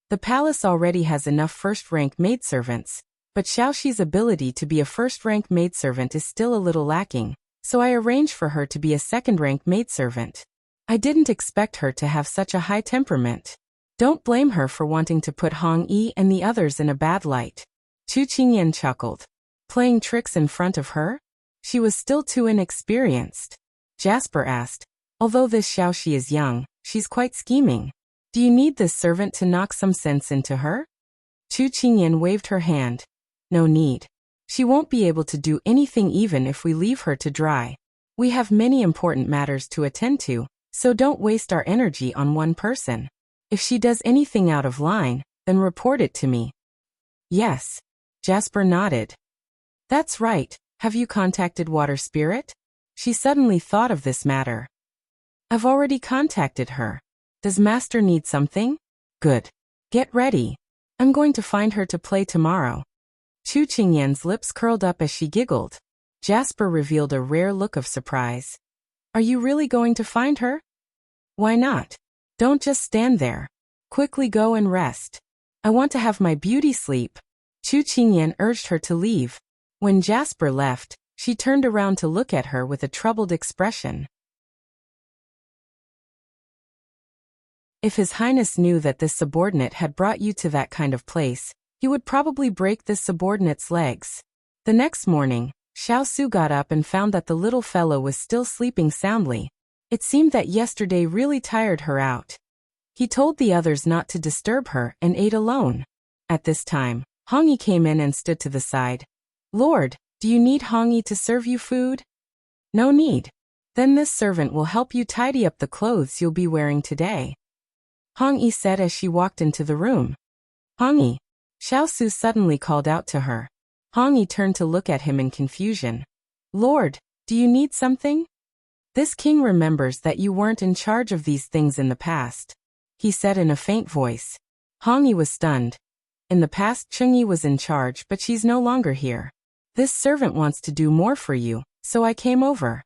The palace already has enough first-rank maidservants, but Xiaoxi's ability to be a first-rank maidservant is still a little lacking, so I arranged for her to be a second-rank maidservant. I didn't expect her to have such a high temperament. Don't blame her for wanting to put Hong Yi and the others in a bad light." Chu Qingyan chuckled. Playing tricks in front of her? She was still too inexperienced. Jasper asked, "Although this Xiaoxi is young, she's quite scheming. Do you need this servant to knock some sense into her?" Chu Qingyan waved her hand. "No need. She won't be able to do anything even if we leave her to dry. We have many important matters to attend to, so don't waste our energy on one person. If she does anything out of line, then report it to me." "Yes." Jasper nodded. "That's right. Have you contacted Water Spirit?" She suddenly thought of this matter. "I've already contacted her. Does Master need something? Good. Get ready. I'm going to find her to play tomorrow. Chu Qingyan's lips curled up as she giggled. Jasper revealed a rare look of surprise. Are you really going to find her? Why not? Don't just stand there. Quickly go and rest. I want to have my beauty sleep. Chu Qingyan urged her to leave. When Jasper left, she turned around to look at her with a troubled expression. If His Highness knew that this subordinate had brought you to that kind of place, he would probably break this subordinate's legs. The next morning, Xiao Su got up and found that the little fellow was still sleeping soundly. It seemed that yesterday really tired her out. He told the others not to disturb her and ate alone. At this time, Hong Yi came in and stood to the side. Lord, do you need Hong Yi to serve you food? No need. Then this servant will help you tidy up the clothes you'll be wearing today. Hong Yi said as she walked into the room. Hong Yi. Xiao Su suddenly called out to her. Hong Yi turned to look at him in confusion. Lord, do you need something? This king remembers that you weren't in charge of these things in the past, he said in a faint voice. Hong Yi was stunned. In the past Cheng Yi was in charge, but she's no longer here. This servant wants to do more for you, so I came over.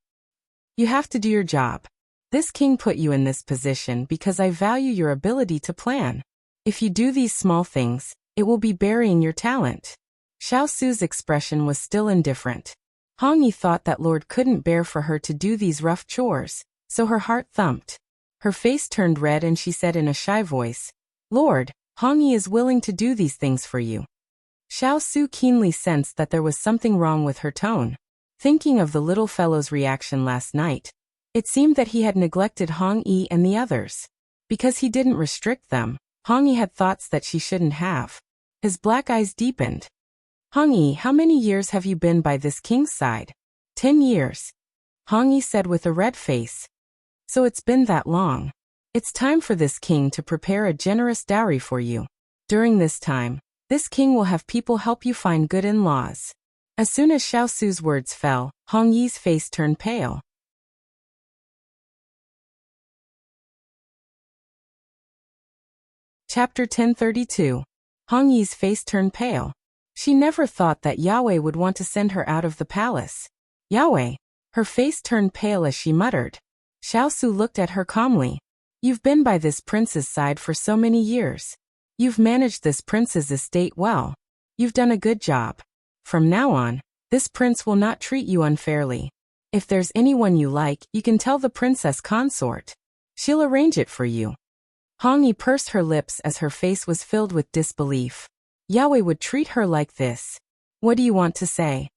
You have to do your job. This king put you in this position because I value your ability to plan. If you do these small things, it will be burying your talent. Xiao Su's expression was still indifferent. Hong Yi thought that Lord couldn't bear for her to do these rough chores, so her heart thumped. Her face turned red and she said in a shy voice, Lord, Hong Yi is willing to do these things for you. Xiao Su keenly sensed that there was something wrong with her tone. Thinking of the little fellow's reaction last night, it seemed that he had neglected Hong Yi and the others. Because he didn't restrict them, Hong Yi had thoughts that she shouldn't have. His black eyes deepened. Hong Yi, how many years have you been by this king's side? 10 years. Hong Yi said with a red face. So it's been that long. It's time for this king to prepare a generous dowry for you. During this time, this king will have people help you find good in-laws. As soon as Xiao Su's words fell, Hong Yi's face turned pale. Chapter 1032. Hong Yi's face turned pale. She never thought that Yahweh would want to send her out of the palace. Yahweh. Her face turned pale as she muttered. Xiao Su looked at her calmly. You've been by this prince's side for so many years. You've managed this prince's estate well. You've done a good job. From now on, this prince will not treat you unfairly. If there's anyone you like, you can tell the princess Consort. She'll arrange it for you. Hong Yi pursed her lips as her face was filled with disbelief. Yahweh would treat her like this. What do you want to say?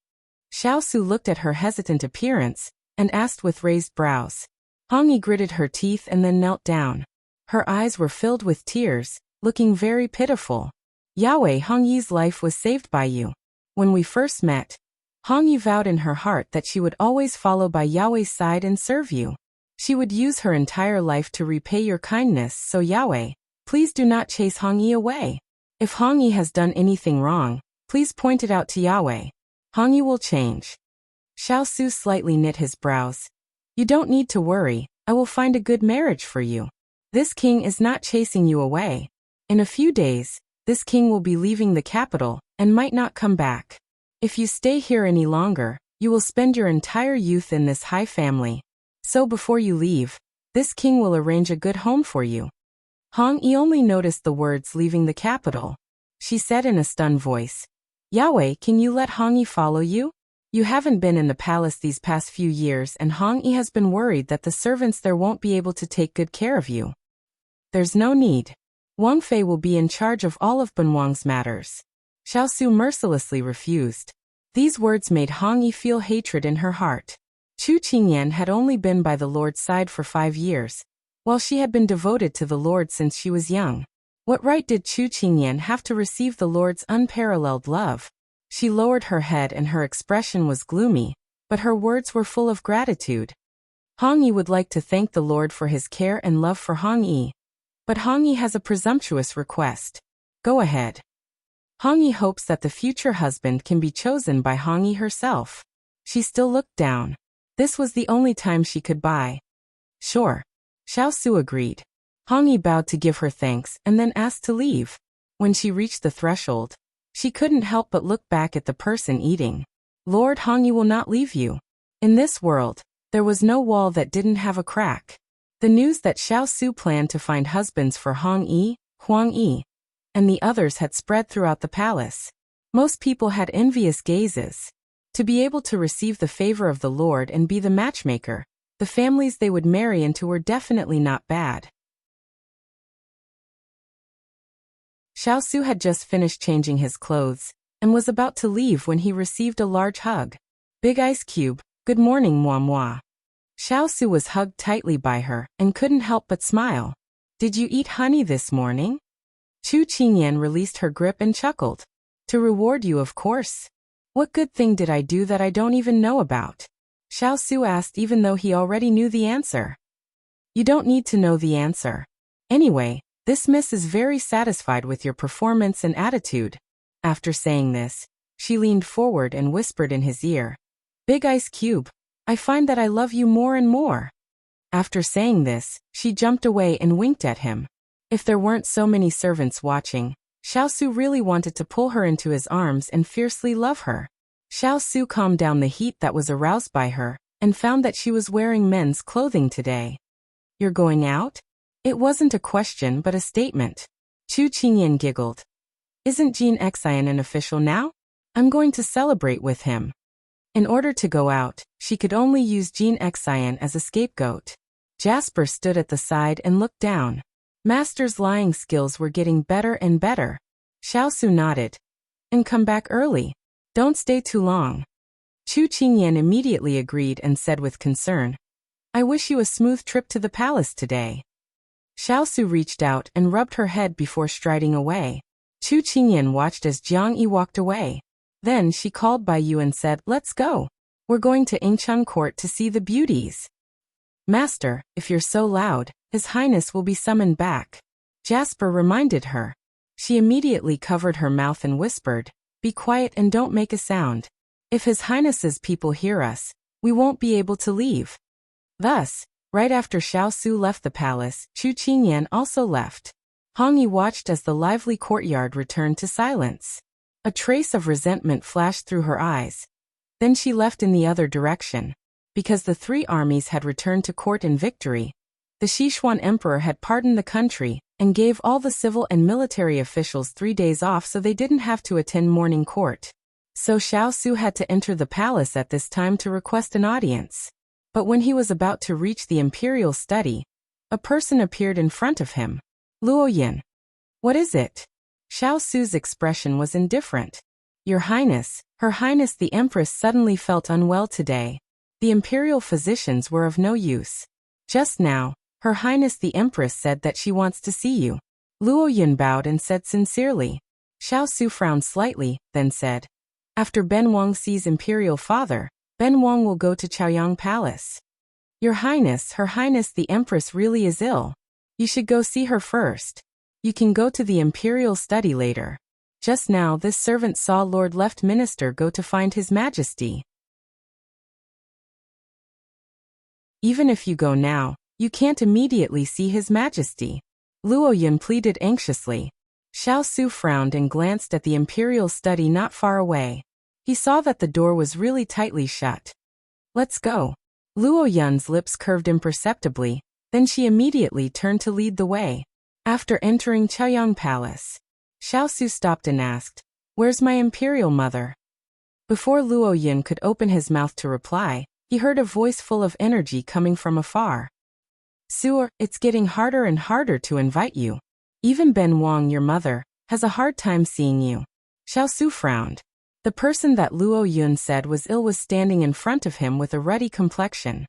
Xiao Su looked at her hesitant appearance and asked with raised brows. Hong Yi gritted her teeth and then knelt down. Her eyes were filled with tears, looking very pitiful. Yahweh, Hong Yi's life was saved by you. When we first met, Hong Yi vowed in her heart that she would always follow by Yahweh's side and serve you. She would use her entire life to repay your kindness, so Yahweh, please do not chase Hong Yi away. If Hong Yi has done anything wrong, please point it out to Yahweh. Hong Yi will change. Xiao Su slightly knit his brows. You don't need to worry, I will find a good marriage for you. This king is not chasing you away. In a few days, this king will be leaving the capital and might not come back. If you stay here any longer, you will spend your entire youth in this high family. So before you leave, this king will arrange a good home for you. Hong Yi only noticed the words leaving the capital. She said in a stunned voice, Yahweh, can you let Hong Yi follow you? You haven't been in the palace these past few years and Hong Yi has been worried that the servants there won't be able to take good care of you. There's no need. Wang Fei will be in charge of all of Benwang's matters. Xiao Su mercilessly refused. These words made Hong Yi feel hatred in her heart. Chu Qingyan had only been by the Lord's side for 5 years, while she had been devoted to the Lord since she was young. What right did Chu Qingyan have to receive the Lord's unparalleled love? She lowered her head and her expression was gloomy, but her words were full of gratitude. Hong Yi would like to thank the Lord for his care and love for Hong Yi. But Hong Yi has a presumptuous request. Go ahead. Hong Yi hopes that the future husband can be chosen by Hong Yi herself. She still looked down. This was the only time she could buy. Sure. Xiao Su agreed. Hong Yi bowed to give her thanks and then asked to leave. When she reached the threshold, she couldn't help but look back at the person eating. Lord Hongyi will not leave you. In this world, there was no wall that didn't have a crack. The news that Xiao Su planned to find husbands for Hong Yi, Huang Yi, and the others had spread throughout the palace. Most people had envious gazes. To be able to receive the favor of the Lord and be the matchmaker, the families they would marry into were definitely not bad. Xiao Su had just finished changing his clothes and was about to leave when he received a large hug. Big Ice Cube, good morning, moi moi. Xiao Su was hugged tightly by her and couldn't help but smile. Did you eat honey this morning? Chu Qingyan released her grip and chuckled. To reward you, of course. What good thing did I do that I don't even know about? Xiao Su asked, even though he already knew the answer. You don't need to know the answer. Anyway, this miss is very satisfied with your performance and attitude. After saying this, she leaned forward and whispered in his ear. Big Ice Cube, I find that I love you more and more. After saying this, she jumped away and winked at him. If there weren't so many servants watching, Xiao Su really wanted to pull her into his arms and fiercely love her. Xiao Su calmed down the heat that was aroused by her, and found that she was wearing men's clothing today. You're going out? It wasn't a question but a statement. Chu Qingyan giggled. Isn't Jin Xian an official now? I'm going to celebrate with him. In order to go out, she could only use Jin Xian as a scapegoat. Jasper stood at the side and looked down. Master's lying skills were getting better and better. Xiao Su nodded. And come back early. Don't stay too long. Chu Qingyan immediately agreed and said with concern, I wish you a smooth trip to the palace today. Xiao Su reached out and rubbed her head before striding away. Chu Qingyan watched as Jiang Yi walked away. Then she called Bai Yu and said, Let's go. We're going to Yingcheng Court to see the beauties. Master, if you're so loud, His Highness will be summoned back. Jasper reminded her. She immediately covered her mouth and whispered, Be quiet and don't make a sound. If His Highness's people hear us, we won't be able to leave. Thus, right after Xiao Su left the palace, Chu Qingyan also left. Hong Yi watched as the lively courtyard returned to silence. A trace of resentment flashed through her eyes. Then she left in the other direction. Because the three armies had returned to court in victory, the Sichuan emperor had pardoned the country and gave all the civil and military officials 3 days off so they didn't have to attend morning court. So Xiao Su had to enter the palace at this time to request an audience. But when he was about to reach the imperial study, a person appeared in front of him. Luo Yin. What is it? Xiao Su's expression was indifferent. Your Highness, Her Highness the Empress suddenly felt unwell today. The imperial physicians were of no use. Just now, Her Highness the Empress said that she wants to see you. Luo Yin bowed and said sincerely. Xiao Su frowned slightly, then said, After Ben Wang sees imperial father, Ben Wang will go to Chaoyang Palace. Your Highness, Her Highness the Empress really is ill. You should go see her first. You can go to the imperial study later. Just now this servant saw Lord Left Minister go to find His Majesty. Even if you go now, you can't immediately see His Majesty. Luo Yin pleaded anxiously. Xiao Su frowned and glanced at the imperial study not far away. He saw that the door was really tightly shut. Let's go. Luo Yun's lips curved imperceptibly, then she immediately turned to lead the way. After entering Chaoyang Palace, Xiao Su stopped and asked, Where's my imperial mother? Before Luo Yin could open his mouth to reply, he heard a voice full of energy coming from afar. Su, it's getting harder and harder to invite you. Even Ben Wang, your mother, has a hard time seeing you. Xiao Su frowned. The person that Luo Yun said was ill was standing in front of him with a ruddy complexion.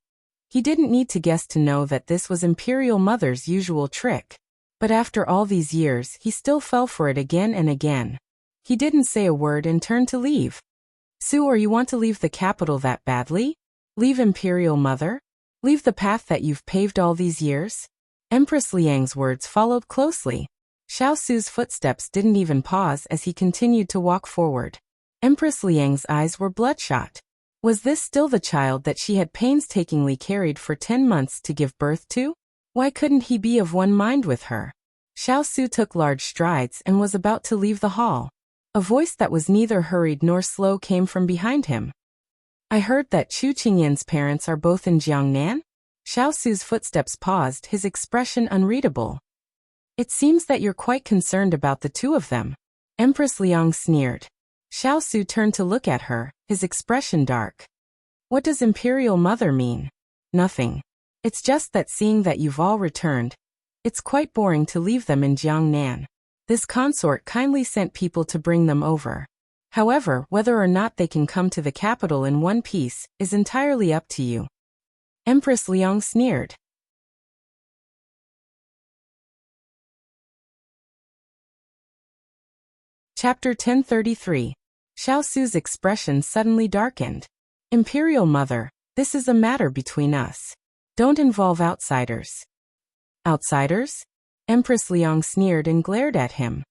He didn't need to guess to know that this was Imperial Mother's usual trick. But after all these years, he still fell for it again and again. He didn't say a word and turned to leave. Su, or you want to leave the capital that badly? Leave Imperial Mother? Leave the path that you've paved all these years? Empress Liang's words followed closely. Xiao Su's footsteps didn't even pause as he continued to walk forward. Empress Liang's eyes were bloodshot. Was this still the child that she had painstakingly carried for 10 months to give birth to? Why couldn't he be of one mind with her? Xiao Su took large strides and was about to leave the hall. A voice that was neither hurried nor slow came from behind him. I heard that Chu Qingyan's parents are both in Jiangnan? Xiao Su's footsteps paused, his expression unreadable. It seems that you're quite concerned about the two of them. Empress Liang sneered. Xiao Su turned to look at her, his expression dark. What does Imperial Mother mean? Nothing. It's just that seeing that you've all returned, it's quite boring to leave them in Jiangnan. This consort kindly sent people to bring them over. However, whether or not they can come to the capital in one piece is entirely up to you. Empress Liang sneered. Chapter 1033. Xiao Su's expression suddenly darkened. Imperial Mother, this is a matter between us. Don't involve outsiders. Outsiders? Empress Liang sneered and glared at him.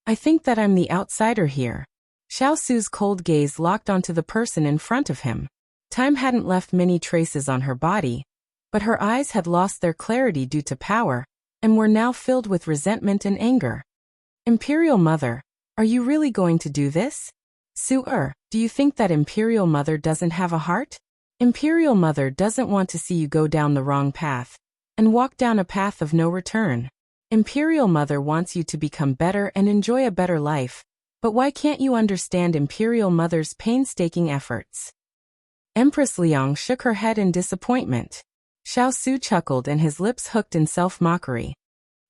I think that I'm the outsider here. Xiao Su's cold gaze locked onto the person in front of him. Time hadn't left many traces on her body, but her eyes had lost their clarity due to power, and were now filled with resentment and anger. Imperial Mother, are you really going to do this? Su-er, do you think that Imperial Mother doesn't have a heart? Imperial Mother doesn't want to see you go down the wrong path, and walk down a path of no return. Imperial Mother wants you to become better and enjoy a better life, but why can't you understand Imperial Mother's painstaking efforts? Empress Liang shook her head in disappointment. Xiao Su chuckled and his lips hooked in self-mockery.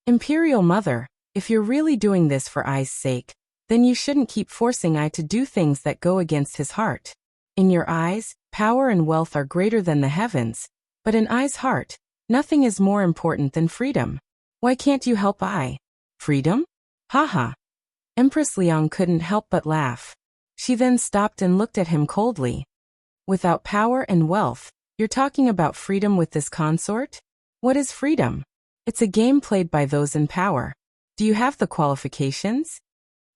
Imperial Mother, if you're really doing this for Ai's sake, then you shouldn't keep forcing Ai to do things that go against his heart. In your eyes, power and wealth are greater than the heavens, but in Ai's heart, nothing is more important than freedom. Why can't you help Ai? Freedom? Haha. Empress Liang couldn't help but laugh. She then stopped and looked at him coldly. Without power and wealth, you're talking about freedom with this consort? What is freedom? It's a game played by those in power. Do you have the qualifications?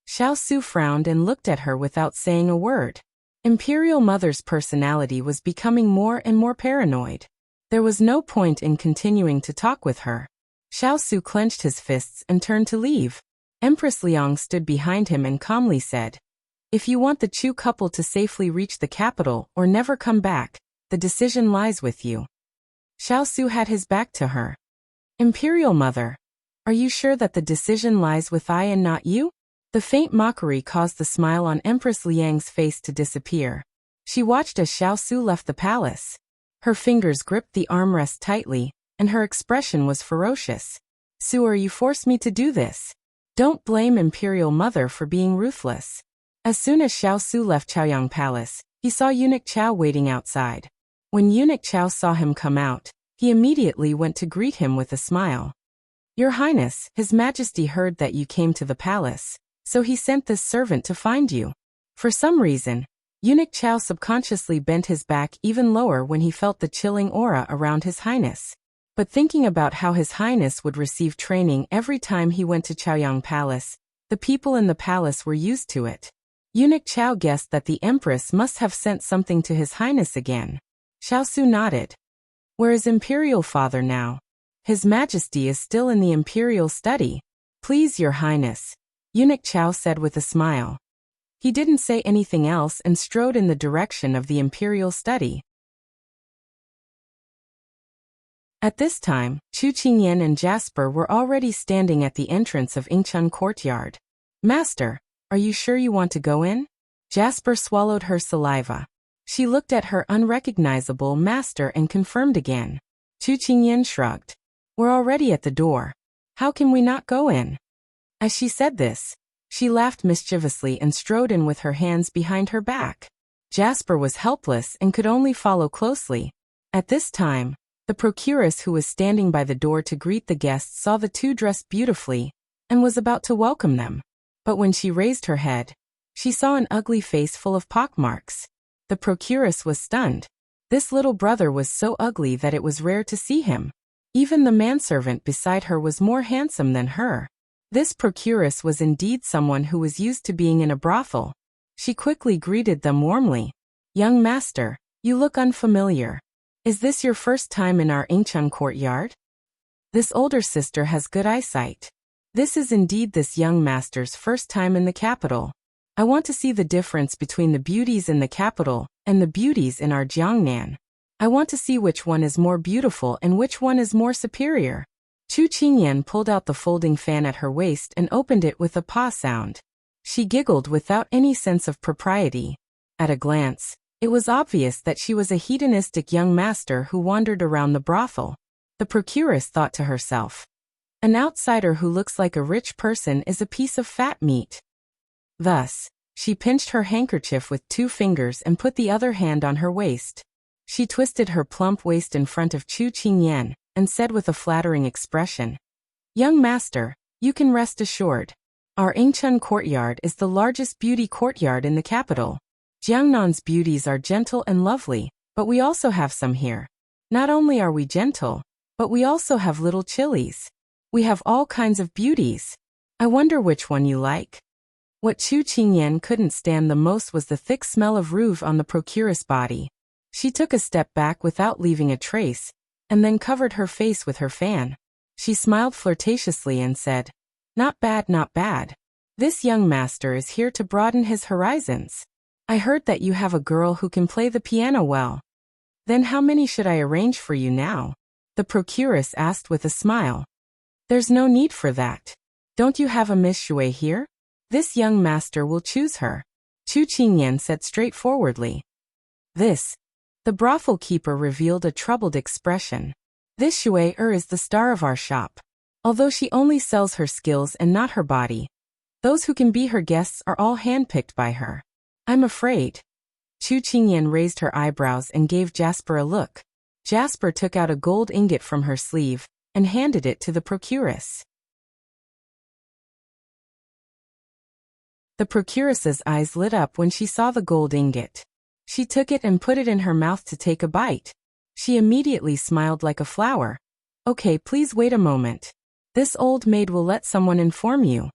Xiao Su frowned and looked at her without saying a word. Imperial Mother's personality was becoming more and more paranoid. There was no point in continuing to talk with her. Xiao Su clenched his fists and turned to leave. Empress Liang stood behind him and calmly said, if you want the Chu couple to safely reach the capital or never come back, the decision lies with you. Xiao Su had his back to her. Imperial Mother, are you sure that the decision lies with I and not you? The faint mockery caused the smile on Empress Liang's face to disappear. She watched as Xiao Su left the palace. Her fingers gripped the armrest tightly, and her expression was ferocious. Su-er, you forced me to do this. Don't blame Imperial Mother for being ruthless. As soon as Xiao Su left Chaoyang Palace, he saw Eunuch Qiao waiting outside. When Eunuch Qiao saw him come out, he immediately went to greet him with a smile. Your Highness, His Majesty heard that you came to the palace, so he sent this servant to find you. For some reason, Eunuch Qiao subconsciously bent his back even lower when he felt the chilling aura around His Highness. But thinking about how His Highness would receive training every time he went to Chaoyang Palace, the people in the palace were used to it. Eunuch Qiao guessed that the Empress must have sent something to His Highness again. Xiao Su nodded. Where is Imperial Father now? His Majesty is still in the Imperial study. Please, Your Highness, Eunuch Qiao said with a smile. He didn't say anything else and strode in the direction of the Imperial study. At this time, Chu Qingyan and Jasper were already standing at the entrance of Yingchun Courtyard. Master, are you sure you want to go in? Jasper swallowed her saliva. She looked at her unrecognizable master and confirmed again. Chu Qingyan shrugged. We're already at the door. How can we not go in? As she said this, she laughed mischievously and strode in with her hands behind her back. Jasper was helpless and could only follow closely. At this time, the procuress who was standing by the door to greet the guests saw the two dressed beautifully, and was about to welcome them. But when she raised her head, she saw an ugly face full of pockmarks. The procuress was stunned. This little brother was so ugly that it was rare to see him. Even the manservant beside her was more handsome than her. This procuress was indeed someone who was used to being in a brothel. She quickly greeted them warmly. Young master, you look unfamiliar. Is this your first time in our Yingchun courtyard? This older sister has good eyesight. This is indeed this young master's first time in the capital. I want to see the difference between the beauties in the capital and the beauties in our Jiangnan. I want to see which one is more beautiful and which one is more superior. Chu Qingyan pulled out the folding fan at her waist and opened it with a paw sound. She giggled without any sense of propriety. At a glance, it was obvious that she was a hedonistic young master who wandered around the brothel. The procuress thought to herself, "An outsider who looks like a rich person is a piece of fat meat." Thus, she pinched her handkerchief with 2 fingers and put the other hand on her waist. She twisted her plump waist in front of Chu Qingyan and said with a flattering expression, "Young master, you can rest assured. Our Ingchun courtyard is the largest beauty courtyard in the capital. Jiangnan's beauties are gentle and lovely, but we also have some here. Not only are we gentle, but we also have little chilies. We have all kinds of beauties. I wonder which one you like." What Chu Qingyan couldn't stand the most was the thick smell of rouge on the procuress' body. She took a step back without leaving a trace, and then covered her face with her fan. She smiled flirtatiously and said, "Not bad, not bad. This young master is here to broaden his horizons. I heard that you have a girl who can play the piano well. Then how many should I arrange for you now?" The procuress asked with a smile. "There's no need for that. Don't you have a Miss Shui here? This young master will choose her," Chu Qingyan said straightforwardly. The brothel keeper revealed a troubled expression. "This Shui is the star of our shop. Although she only sells her skills and not her body, those who can be her guests are all handpicked by her. I'm afraid." Chu Qingyan raised her eyebrows and gave Jasper a look. Jasper took out a gold ingot from her sleeve and handed it to the procuress. The procuress's eyes lit up when she saw the gold ingot. She took it and put it in her mouth to take a bite. She immediately smiled like a flower. "Okay, please wait a moment. This old maid will let someone inform you."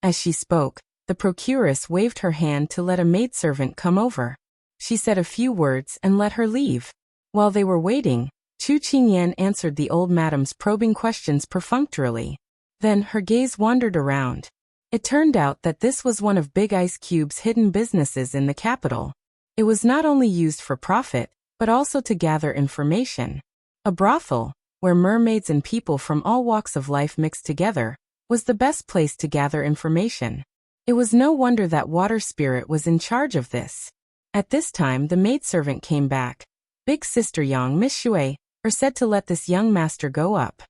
As she spoke, the procuress waved her hand to let a maidservant come over. She said a few words and let her leave. While they were waiting, Chu Qingyan answered the old madam's probing questions perfunctorily. Then her gaze wandered around. It turned out that this was one of Big Ice Cube's hidden businesses in the capital. It was not only used for profit, but also to gather information. A brothel, where mermaids and people from all walks of life mixed together, was the best place to gather information. It was no wonder that Water Spirit was in charge of this. At this time the maidservant came back. "Big Sister Yang, Miss Shui, said to let this young master go up."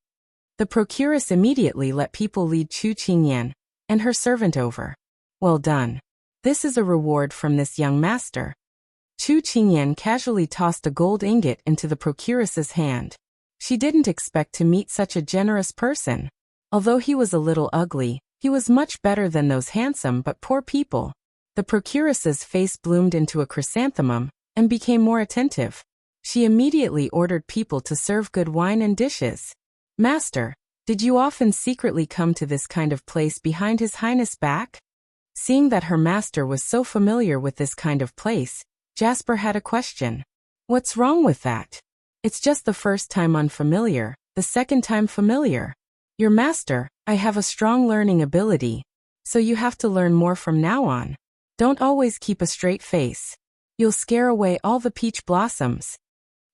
The procuress immediately let people lead Chu Qingyan and her servant over. "Well done. This is a reward from this young master." Chu Qingyan casually tossed a gold ingot into the procuress's hand. She didn't expect to meet such a generous person. Although he was a little ugly, he was much better than those handsome but poor people. The procuress's face bloomed into a chrysanthemum and became more attentive. She immediately ordered people to serve good wine and dishes. "Master, did you often secretly come to this kind of place behind His Highness' back?" Seeing that her master was so familiar with this kind of place, Jasper had a question. "What's wrong with that? It's just the first time unfamiliar, the second time familiar. Your master, I have a strong learning ability, so you have to learn more from now on. Don't always keep a straight face. You'll scare away all the peach blossoms."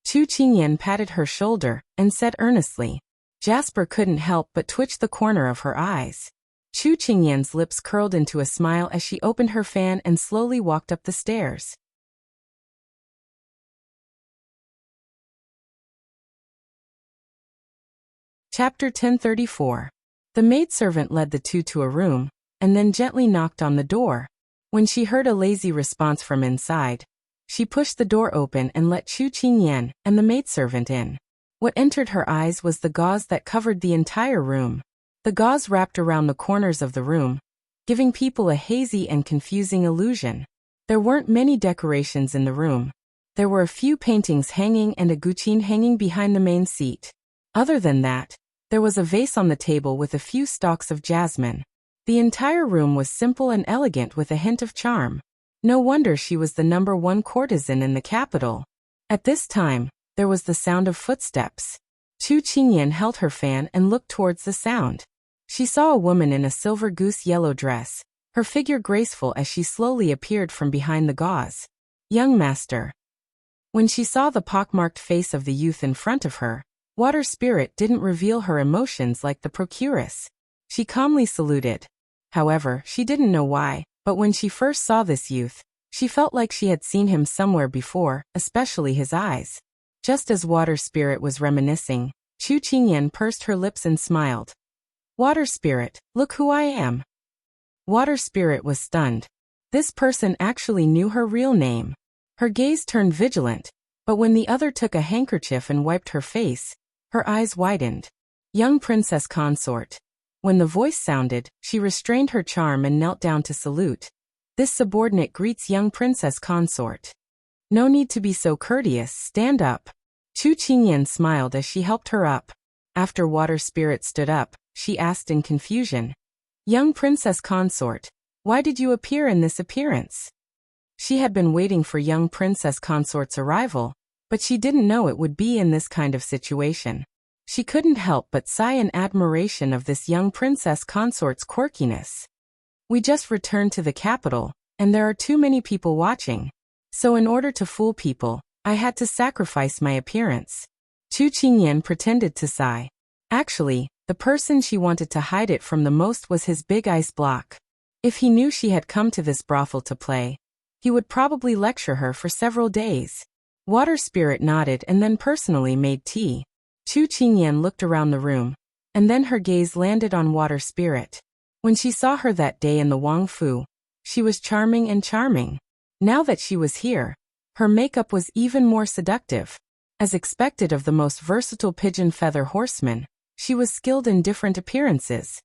Chu Qingyan patted her shoulder and said earnestly. Jasper couldn't help but twitch the corner of her eyes. Chu Qingyan's lips curled into a smile as she opened her fan and slowly walked up the stairs. Chapter 1034. The maidservant led the two to a room, and then gently knocked on the door. When she heard a lazy response from inside, she pushed the door open and let Chu Qingyan and the maidservant in. What entered her eyes was the gauze that covered the entire room. The gauze wrapped around the corners of the room, giving people a hazy and confusing illusion. There weren't many decorations in the room. There were a few paintings hanging and a guqin hanging behind the main seat. Other than that, there was a vase on the table with a few stalks of jasmine. The entire room was simple and elegant with a hint of charm. No wonder she was the #1 courtesan in the capital. At this time, there was the sound of footsteps. Chu Qingyan held her fan and looked towards the sound. She saw a woman in a silver goose-yellow dress, her figure graceful as she slowly appeared from behind the gauze. Young master. When she saw the pockmarked face of the youth in front of her, Water Spirit didn't reveal her emotions like the procuress. She calmly saluted. However, she didn't know why, but when she first saw this youth, she felt like she had seen him somewhere before, especially his eyes. Just as Water Spirit was reminiscing, Chu Qingyan pursed her lips and smiled. Water Spirit, look who I am. Water Spirit was stunned. This person actually knew her real name. Her gaze turned vigilant, but when the other took a handkerchief and wiped her face, her eyes widened. Young Princess Consort. When the voice sounded, she restrained her charm and knelt down to salute. This subordinate greets young Princess Consort. No need to be so courteous, stand up. Chu Qingyan smiled as she helped her up. After Water Spirit stood up, she asked in confusion. Young Princess Consort, why did you appear in this appearance? She had been waiting for young Princess Consort's arrival, but she didn't know it would be in this kind of situation. She couldn't help but sigh in admiration of this young Princess Consort's quirkiness. We just returned to the capital, and there are too many people watching. So in order to fool people, I had to sacrifice my appearance. Chu Qingyan pretended to sigh. Actually, the person she wanted to hide it from the most was his big ice block. If he knew she had come to this brothel to play, he would probably lecture her for several days. Water Spirit nodded and then personally made tea. Chu Qingyan looked around the room, and then her gaze landed on Water Spirit. When she saw her that day in the Wang Fu, she was charming and charming. Now that she was here, her makeup was even more seductive. As expected of the most versatile pigeon feather horseman, she was skilled in different appearances.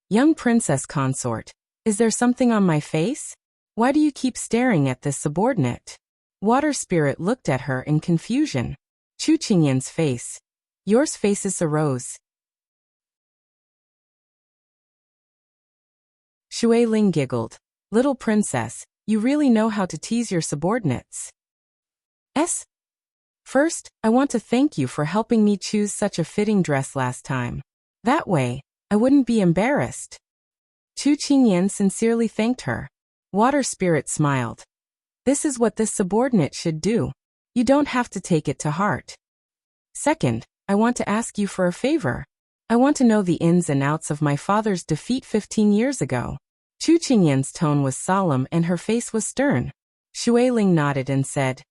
Young Princess Consort, is there something on my face? Why do you keep staring at this subordinate? Water Spirit looked at her in confusion. Chu Qingyan's face. Yours faces a rose. Shui Ling giggled. Little princess, you really know how to tease your subordinates. First, I want to thank you for helping me choose such a fitting dress last time. That way, I wouldn't be embarrassed. Chu Qingyan sincerely thanked her. Water Spirit smiled. This is what this subordinate should do. You don't have to take it to heart. Second, I want to ask you for a favor. I want to know the ins and outs of my father's defeat 15 years ago. Chu Qingyan's tone was solemn and her face was stern. Shui Ling nodded and said,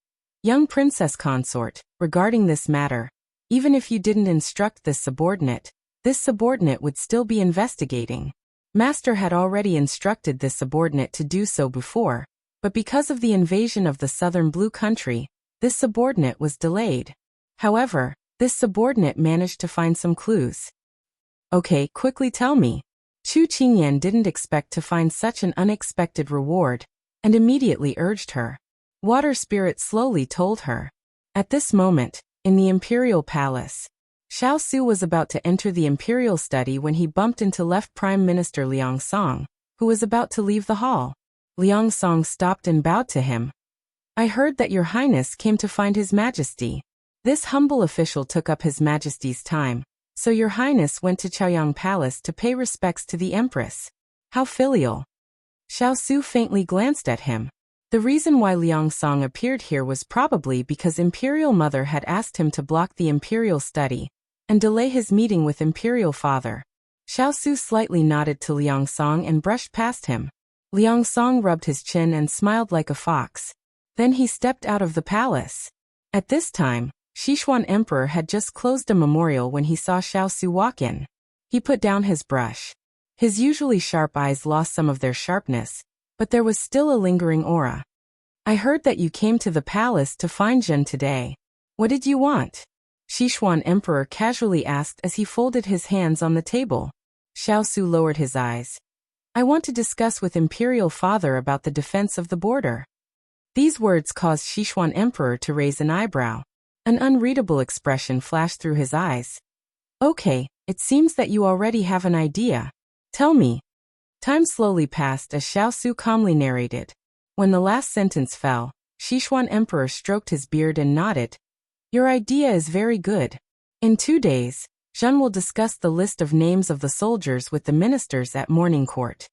Young Princess Consort, regarding this matter, even if you didn't instruct this subordinate would still be investigating. Master had already instructed this subordinate to do so before, but because of the invasion of the southern Blue Country, this subordinate was delayed. However, this subordinate managed to find some clues. Okay, quickly tell me. Chu Qingyan didn't expect to find such an unexpected reward, and immediately urged her. Water Spirit slowly told her. At this moment, in the Imperial Palace, Xiao Su was about to enter the Imperial study when he bumped into left Prime Minister Liang Song, who was about to leave the hall. Liang Song stopped and bowed to him. I heard that your highness came to find his majesty. This humble official took up his majesty's time, so your highness went to Chaoyang Palace to pay respects to the empress. How filial. Xiao Su faintly glanced at him. The reason why Liang Song appeared here was probably because Imperial Mother had asked him to block the Imperial study and delay his meeting with Imperial Father. Xiao Su slightly nodded to Liang Song and brushed past him. Liang Song rubbed his chin and smiled like a fox. Then he stepped out of the palace. At this time, Sichuan Emperor had just closed a memorial when he saw Xiao Su walk in. He put down his brush. His usually sharp eyes lost some of their sharpness, but there was still a lingering aura. I heard that you came to the palace to find Zhen today. What did you want? Sichuan Emperor casually asked as he folded his hands on the table. Xiao Su lowered his eyes. I want to discuss with Imperial Father about the defense of the border. These words caused Sichuan Emperor to raise an eyebrow. An unreadable expression flashed through his eyes. Okay, it seems that you already have an idea. Tell me. Time slowly passed as Xiao Su calmly narrated. When the last sentence fell, Sichuan Emperor stroked his beard and nodded. Your idea is very good. In 2 days, Zhen will discuss the list of names of the soldiers with the ministers at morning court.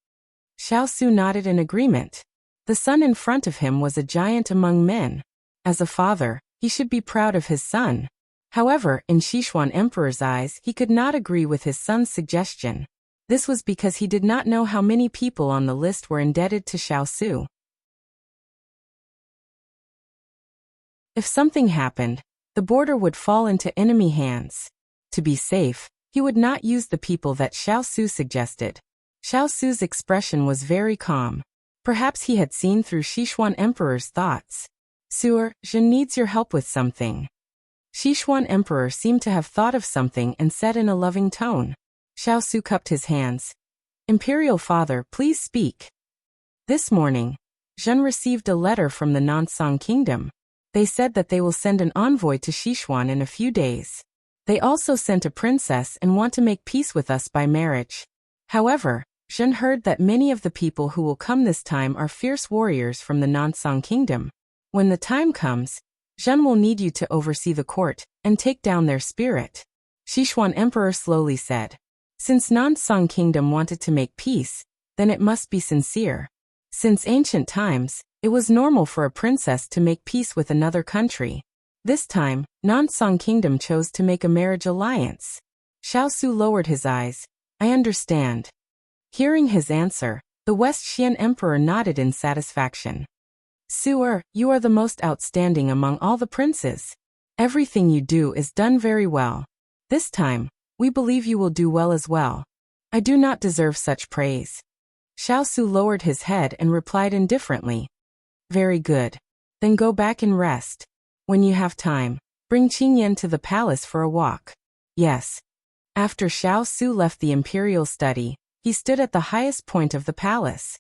Xiao Su nodded in agreement. The son in front of him was a giant among men. As a father, he should be proud of his son. However, in Sichuan Emperor's eyes, he could not agree with his son's suggestion. This was because he did not know how many people on the list were indebted to Xiao Su. If something happened, the border would fall into enemy hands. To be safe, he would not use the people that Xiao Su suggested. Xiao Su's expression was very calm. Perhaps he had seen through Sichuan Emperor's thoughts. Suer, Zhen needs your help with something. Sichuan Emperor seemed to have thought of something and said in a loving tone. Xiao Su cupped his hands. Imperial Father, please speak. This morning, Zhen received a letter from the Nansong Kingdom. They said that they will send an envoy to Sichuan in a few days. They also sent a princess and want to make peace with us by marriage. However, Zhen heard that many of the people who will come this time are fierce warriors from the Nansong Kingdom. When the time comes, Zhen will need you to oversee the court and take down their spirit. Sichuan Emperor slowly said. Since Nansong Kingdom wanted to make peace, then it must be sincere. Since ancient times, it was normal for a princess to make peace with another country. This time, Nansong Kingdom chose to make a marriage alliance. Xiao Su lowered his eyes. I understand. Hearing his answer, the West Xian Emperor nodded in satisfaction. Suer, you are the most outstanding among all the princes. Everything you do is done very well. This time, we believe you will do well as well. I do not deserve such praise. Xiao Su lowered his head and replied indifferently. Very good. Then go back and rest. When you have time, bring Qingyan to the palace for a walk. Yes. After Xiao Su left the imperial study, he stood at the highest point of the palace.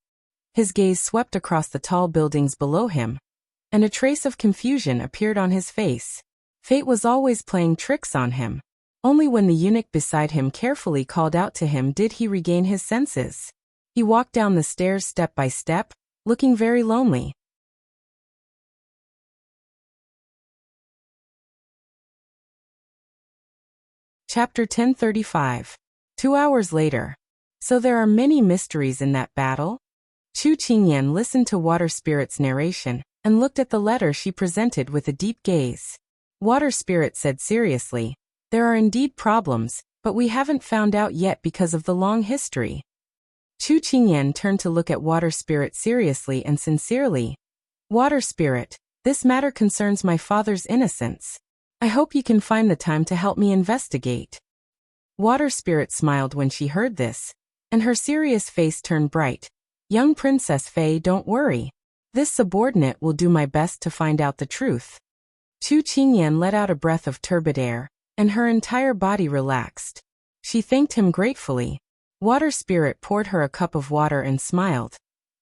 His gaze swept across the tall buildings below him, and a trace of confusion appeared on his face. Fate was always playing tricks on him. Only when the eunuch beside him carefully called out to him did he regain his senses. He walked down the stairs step by step, looking very lonely. Chapter 1035. 2 hours later. So there are many mysteries in that battle? Chu Qingyan listened to Water Spirit's narration and looked at the letter she presented with a deep gaze. Water Spirit said seriously, there are indeed problems, but we haven't found out yet because of the long history. Chu Qingyan turned to look at Water Spirit seriously and sincerely. Water Spirit, this matter concerns my father's innocence. I hope you can find the time to help me investigate. Water Spirit smiled when she heard this, and her serious face turned bright. Young Princess Fei, don't worry. This subordinate will do my best to find out the truth. Chu Qingyan let out a breath of turbid air, and her entire body relaxed. She thanked him gratefully. Water Spirit poured her a cup of water and smiled.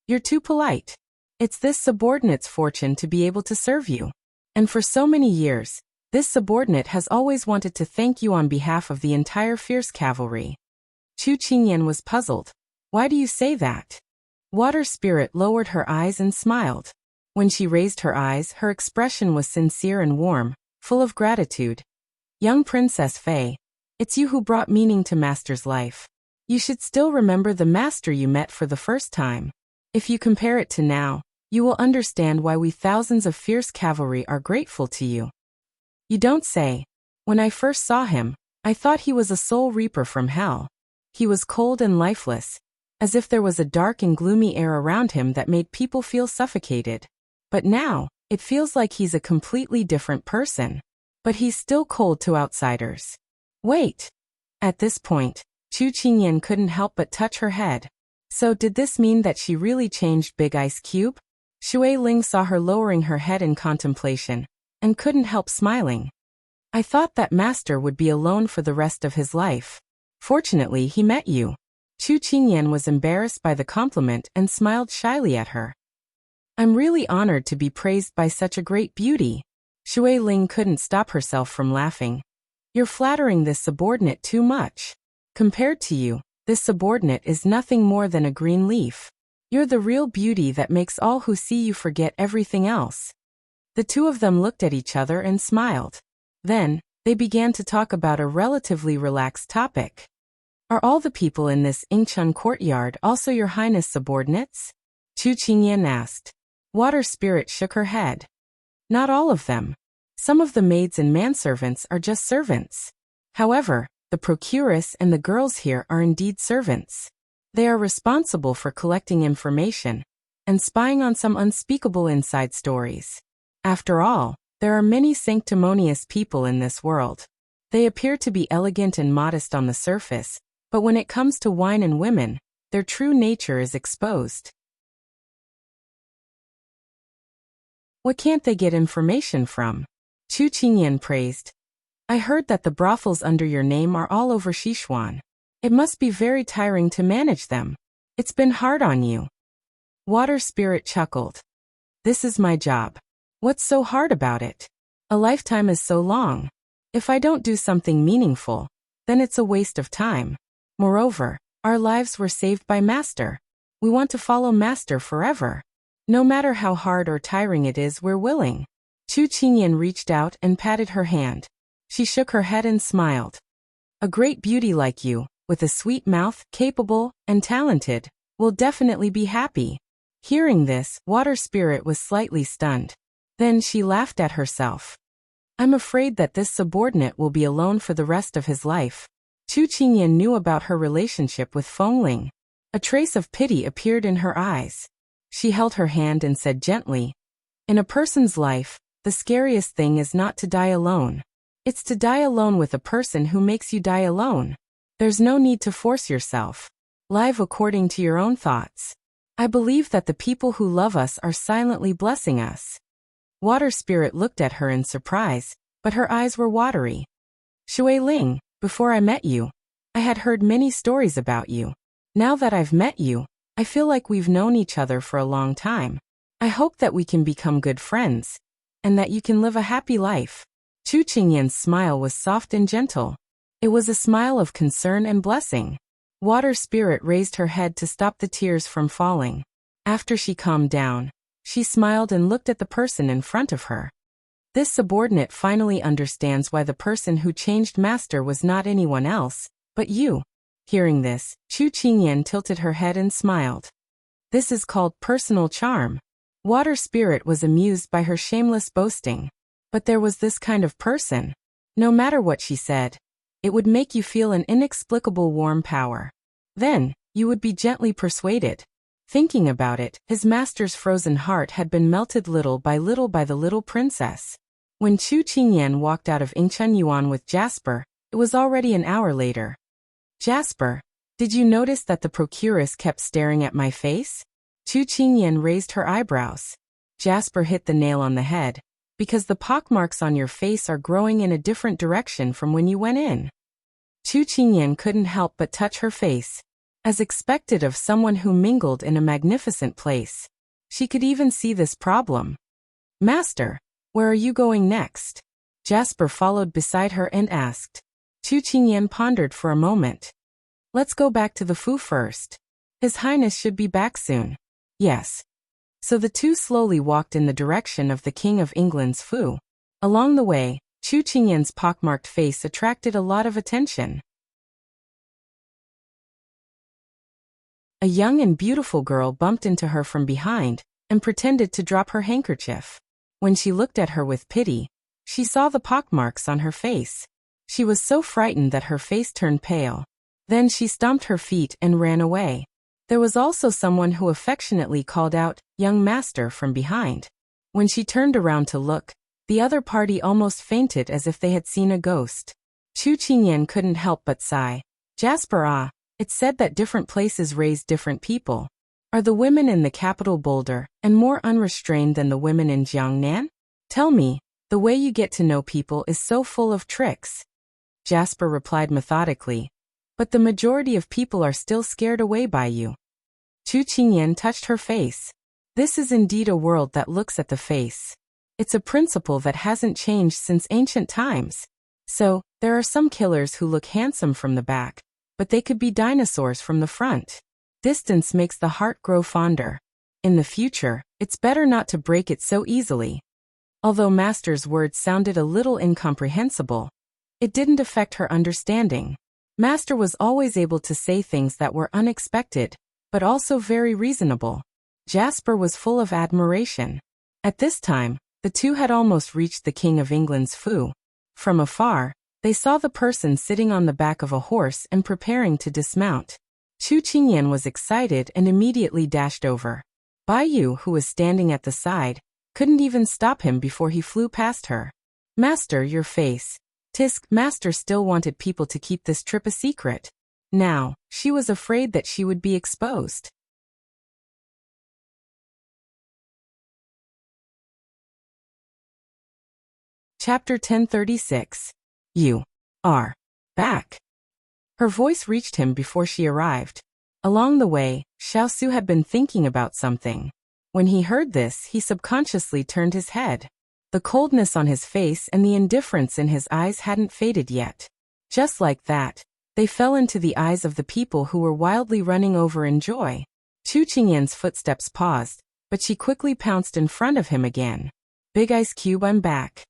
You're too polite. It's this subordinate's fortune to be able to serve you. And for so many years, this subordinate has always wanted to thank you on behalf of the entire fierce cavalry. Chu Qingyan was puzzled. Why do you say that? Water Spirit lowered her eyes and smiled. When she raised her eyes, her expression was sincere and warm, full of gratitude. Young Princess Fei, it's you who brought meaning to Master's life. You should still remember the Master you met for the first time. If you compare it to now, you will understand why we thousands of fierce cavalry are grateful to you. You don't say. When I first saw him, I thought he was a soul reaper from hell. He was cold and lifeless, as if there was a dark and gloomy air around him that made people feel suffocated. But now, it feels like he's a completely different person. But he's still cold to outsiders. Wait. At this point, Chu Qingyan couldn't help but touch her head. So did this mean that she really changed Big Ice Cube? Shui Ling saw her lowering her head in contemplation, and couldn't help smiling. I thought that Master would be alone for the rest of his life. Fortunately, he met you. Chu Qingyan was embarrassed by the compliment and smiled shyly at her. I'm really honored to be praised by such a great beauty. Shui Ling couldn't stop herself from laughing. You're flattering this subordinate too much. Compared to you, this subordinate is nothing more than a green leaf. You're the real beauty that makes all who see you forget everything else. The two of them looked at each other and smiled. Then, They began to talk about a relatively relaxed topic. Are all the people in this Ingchun courtyard also your highness subordinates? Chu Qingyan asked. Water Spirit shook her head. Not all of them. Some of the maids and manservants are just servants. However, the procuress and the girls here are indeed servants. They are responsible for collecting information and spying on some unspeakable inside stories. After all, there are many sanctimonious people in this world. They appear to be elegant and modest on the surface, but when it comes to wine and women, their true nature is exposed. What can't they get information from? Chu Qingyan praised. I heard that the brothels under your name are all over Sichuan. It must be very tiring to manage them. It's been hard on you. Water Spirit chuckled. This is my job. What's so hard about it? A lifetime is so long. If I don't do something meaningful, then it's a waste of time. Moreover, our lives were saved by Master. We want to follow Master forever. No matter how hard or tiring it is, we're willing. Chu Qingyan reached out and patted her hand. She shook her head and smiled. A great beauty like you, with a sweet mouth, capable and talented, will definitely be happy. Hearing this, Water Spirit was slightly stunned. Then she laughed at herself. I'm afraid that this subordinate will be alone for the rest of his life. Chu Qingyan knew about her relationship with Fengling. A trace of pity appeared in her eyes. She held her hand and said gently, in a person's life, the scariest thing is not to die alone. It's to die alone with a person who makes you die alone. There's no need to force yourself. Live according to your own thoughts. I believe that the people who love us are silently blessing us. Water Spirit looked at her in surprise, but her eyes were watery. Shui Ling, before I met you, I had heard many stories about you. Now that I've met you, I feel like we've known each other for a long time. I hope that we can become good friends, and that you can live a happy life. Chu Qingyan's smile was soft and gentle. It was a smile of concern and blessing. Water Spirit raised her head to stop the tears from falling. After she calmed down, she smiled and looked at the person in front of her. This subordinate finally understands why the person who changed master was not anyone else, but you. Hearing this, Chu Qingyan tilted her head and smiled. This is called personal charm. Water Spirit was amused by her shameless boasting. But there was this kind of person. No matter what she said, it would make you feel an inexplicable warm power. Then, you would be gently persuaded. Thinking about it, his master's frozen heart had been melted little by the little princess. When Chu Qingyan walked out of Ingchun Yuan with Jasper, it was already an hour later. Jasper, did you notice that the procuress kept staring at my face? Chu Qingyan raised her eyebrows. Jasper hit the nail on the head. Because the pockmarks on your face are growing in a different direction from when you went in. Chu Qingyan couldn't help but touch her face. As expected of someone who mingled in a magnificent place. She could even see this problem. Master, where are you going next? Jasper followed beside her and asked. Chu Qingyan pondered for a moment. Let's go back to the Fu first. His Highness should be back soon. Yes. So the two slowly walked in the direction of the King of England's Fu. Along the way, Chu Qingyan's pockmarked face attracted a lot of attention. A young and beautiful girl bumped into her from behind and pretended to drop her handkerchief. When she looked at her with pity, she saw the pockmarks on her face. She was so frightened that her face turned pale. Then she stomped her feet and ran away. There was also someone who affectionately called out, "Young master," from behind. When she turned around to look, the other party almost fainted as if they had seen a ghost. Chu Qingyan couldn't help but sigh. Jasper, it's said that different places raise different people. Are the women in the capital bolder and more unrestrained than the women in Jiangnan? Tell me, the way you get to know people is so full of tricks. Jasper replied methodically. But the majority of people are still scared away by you. Chu Qingyan touched her face. This is indeed a world that looks at the face. It's a principle that hasn't changed since ancient times. So, there are some killers who look handsome from the back, but they could be dinosaurs from the front. Distance makes the heart grow fonder. In the future, it's better not to break it so easily. Although Master's words sounded a little incomprehensible, It didn't affect her understanding. Master was always able to say things that were unexpected, but also very reasonable. Jasper was full of admiration. At this time, the two had almost reached the King of England's foo. From afar, they saw the person sitting on the back of a horse and preparing to dismount. Chu Qingyan was excited and immediately dashed over. Bai Yu, who was standing at the side, couldn't even stop him before he flew past her. Master, your face. Tisk, Master still wanted people to keep this trip a secret. Now, she was afraid that she would be exposed. Chapter 1036. You are back. Her voice reached him before she arrived. Along the way, Xiao had been thinking about something. When he heard this, he subconsciously turned his head. The coldness on his face and the indifference in his eyes hadn't faded yet. Just like that, they fell into the eyes of the people who were wildly running over in joy. Chu Qingyan's footsteps paused, but she quickly pounced in front of him again. Big Ice Cube, I'm back.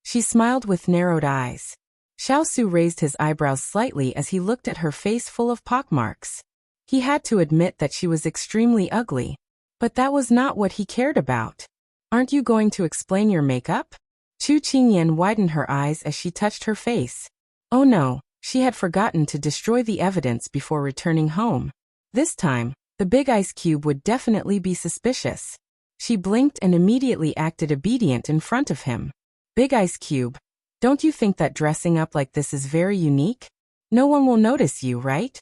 She smiled with narrowed eyes. Xiao raised his eyebrows slightly as he looked at her face full of pockmarks. He had to admit that she was extremely ugly. But that was not what he cared about. Aren't you going to explain your makeup? Chu Qingyan widened her eyes as she touched her face. Oh no, she had forgotten to destroy the evidence before returning home. This time, the Big Ice Cube would definitely be suspicious. She blinked and immediately acted obedient in front of him. Big Ice Cube, don't you think that dressing up like this is very unique? No one will notice you, right?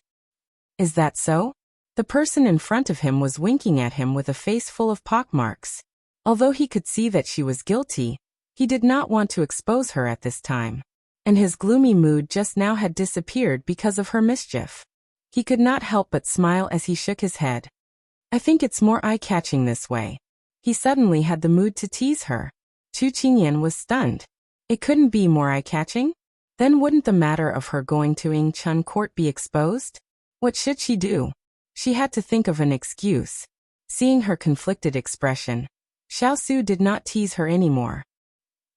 Is that so? The person in front of him was winking at him with a face full of pockmarks. Although he could see that she was guilty, he did not want to expose her at this time. And his gloomy mood just now had disappeared because of her mischief. He could not help but smile as he shook his head. I think it's more eye-catching this way. He suddenly had the mood to tease her. Chu Qingyan was stunned. It couldn't be more eye-catching? Then wouldn't the matter of her going to Ying Chun Court be exposed? What should she do? She had to think of an excuse. Seeing her conflicted expression, Xiao did not tease her anymore.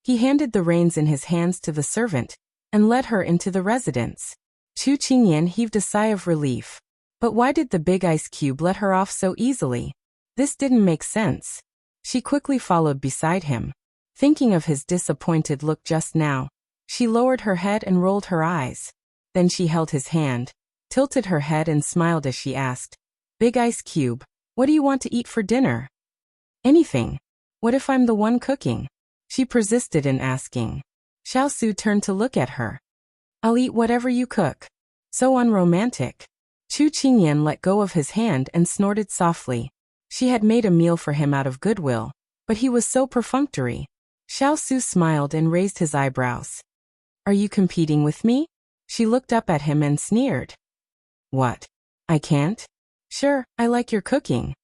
He handed the reins in his hands to the servant and led her into the residence. Chu Qingyan heaved a sigh of relief. But why did the Big Ice Cube let her off so easily? This didn't make sense. She quickly followed beside him. Thinking of his disappointed look just now, she lowered her head and rolled her eyes. Then she held his hand, tilted her head and smiled as she asked, Big Ice Cube, what do you want to eat for dinner? Anything. What if I'm the one cooking? She persisted in asking. Xiao turned to look at her. I'll eat whatever you cook. So unromantic. Chu Qingyan let go of his hand and snorted softly. She had made a meal for him out of goodwill, but he was so perfunctory. Xiao smiled and raised his eyebrows. Are you competing with me? She looked up at him and sneered. What? I can't? Sure, I like your cooking.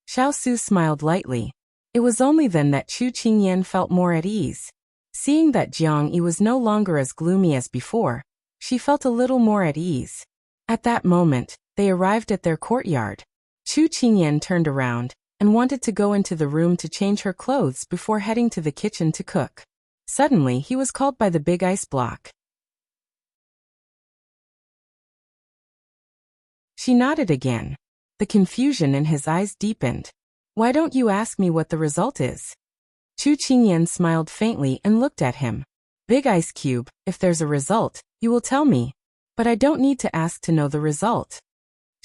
Xiao smiled lightly. It was only then that Chu Qingyan felt more at ease. Seeing that Jiang Yi was no longer as gloomy as before, she felt a little more at ease. At that moment, they arrived at their courtyard. Chu Qingyan turned around and wanted to go into the room to change her clothes before heading to the kitchen to cook. Suddenly, he was called by the big ice block. She nodded again. The confusion in his eyes deepened. Why don't you ask me what the result is? Chu Qingyan smiled faintly and looked at him. Big Ice Cube, if there's a result, you will tell me. But I don't need to ask to know the result.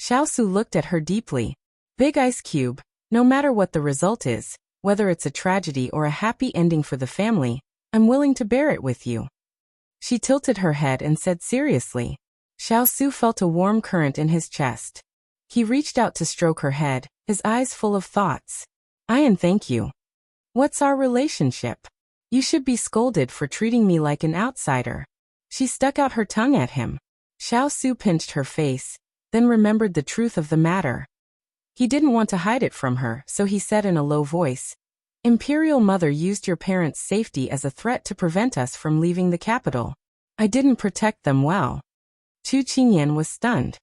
Xiao looked at her deeply. Big Ice Cube, no matter what the result is, whether it's a tragedy or a happy ending for the family, I'm willing to bear it with you. She tilted her head and said seriously. Xiao felt a warm current in his chest. He reached out to stroke her head, his eyes full of thoughts. And thank you. What's our relationship? You should be scolded for treating me like an outsider. She stuck out her tongue at him. Xiao pinched her face, then remembered the truth of the matter. He didn't want to hide it from her, so he said in a low voice, Imperial Mother used your parents' safety as a threat to prevent us from leaving the capital. I didn't protect them well. Chu Qingyan was stunned.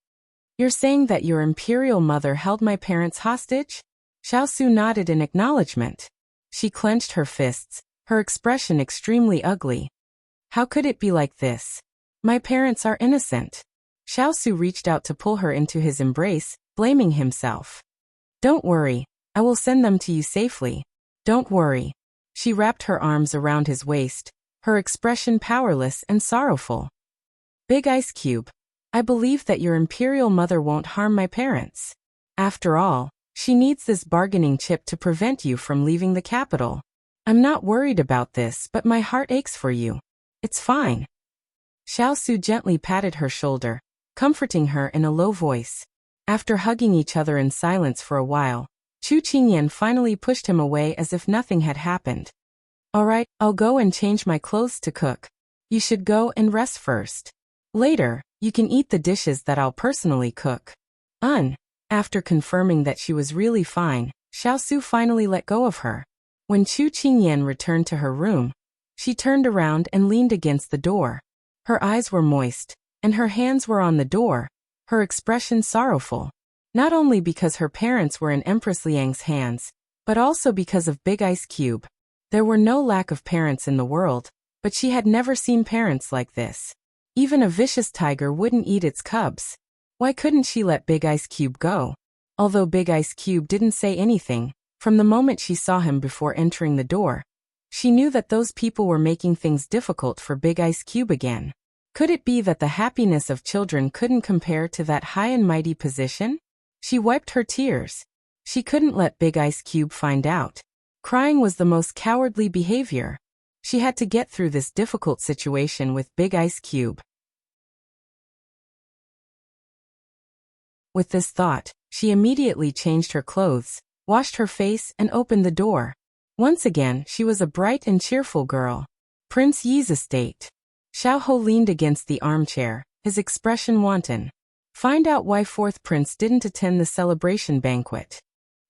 You're saying that your Imperial Mother held my parents hostage? Xiao nodded in acknowledgement. She clenched her fists, her expression extremely ugly. How could it be like this? My parents are innocent. Xiao Su reached out to pull her into his embrace, blaming himself. Don't worry, I will send them to you safely. Don't worry. She wrapped her arms around his waist, her expression powerless and sorrowful. Big Ice Cube, I believe that your imperial mother won't harm my parents. After all, she needs this bargaining chip to prevent you from leaving the capital. I'm not worried about this, but my heart aches for you. It's fine. Xiao Su gently patted her shoulder, comforting her in a low voice. After hugging each other in silence for a while, Chu Qingyan finally pushed him away as if nothing had happened. All right, I'll go and change my clothes to cook. You should go and rest first. Later, you can eat the dishes that I'll personally cook. After confirming that she was really fine, Xiao Su finally let go of her. When Chu Qingyan returned to her room, she turned around and leaned against the door. Her eyes were moist, and her hands were on the door, her expression sorrowful. Not only because her parents were in Empress Liang's hands, but also because of Big Ice Cube. There were no lack of parents in the world, but she had never seen parents like this. Even a vicious tiger wouldn't eat its cubs. Why couldn't she let Big Ice Cube go? Although Big Ice Cube didn't say anything, from the moment she saw him before entering the door, she knew that those people were making things difficult for Big Ice Cube again. Could it be that the happiness of children couldn't compare to that high and mighty position? She wiped her tears. She couldn't let Big Ice Cube find out. Crying was the most cowardly behavior. She had to get through this difficult situation with Big Ice Cube. With this thought, she immediately changed her clothes, washed her face and opened the door. Once again, she was a bright and cheerful girl. Prince Yi's estate. Xiao Ho leaned against the armchair, his expression wanton. Find out why fourth prince didn't attend the celebration banquet.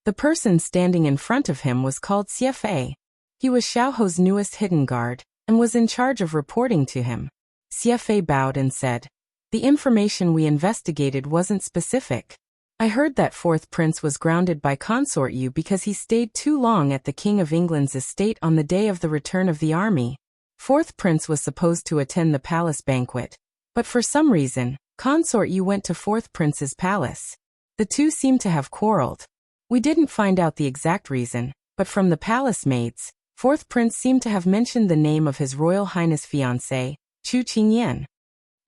The person standing in front of him was called Xie. He was Xiao Ho's newest hidden guard, and was in charge of reporting to him. Xie bowed and said, the information we investigated wasn't specific. I heard that fourth prince was grounded by Consort Yu because he stayed too long at the King of England's estate on the day of the return of the army. Fourth prince was supposed to attend the palace banquet, but for some reason, Consort Yu went to fourth prince's palace. The two seemed to have quarreled. We didn't find out the exact reason, but from the palace maids, fourth prince seemed to have mentioned the name of his Royal Highness fiancé, Chu Qingyan.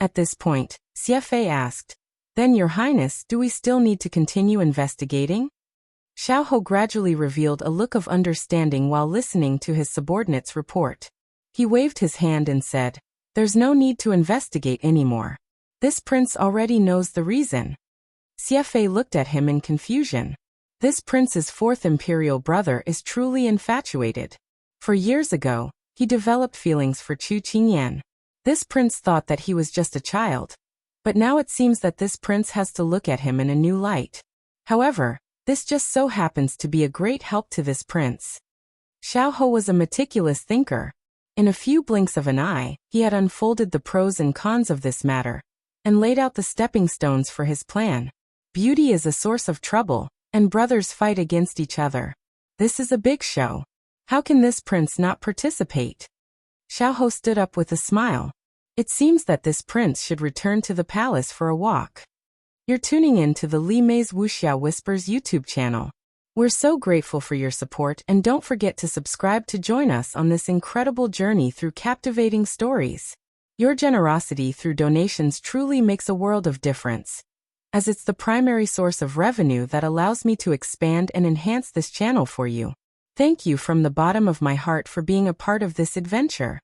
At this point, Xie asked, then Your Highness, do we still need to continue investigating? Xiao Ho gradually revealed a look of understanding while listening to his subordinate's report. He waved his hand and said, there's no need to investigate anymore. This prince already knows the reason. Xie looked at him in confusion. This prince's fourth imperial brother is truly infatuated. For years ago, he developed feelings for Chu Qingyan. This prince thought that he was just a child. But now it seems that this prince has to look at him in a new light. However, this just so happens to be a great help to this prince. Xiao Ho was a meticulous thinker. In a few blinks of an eye, he had unfolded the pros and cons of this matter, and laid out the stepping stones for his plan. Beauty is a source of trouble, and brothers fight against each other. This is a big show. How can this prince not participate? Xiao Ho stood up with a smile. It seems that this prince should return to the palace for a walk. You're tuning in to the Li Mei's Wuxia Whispers YouTube channel. We're so grateful for your support, and don't forget to subscribe to join us on this incredible journey through captivating stories. Your generosity through donations truly makes a world of difference, as it's the primary source of revenue that allows me to expand and enhance this channel for you. Thank you from the bottom of my heart for being a part of this adventure.